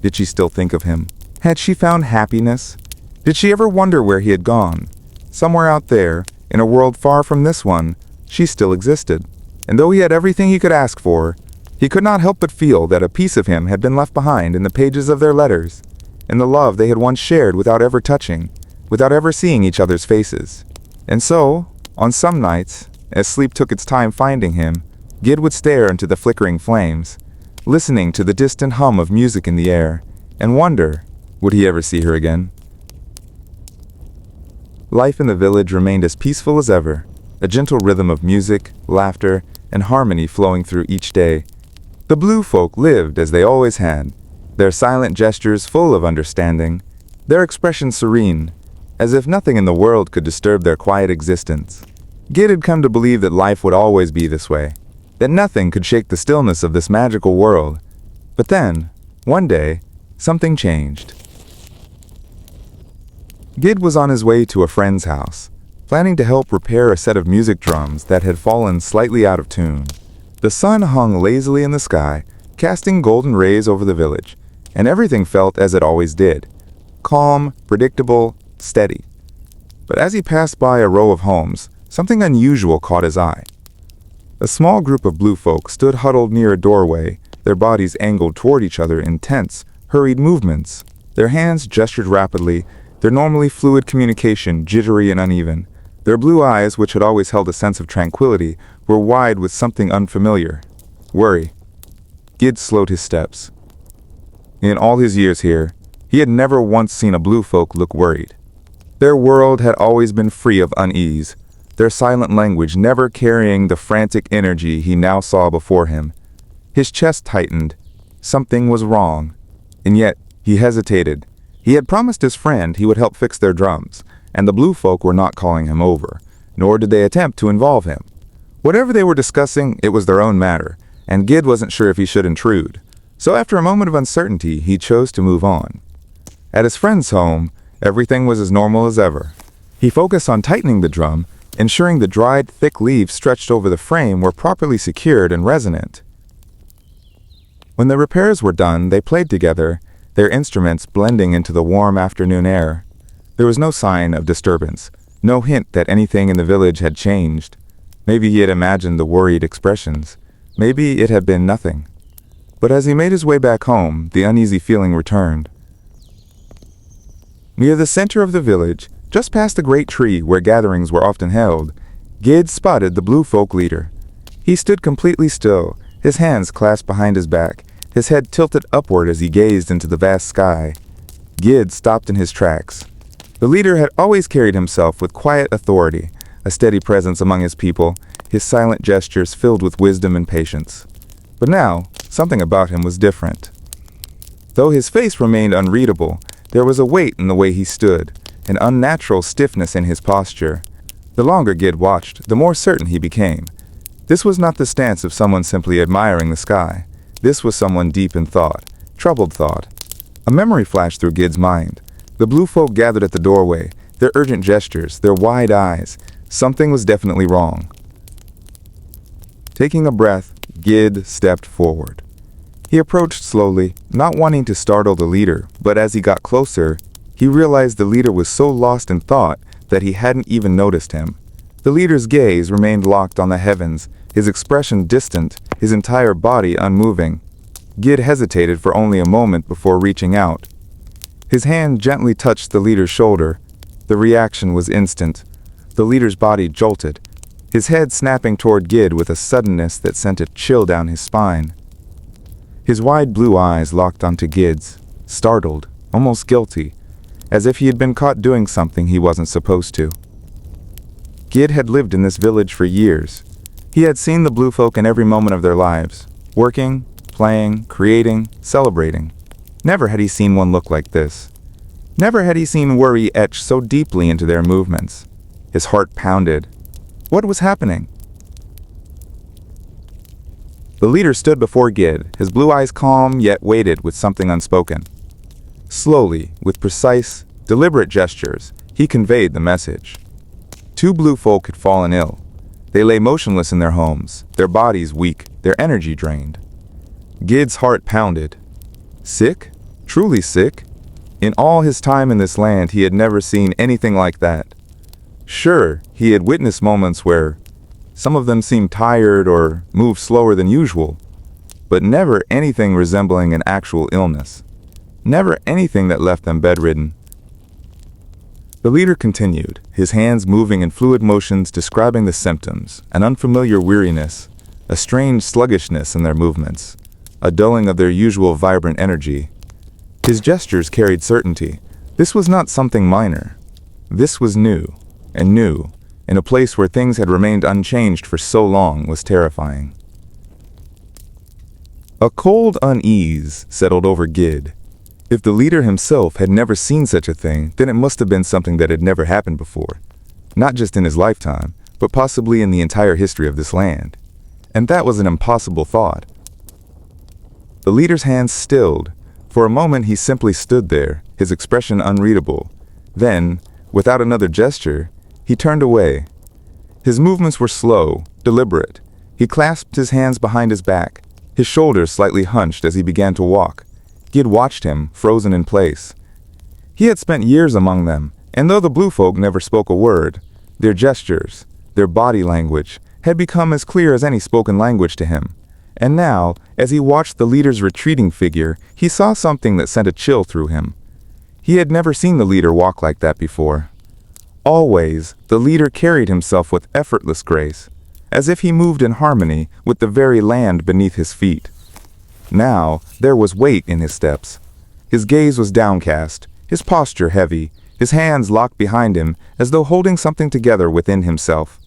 Did she still think of him? Had she found happiness? Did she ever wonder where he had gone? Somewhere out there, in a world far from this one, she still existed. And though he had everything he could ask for, he could not help but feel that a piece of him had been left behind in the pages of their letters, in the love they had once shared without ever touching, without ever seeing each other's faces. And so, on some nights, as sleep took its time finding him, Gid would stare into the flickering flames, listening to the distant hum of music in the air, and wonder, would he ever see her again? Life in the village remained as peaceful as ever, a gentle rhythm of music, laughter, and harmony flowing through each day. The blue folk lived as they always had, their silent gestures full of understanding, their expressions serene, as if nothing in the world could disturb their quiet existence. Gid had come to believe that life would always be this way, that nothing could shake the stillness of this magical world. But then, one day, something changed. Gid was on his way to a friend's house, planning to help repair a set of music drums that had fallen slightly out of tune. The sun hung lazily in the sky, casting golden rays over the village, and everything felt as it always did, calm, predictable, steady. But as he passed by a row of homes, something unusual caught his eye. A small group of blue folk stood huddled near a doorway, their bodies angled toward each other in tense, hurried movements. Their hands gestured rapidly, their normally fluid communication jittery and uneven. Their blue eyes, which had always held a sense of tranquility, were wide with something unfamiliar. Worry. Gid slowed his steps. In all his years here, he had never once seen a blue folk look worried. Their world had always been free of unease, their silent language never carrying the frantic energy he now saw before him. His chest tightened. Something was wrong. And yet, he hesitated. He had promised his friend he would help fix their drums, and the blue folk were not calling him over, nor did they attempt to involve him. Whatever they were discussing, it was their own matter, and Gid wasn't sure if he should intrude. So after a moment of uncertainty, he chose to move on. At his friend's home, everything was as normal as ever. He focused on tightening the drum, ensuring the dried, thick leaves stretched over the frame were properly secured and resonant. When the repairs were done, they played together, their instruments blending into the warm afternoon air. There was no sign of disturbance, no hint that anything in the village had changed. Maybe he had imagined the worried expressions. Maybe it had been nothing. But as he made his way back home, the uneasy feeling returned. Near the center of the village, just past a great tree where gatherings were often held, Gid spotted the blue folk leader. He stood completely still, his hands clasped behind his back, his head tilted upward as he gazed into the vast sky. Gid stopped in his tracks. The leader had always carried himself with quiet authority, a steady presence among his people, his silent gestures filled with wisdom and patience. But now, something about him was different. Though his face remained unreadable, there was a weight in the way he stood, an unnatural stiffness in his posture. The longer Gid watched, the more certain he became. This was not the stance of someone simply admiring the sky. This was someone deep in thought, troubled thought. A memory flashed through Gid's mind. The blue folk gathered at the doorway, their urgent gestures, their wide eyes. Something was definitely wrong. Taking a breath, Gid stepped forward. He approached slowly, not wanting to startle the leader, but as he got closer, he realized the leader was so lost in thought that he hadn't even noticed him. The leader's gaze remained locked on the heavens, his expression distant, his entire body unmoving. Gid hesitated for only a moment before reaching out. His hand gently touched the leader's shoulder. The reaction was instant. The leader's body jolted, his head snapping toward Gid with a suddenness that sent a chill down his spine. His wide blue eyes locked onto Gid's, startled, almost guilty, as if he had been caught doing something he wasn't supposed to. Gid had lived in this village for years. He had seen the blue folk in every moment of their lives, working, playing, creating, celebrating. Never had he seen one look like this. Never had he seen worry etched so deeply into their movements. His heart pounded. What was happening? The leader stood before Gid, his blue eyes calm yet weighted with something unspoken. Slowly, with precise, deliberate gestures, he conveyed the message. Two blue folk had fallen ill. They lay motionless in their homes, their bodies weak, their energy drained. Gid's heart pounded. Sick? Truly sick? In all his time in this land, he had never seen anything like that. Sure, he had witnessed moments where some of them seemed tired or moved slower than usual, but never anything resembling an actual illness. Never anything that left them bedridden. The leader continued, his hands moving in fluid motions describing the symptoms, an unfamiliar weariness, a strange sluggishness in their movements, a dulling of their usual vibrant energy. His gestures carried certainty. This was not something minor. This was new, and new, in a place where things had remained unchanged for so long, was terrifying. A cold unease settled over Gid. If the leader himself had never seen such a thing, then it must have been something that had never happened before. Not just in his lifetime, but possibly in the entire history of this land. And that was an impossible thought. The leader's hands stilled. For a moment he simply stood there, his expression unreadable. Then, without another gesture, he turned away. His movements were slow, deliberate. He clasped his hands behind his back, his shoulders slightly hunched as he began to walk. Gid watched him, frozen in place. He had spent years among them, and though the blue folk never spoke a word, their gestures, their body language, had become as clear as any spoken language to him. And now, as he watched the leader's retreating figure, he saw something that sent a chill through him. He had never seen the leader walk like that before. Always, the leader carried himself with effortless grace, as if he moved in harmony with the very land beneath his feet. Now, there was weight in his steps. His gaze was downcast, his posture heavy, his hands locked behind him as though holding something together within himself.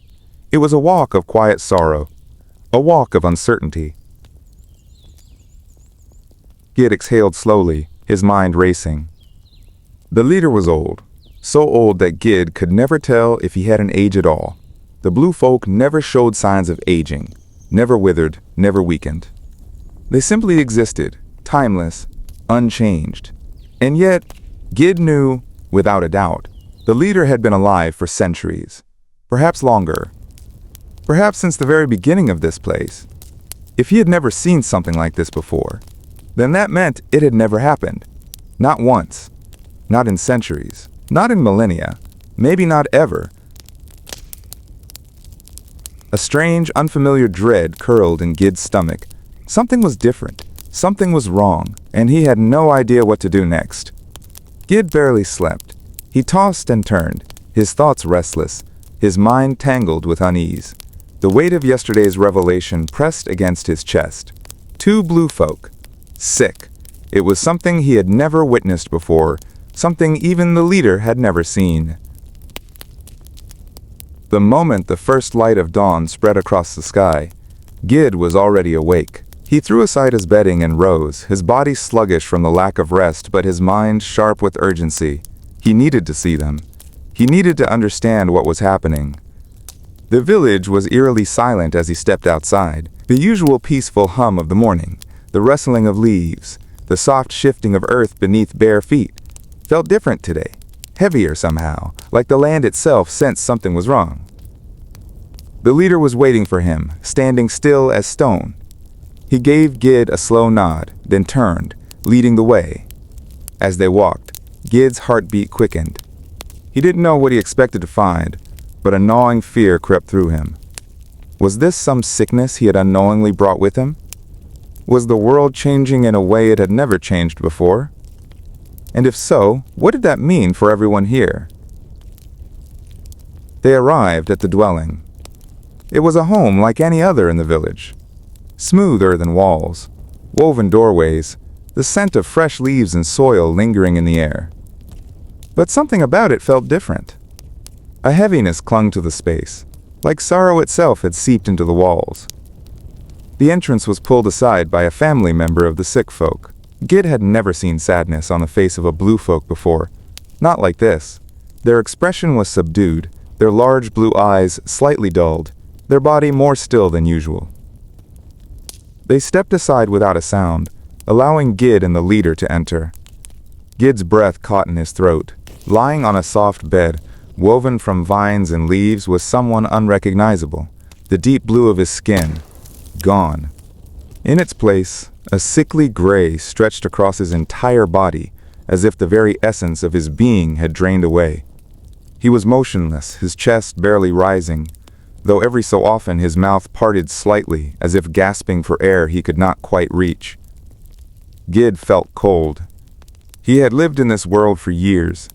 It was a walk of quiet sorrow, a walk of uncertainty. Gid exhaled slowly, his mind racing. The leader was old, so old that Gid could never tell if he had an age at all. The blue folk never showed signs of aging, never withered, never weakened. They simply existed, timeless, unchanged. And yet, Gid knew, without a doubt, the leader had been alive for centuries, perhaps longer, perhaps since the very beginning of this place. If he had never seen something like this before, then that meant it had never happened. Not once, not in centuries, not in millennia, maybe not ever. A strange, unfamiliar dread curled in Gid's stomach. Something was different. Something was wrong, and he had no idea what to do next. Gid barely slept. He tossed and turned, his thoughts restless, his mind tangled with unease. The weight of yesterday's revelation pressed against his chest. 2 blue folk. Sick. It was something he had never witnessed before, something even the leader had never seen. The moment the first light of dawn spread across the sky, Gid was already awake. He threw aside his bedding and rose, his body sluggish from the lack of rest but his mind sharp with urgency. He needed to see them. He needed to understand what was happening. The village was eerily silent as he stepped outside. The usual peaceful hum of the morning, the rustling of leaves, the soft shifting of earth beneath bare feet, felt different today, heavier somehow, like the land itself sensed something was wrong. The leader was waiting for him, standing still as stone. He gave Gid a slow nod, then turned, leading the way. As they walked, Gid's heartbeat quickened. He didn't know what he expected to find, but a gnawing fear crept through him. Was this some sickness he had unknowingly brought with him? Was the world changing in a way it had never changed before? And if so, what did that mean for everyone here? They arrived at the dwelling. It was a home like any other in the village. Smooth earthen walls, woven doorways, the scent of fresh leaves and soil lingering in the air. But something about it felt different. A heaviness clung to the space, like sorrow itself had seeped into the walls. The entrance was pulled aside by a family member of the sick folk. Gid had never seen sadness on the face of a blue folk before. Not like this. Their expression was subdued, their large blue eyes slightly dulled, their body more still than usual. They stepped aside without a sound, allowing Gid and the leader to enter. Gid's breath caught in his throat. Lying on a soft bed, woven from vines and leaves, was someone unrecognizable. The deep blue of his skin, gone. In its place, a sickly gray stretched across his entire body, as if the very essence of his being had drained away. He was motionless, his chest barely rising, though every so often his mouth parted slightly, as if gasping for air he could not quite reach. Gid felt cold. He had lived in this world for years,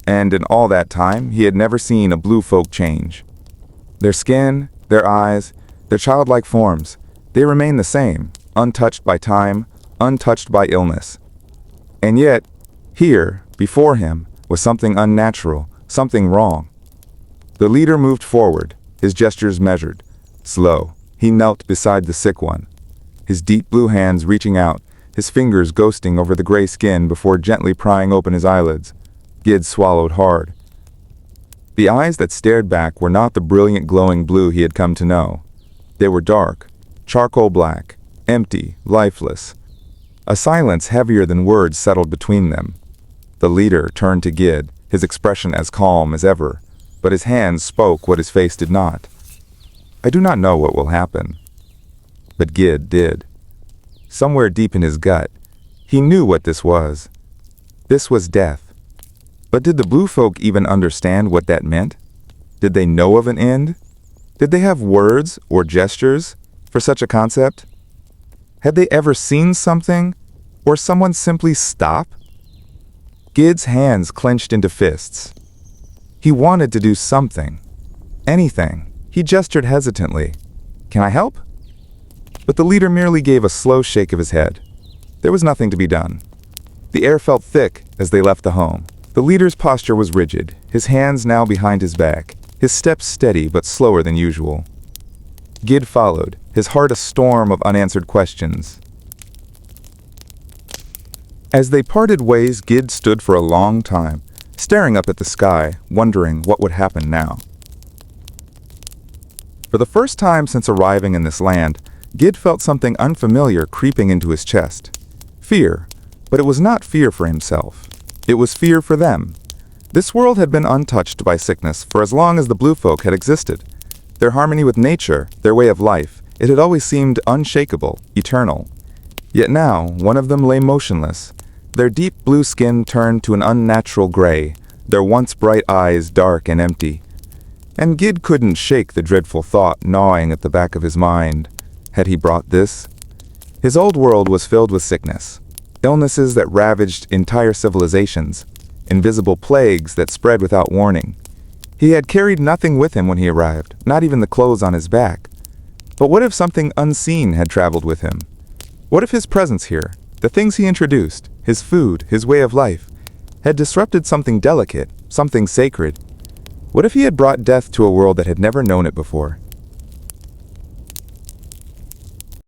and in all that time he had never seen a blue folk change. Their skin, their eyes, their childlike forms, they remained the same, untouched by time, untouched by illness. And yet, here, before him, was something unnatural, something wrong. The leader moved forward, his gestures measured, slow. He knelt beside the sick one, his deep blue hands reaching out, his fingers ghosting over the gray skin before gently prying open his eyelids. Gid swallowed hard. The eyes that stared back were not the brilliant glowing blue he had come to know. They were dark, charcoal black, empty, lifeless. A silence heavier than words settled between them. The leader turned to Gid, his expression as calm as ever, but his hands spoke what his face did not. I do not know what will happen. But Gid did. Somewhere deep in his gut, he knew what this was. This was death. But did the blue folk even understand what that meant? Did they know of an end? Did they have words or gestures for such a concept? Had they ever seen something, or someone simply stop? Gid's hands clenched into fists. He wanted to do something. Anything. He gestured hesitantly. Can I help? But the leader merely gave a slow shake of his head. There was nothing to be done. The air felt thick as they left the home. The leader's posture was rigid, his hands now behind his back, his steps steady but slower than usual. Gid followed, his heart a storm of unanswered questions. As they parted ways, Gid stood for a long time, staring up at the sky, wondering what would happen now. For the first time since arriving in this land, Gid felt something unfamiliar creeping into his chest. Fear, but it was not fear for himself. It was fear for them. This world had been untouched by sickness for as long as the blue folk had existed. Their harmony with nature, their way of life, it had always seemed unshakable, eternal. Yet now, one of them lay motionless, their deep blue skin turned to an unnatural gray, their once bright eyes dark and empty. And Gid couldn't shake the dreadful thought gnawing at the back of his mind. Had he brought this? His old world was filled with sickness, illnesses that ravaged entire civilizations, invisible plagues that spread without warning. He had carried nothing with him when he arrived, not even the clothes on his back. But what if something unseen had traveled with him? What if his presence here, the things he introduced, his food, his way of life, had disrupted something delicate, something sacred? What if he had brought death to a world that had never known it before?